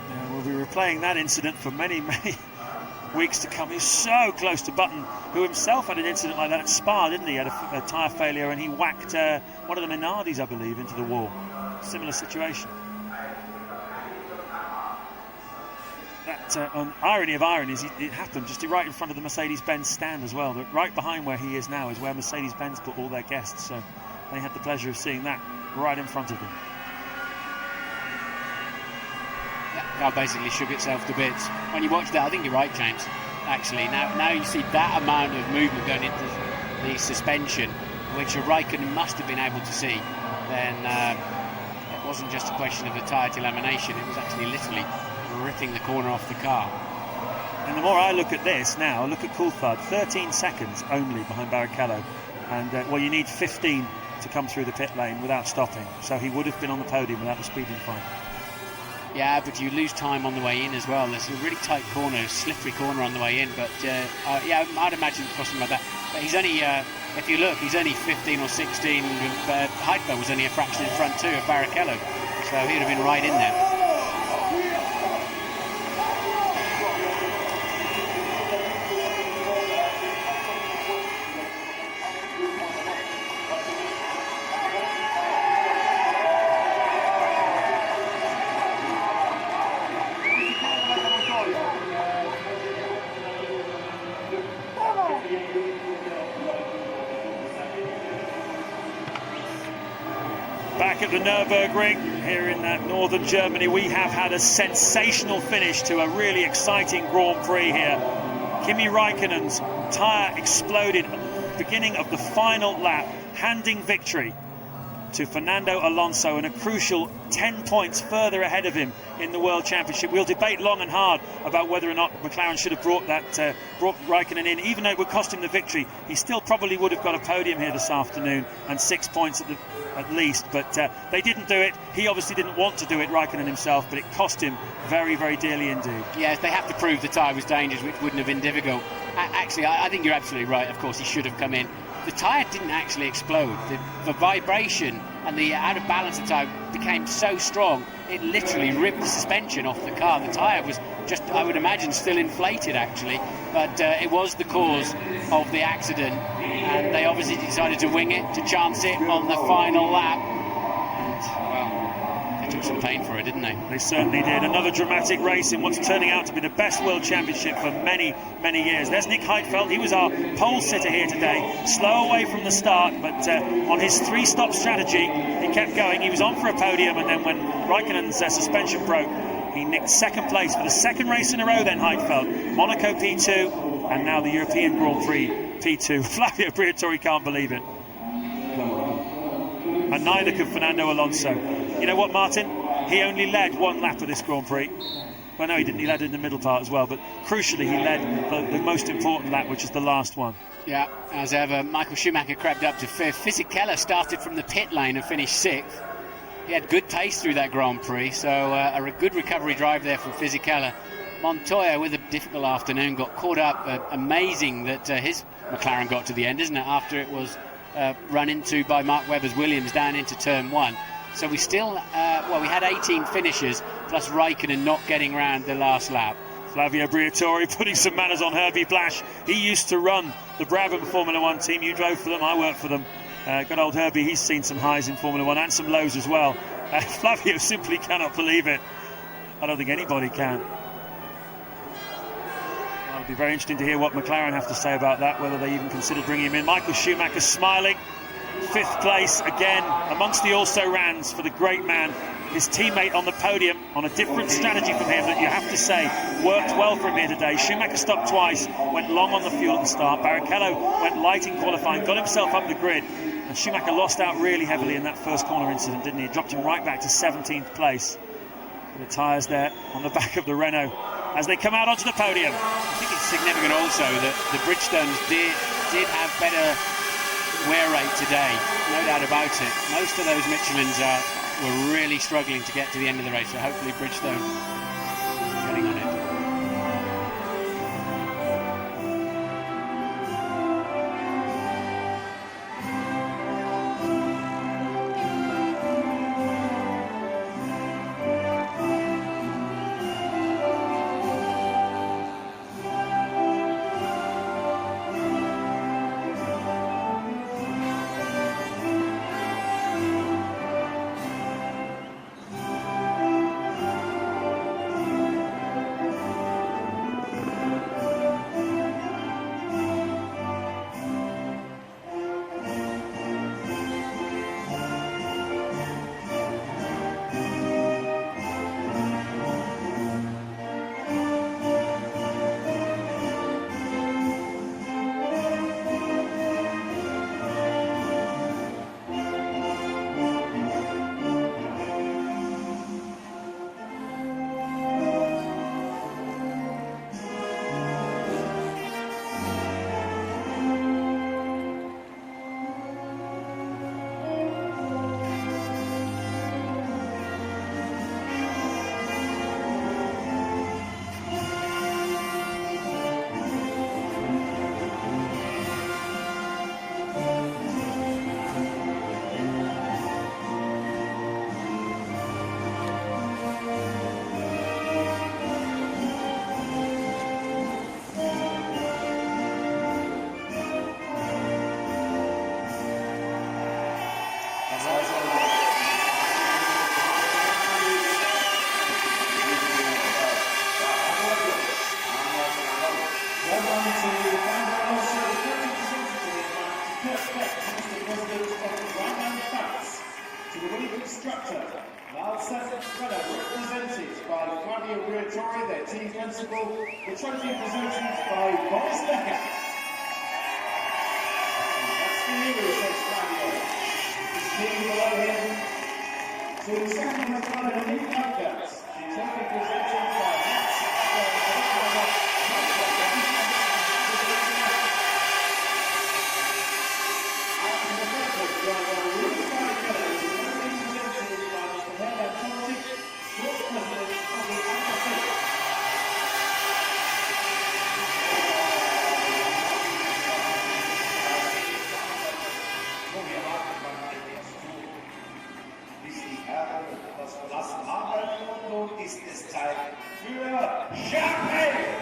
Yeah, we'll be replaying that incident for many, many weeks to come. He's so close to Button, who himself had an incident like that at Spa, didn't he? He had a tyre failure and he whacked one of the Minardis, I believe, into the wall. Similar situation. That irony of ironies, it happened just right in front of the Mercedes-Benz stand as well. Right behind where he is now is where Mercedes-Benz put all their guests, so they had the pleasure of seeing that right in front of them. That car basically shook itself to bits. When you watch that, I think you're right, James. Actually, now you see that amount of movement going into the suspension, which a Raikkonen must have been able to see. Then it wasn't just a question of the tyre delamination; it was actually literally ripping the corner off the car. And the more I look at this now, look at Coulthard, 13 seconds only behind Barrichello, and well, you need 15 to come through the pit lane without stopping. So he would have been on the podium without the speeding fine. Yeah, but you lose time on the way in as well. There's a really tight corner, slippery corner on the way in. But yeah, I'd imagine it cost him like that. But he's only, if you look, he's only 15 or 16. Heidfeld was only a fraction in front too of Barrichello, so he'd have been right in there. Back at the Nürburgring here in northern Germany, we have had a sensational finish to a really exciting Grand Prix here. Kimi Raikkonen's tyre exploded at the beginning of the final lap, handing victory to Fernando Alonso, and a crucial 10 points further ahead of him in the World Championship. We'll debate long and hard about whether or not McLaren should have brought Raikkonen in. Even though it would cost him the victory, he still probably would have got a podium here this afternoon and 6 points at least, but they didn't do it. He obviously didn't want to do it, Raikkonen himself, but it cost him very, very dearly indeed. Yes, they have to prove the tyre was dangerous, which wouldn't have been difficult. Actually, I think you're absolutely right. Of course, he should have come in. The tyre didn't actually explode. The vibration and the out of balance of the tyre became so strong it literally ripped the suspension off the car. The tyre was just, I would imagine, still inflated actually, but it was the cause of the accident, and they obviously decided to wing it, to chance it on the final lap, and well, they took some pain for it, didn't they? They certainly did. Another dramatic race in what's turning out to be the best World Championship for many, many years. There's Nick Heidfeld. He was our pole sitter here today. Slow away from the start, but on his three-stop strategy, he kept going. He was on for a podium, and then when Raikkonen's suspension broke, he nicked second place for the second race in a row then, Heidfeld. Monaco P2, and now the European Grand Prix P2. Flavio Briatore can't believe it. And neither could Fernando Alonso. You know what, Martin? He only led one lap of this Grand Prix. Well, no, he didn't. He led in the middle part as well, but crucially, he led the most important lap, which is the last one. Yeah, as ever, Michael Schumacher crept up to fifth. Fisichella started from the pit lane and finished sixth. He had good pace through that Grand Prix, so a good recovery drive there from Fisichella. Montoya, with a difficult afternoon, got caught up. Amazing that his McLaren got to the end, isn't it, after it was run into by Mark Webber's Williams down into turn one. So we still, we had 18 finishers, plus Raikkonen not getting round the last lap. Flavio Briatore putting some manners on Herbie Blash. He used to run the Brabham Formula One team. You drove for them, I worked for them. Good old Herbie, he's seen some highs in Formula One and some lows as well. Flavio simply cannot believe it. I don't think anybody can. Well, it'll be very interesting to hear what McLaren have to say about that, whether they even considered bringing him in. Michael Schumacher smiling. Fifth place again amongst the also-rans for the great man. His teammate on the podium on a different strategy from him that you have to say worked well for him here today. Schumacher stopped twice, went long on the fuel at the start. Barrichello went light in qualifying, got himself up the grid, and Schumacher lost out really heavily in that first corner incident, didn't he? It dropped him right back to 17th place. The tyres there on the back of the Renault as they come out onto the podium. I think it's significant also that the Bridgestones did have better wear rate today, no doubt about it. Most of those Michelins were really struggling to get to the end of the race, so hopefully Bridgestone getting on it. The trophy presented by Boris Becker. That's for you, says Flavio. King below him. So the second has won a new contest. The trophy presented by Max. Bestzeit für Chappell.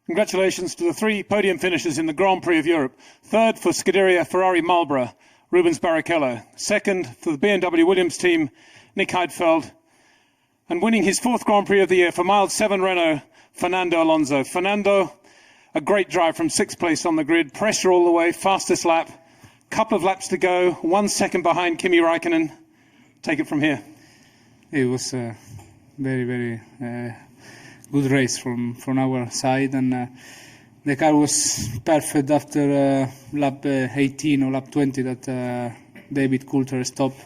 Congratulations to the three podium finishers in the Grand Prix of Europe. Third for Scuderia Ferrari Marlboro, Rubens Barrichello. Second for the BMW Williams team, Nick Heidfeld. And winning his fourth Grand Prix of the year for Mild 7 Renault, Fernando Alonso. Fernando, a great drive from sixth place on the grid, pressure all the way, fastest lap. Couple of laps to go, 1 second behind Kimi Raikkonen. Take it from here. It was a very good race from our side, and the car was perfect after lap 18 or lap 20 that David Coulthard stopped.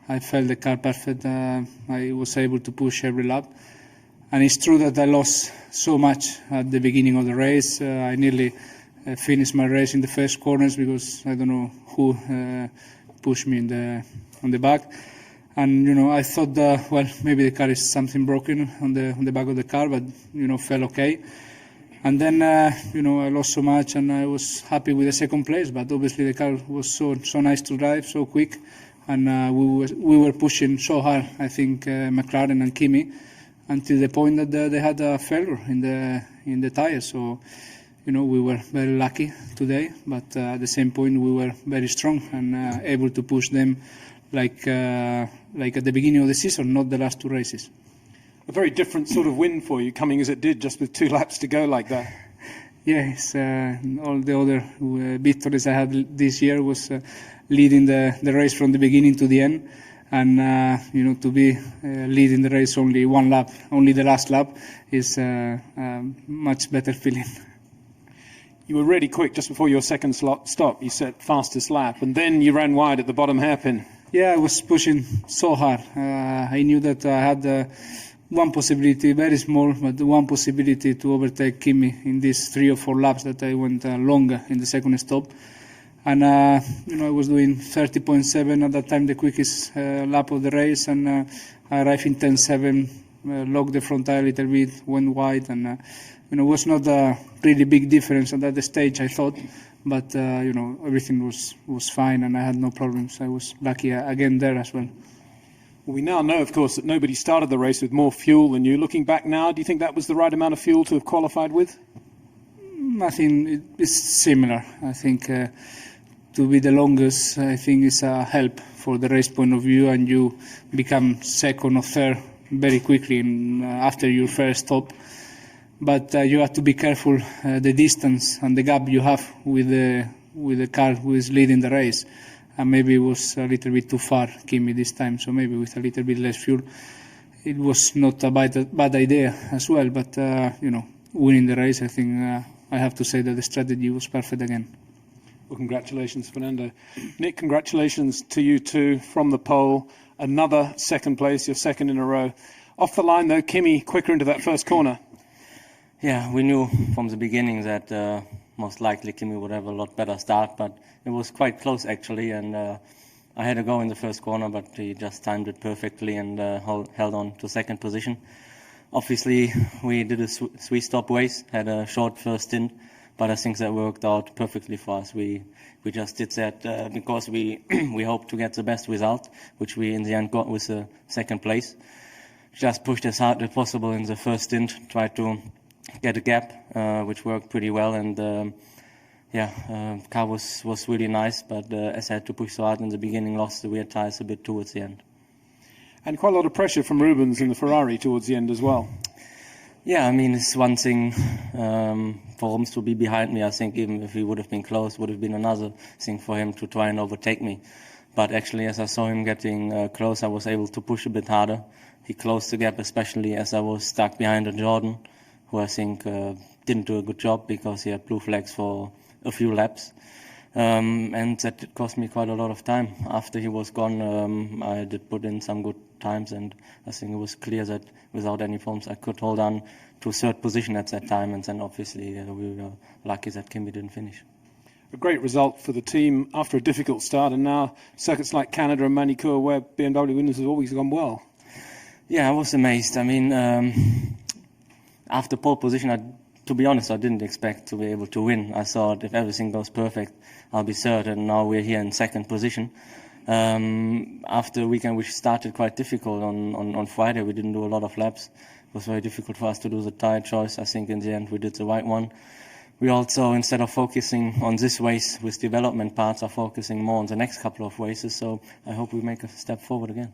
I felt the car perfect. I was able to push every lap. And it's true that I lost so much at the beginning of the race. I nearly finished my race in the first corners because I don't know who pushed me on the back. And I thought maybe the car is something broken on the back of the car, but felt okay. And then I lost so much, and I was happy with the second place. But obviously the car was so nice to drive, so quick, and we were pushing so hard. I think McLaren and Kimi, until the point that they had a failure in the tires. So we were very lucky today, but at the same point we were very strong and able to push them like at the beginning of the season, not the last 2 races. A very different sort of win for you, coming as it did just with 2 laps to go like that. Yes, all the other victories I had this year was leading the race from the beginning to the end, and to be leading the race only 1 lap, only the last lap, is a much better feeling. You were really quick just before your second stop. You set fastest lap, and then you ran wide at the bottom hairpin. Yeah, I was pushing so hard. I knew that I had one possibility, very small, but one possibility to overtake Kimi in these 3 or 4 laps that I went longer in the second stop. And I was doing 30.7 at that time, the quickest lap of the race, and I arrived in 10.7, locked the front tire a little bit, went wide, and it was not a really big difference at that stage, I thought. But everything was fine, and I had no problems. I was lucky again there as well. Well, we now know, of course, that nobody started the race with more fuel than you. Looking back now, do you think that was the right amount of fuel to have qualified with? I think it's similar. I think to be the longest, I think is a help for the race point of view, and you become second or third very quickly after your first stop. But you have to be careful the distance and the gap you have with the car who is leading the race. And maybe it was a little bit too far, Kimi, this time. So maybe with a little bit less fuel, it was not a bad idea as well. But winning the race, I think I have to say that the strategy was perfect again. Well, congratulations, Fernando. Nick, congratulations to you too from the pole. Another second place, your second in a row. Off the line though, Kimi quicker into that first corner. Yeah, we knew from the beginning that most likely Kimi would have a lot better start, but it was quite close actually, and I had a go in the first corner, but he just timed it perfectly and held on to second position. Obviously, we did a 3-stop race, had a short first stint, but I think that worked out perfectly for us. We just did that because we hoped to get the best result, which we in the end got with the second place. Just pushed as hard as possible in the first stint, tried to get a gap, which worked pretty well, and car was really nice, but as I had to push so hard in the beginning, lost the rear tires a bit towards the end. And quite a lot of pressure from Rubens in the Ferrari towards the end as well. Yeah, I mean, it's one thing for Rubens to be behind me. I think even if he would have been close, would have been another thing for him to try and overtake me. But actually, as I saw him getting close, I was able to push a bit harder. He closed the gap, especially as I was stuck behind a Jordan, who I think didn't do a good job because he had blue flags for a few laps. And that cost me quite a lot of time. After he was gone, I did put in some good times, and I think it was clear that without any problems I could hold on to third position at that time, and then obviously we were lucky that Kimi didn't finish. A great result for the team after a difficult start, and now circuits like Canada and Manicure where BMW winners have always gone well. Yeah, I was amazed. I mean, after pole position, to be honest, I didn't expect to be able to win. I thought if everything goes perfect, I'll be third, and now we're here in second position. After a weekend which started quite difficult on Friday, we didn't do a lot of laps. It was very difficult for us to do the tire choice. I think in the end we did the right one. We also, instead of focusing on this race with development parts, are focusing more on the next couple of races. So I hope we make a step forward again.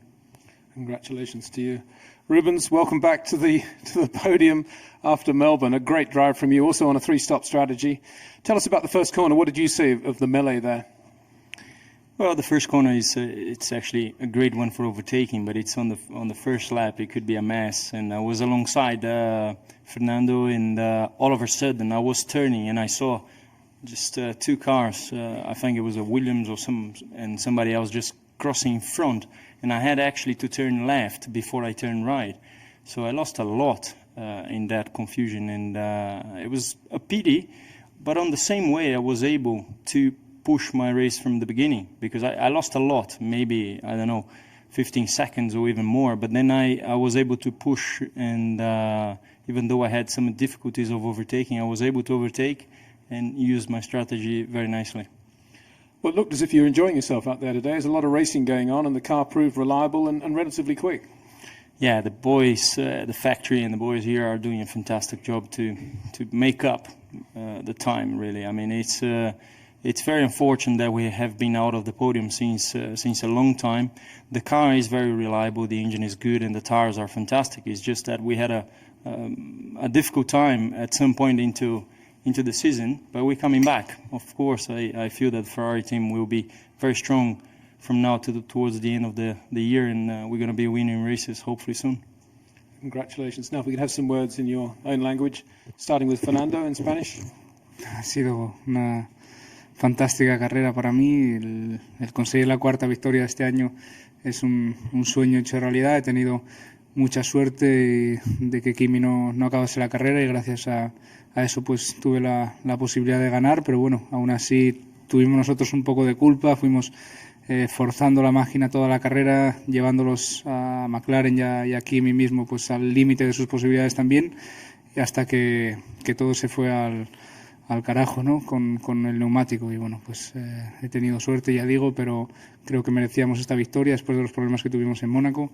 Congratulations to you. Rubens, welcome back to the podium after Melbourne. A great drive from you, also on a 3-stop strategy. Tell us about the first corner. What did you see of the melee there? Well, the first corner is it's actually a great one for overtaking, but it's on the first lap. It could be a mess, and I was alongside Fernando, and all of a sudden I was turning and I saw just 2 cars. I think it was a Williams or somebody else just crossing in front, and I had actually to turn left before I turned right. So I lost a lot in that confusion, and it was a pity. But on the same way, I was able to push my race from the beginning, because I lost a lot, maybe, I don't know, 15 seconds or even more. But then I was able to push, and even though I had some difficulties of overtaking, I was able to overtake and use my strategy very nicely. Well, it looked as if you were enjoying yourself out there today. There's a lot of racing going on, and the car proved reliable and relatively quick. Yeah, the boys, the factory and the boys here are doing a fantastic job to make up the time, really. I mean, it's very unfortunate that we have been out of the podium since a long time. The car is very reliable, the engine is good, and the tires are fantastic. It's just that we had a difficult time at some point into the season, but we're coming back. Of course, I feel that the Ferrari team will be very strong from now towards the end of the year, and we're going to be winning races hopefully soon. Congratulations. Now, if we could have some words in your own language, starting with Fernando in Spanish. Ha sido una fantástica carrera para mí. El conseguir la cuarta victoria de este año es un sueño hecho realidad. He tenido mucha suerte de que Kimi no acabase la carrera, y gracias a eso pues tuve la posibilidad de ganar, pero bueno, aún así tuvimos nosotros un poco de culpa. Fuimos forzando la máquina toda la carrera, llevándolos a McLaren y a Kimi mismo pues al límite de sus posibilidades también, y hasta que todo se fue al carajo, ¿no? con el neumático. Y bueno, pues he tenido suerte, ya digo, pero creo que merecíamos esta victoria después de los problemas que tuvimos en Mónaco,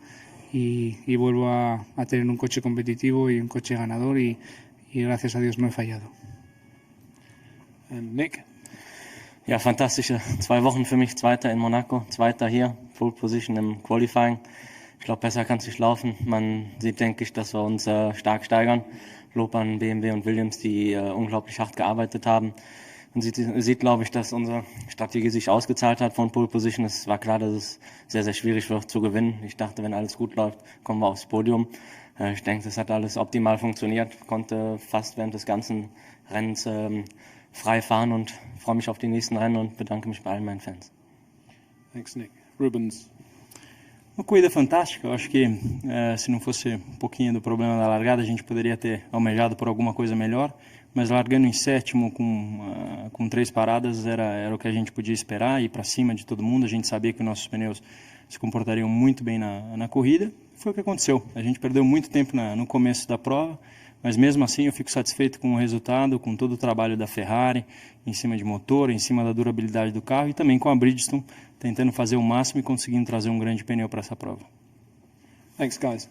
y vuelvo a tener un coche competitivo y un coche ganador, y gracias a Dios no he fallado. And Nick? Ja, fantastische 2 Wochen für mich. Zweiter in Monaco, Zweiter hier, Pole Position im Qualifying. Ich glaube, besser kann es nicht laufen. Man sieht, denke ich, dass wir uns stark steigern. Lob an BMW und Williams, die unglaublich hart gearbeitet haben. Man sieht, glaube ich, dass unsere Strategie sich ausgezahlt hat von Pole Position. Es war klar, dass es sehr, sehr schwierig wird zu gewinnen. Ich dachte, wenn alles gut läuft, kommen wir aufs Podium. Ich denke, das hat alles optimal funktioniert. Konnte fast während des ganzen Rennens frei fahren und freue mich auf die nächsten Rennen und bedanke mich bei allen meinen Fans. Thanks, Nick. Rubens. Uma corrida fantástica. Eu acho que se não fosse um pouquinho do problema da largada, a gente poderia ter almejado por alguma coisa melhor, mas largando em sétimo com 3 paradas era o que a gente podia esperar, ir para cima de todo mundo. A gente sabia que nossos pneus se comportariam muito bem na corrida. Foi o que aconteceu. A gente perdeu muito tempo no começo da prova, mas mesmo assim eu fico satisfeito com o resultado, com todo o trabalho da Ferrari em cima de motor, em cima da durabilidade do carro, e também com a Bridgestone tentando fazer o máximo e conseguindo trazer um grande pneu para essa prova. Thanks, guys.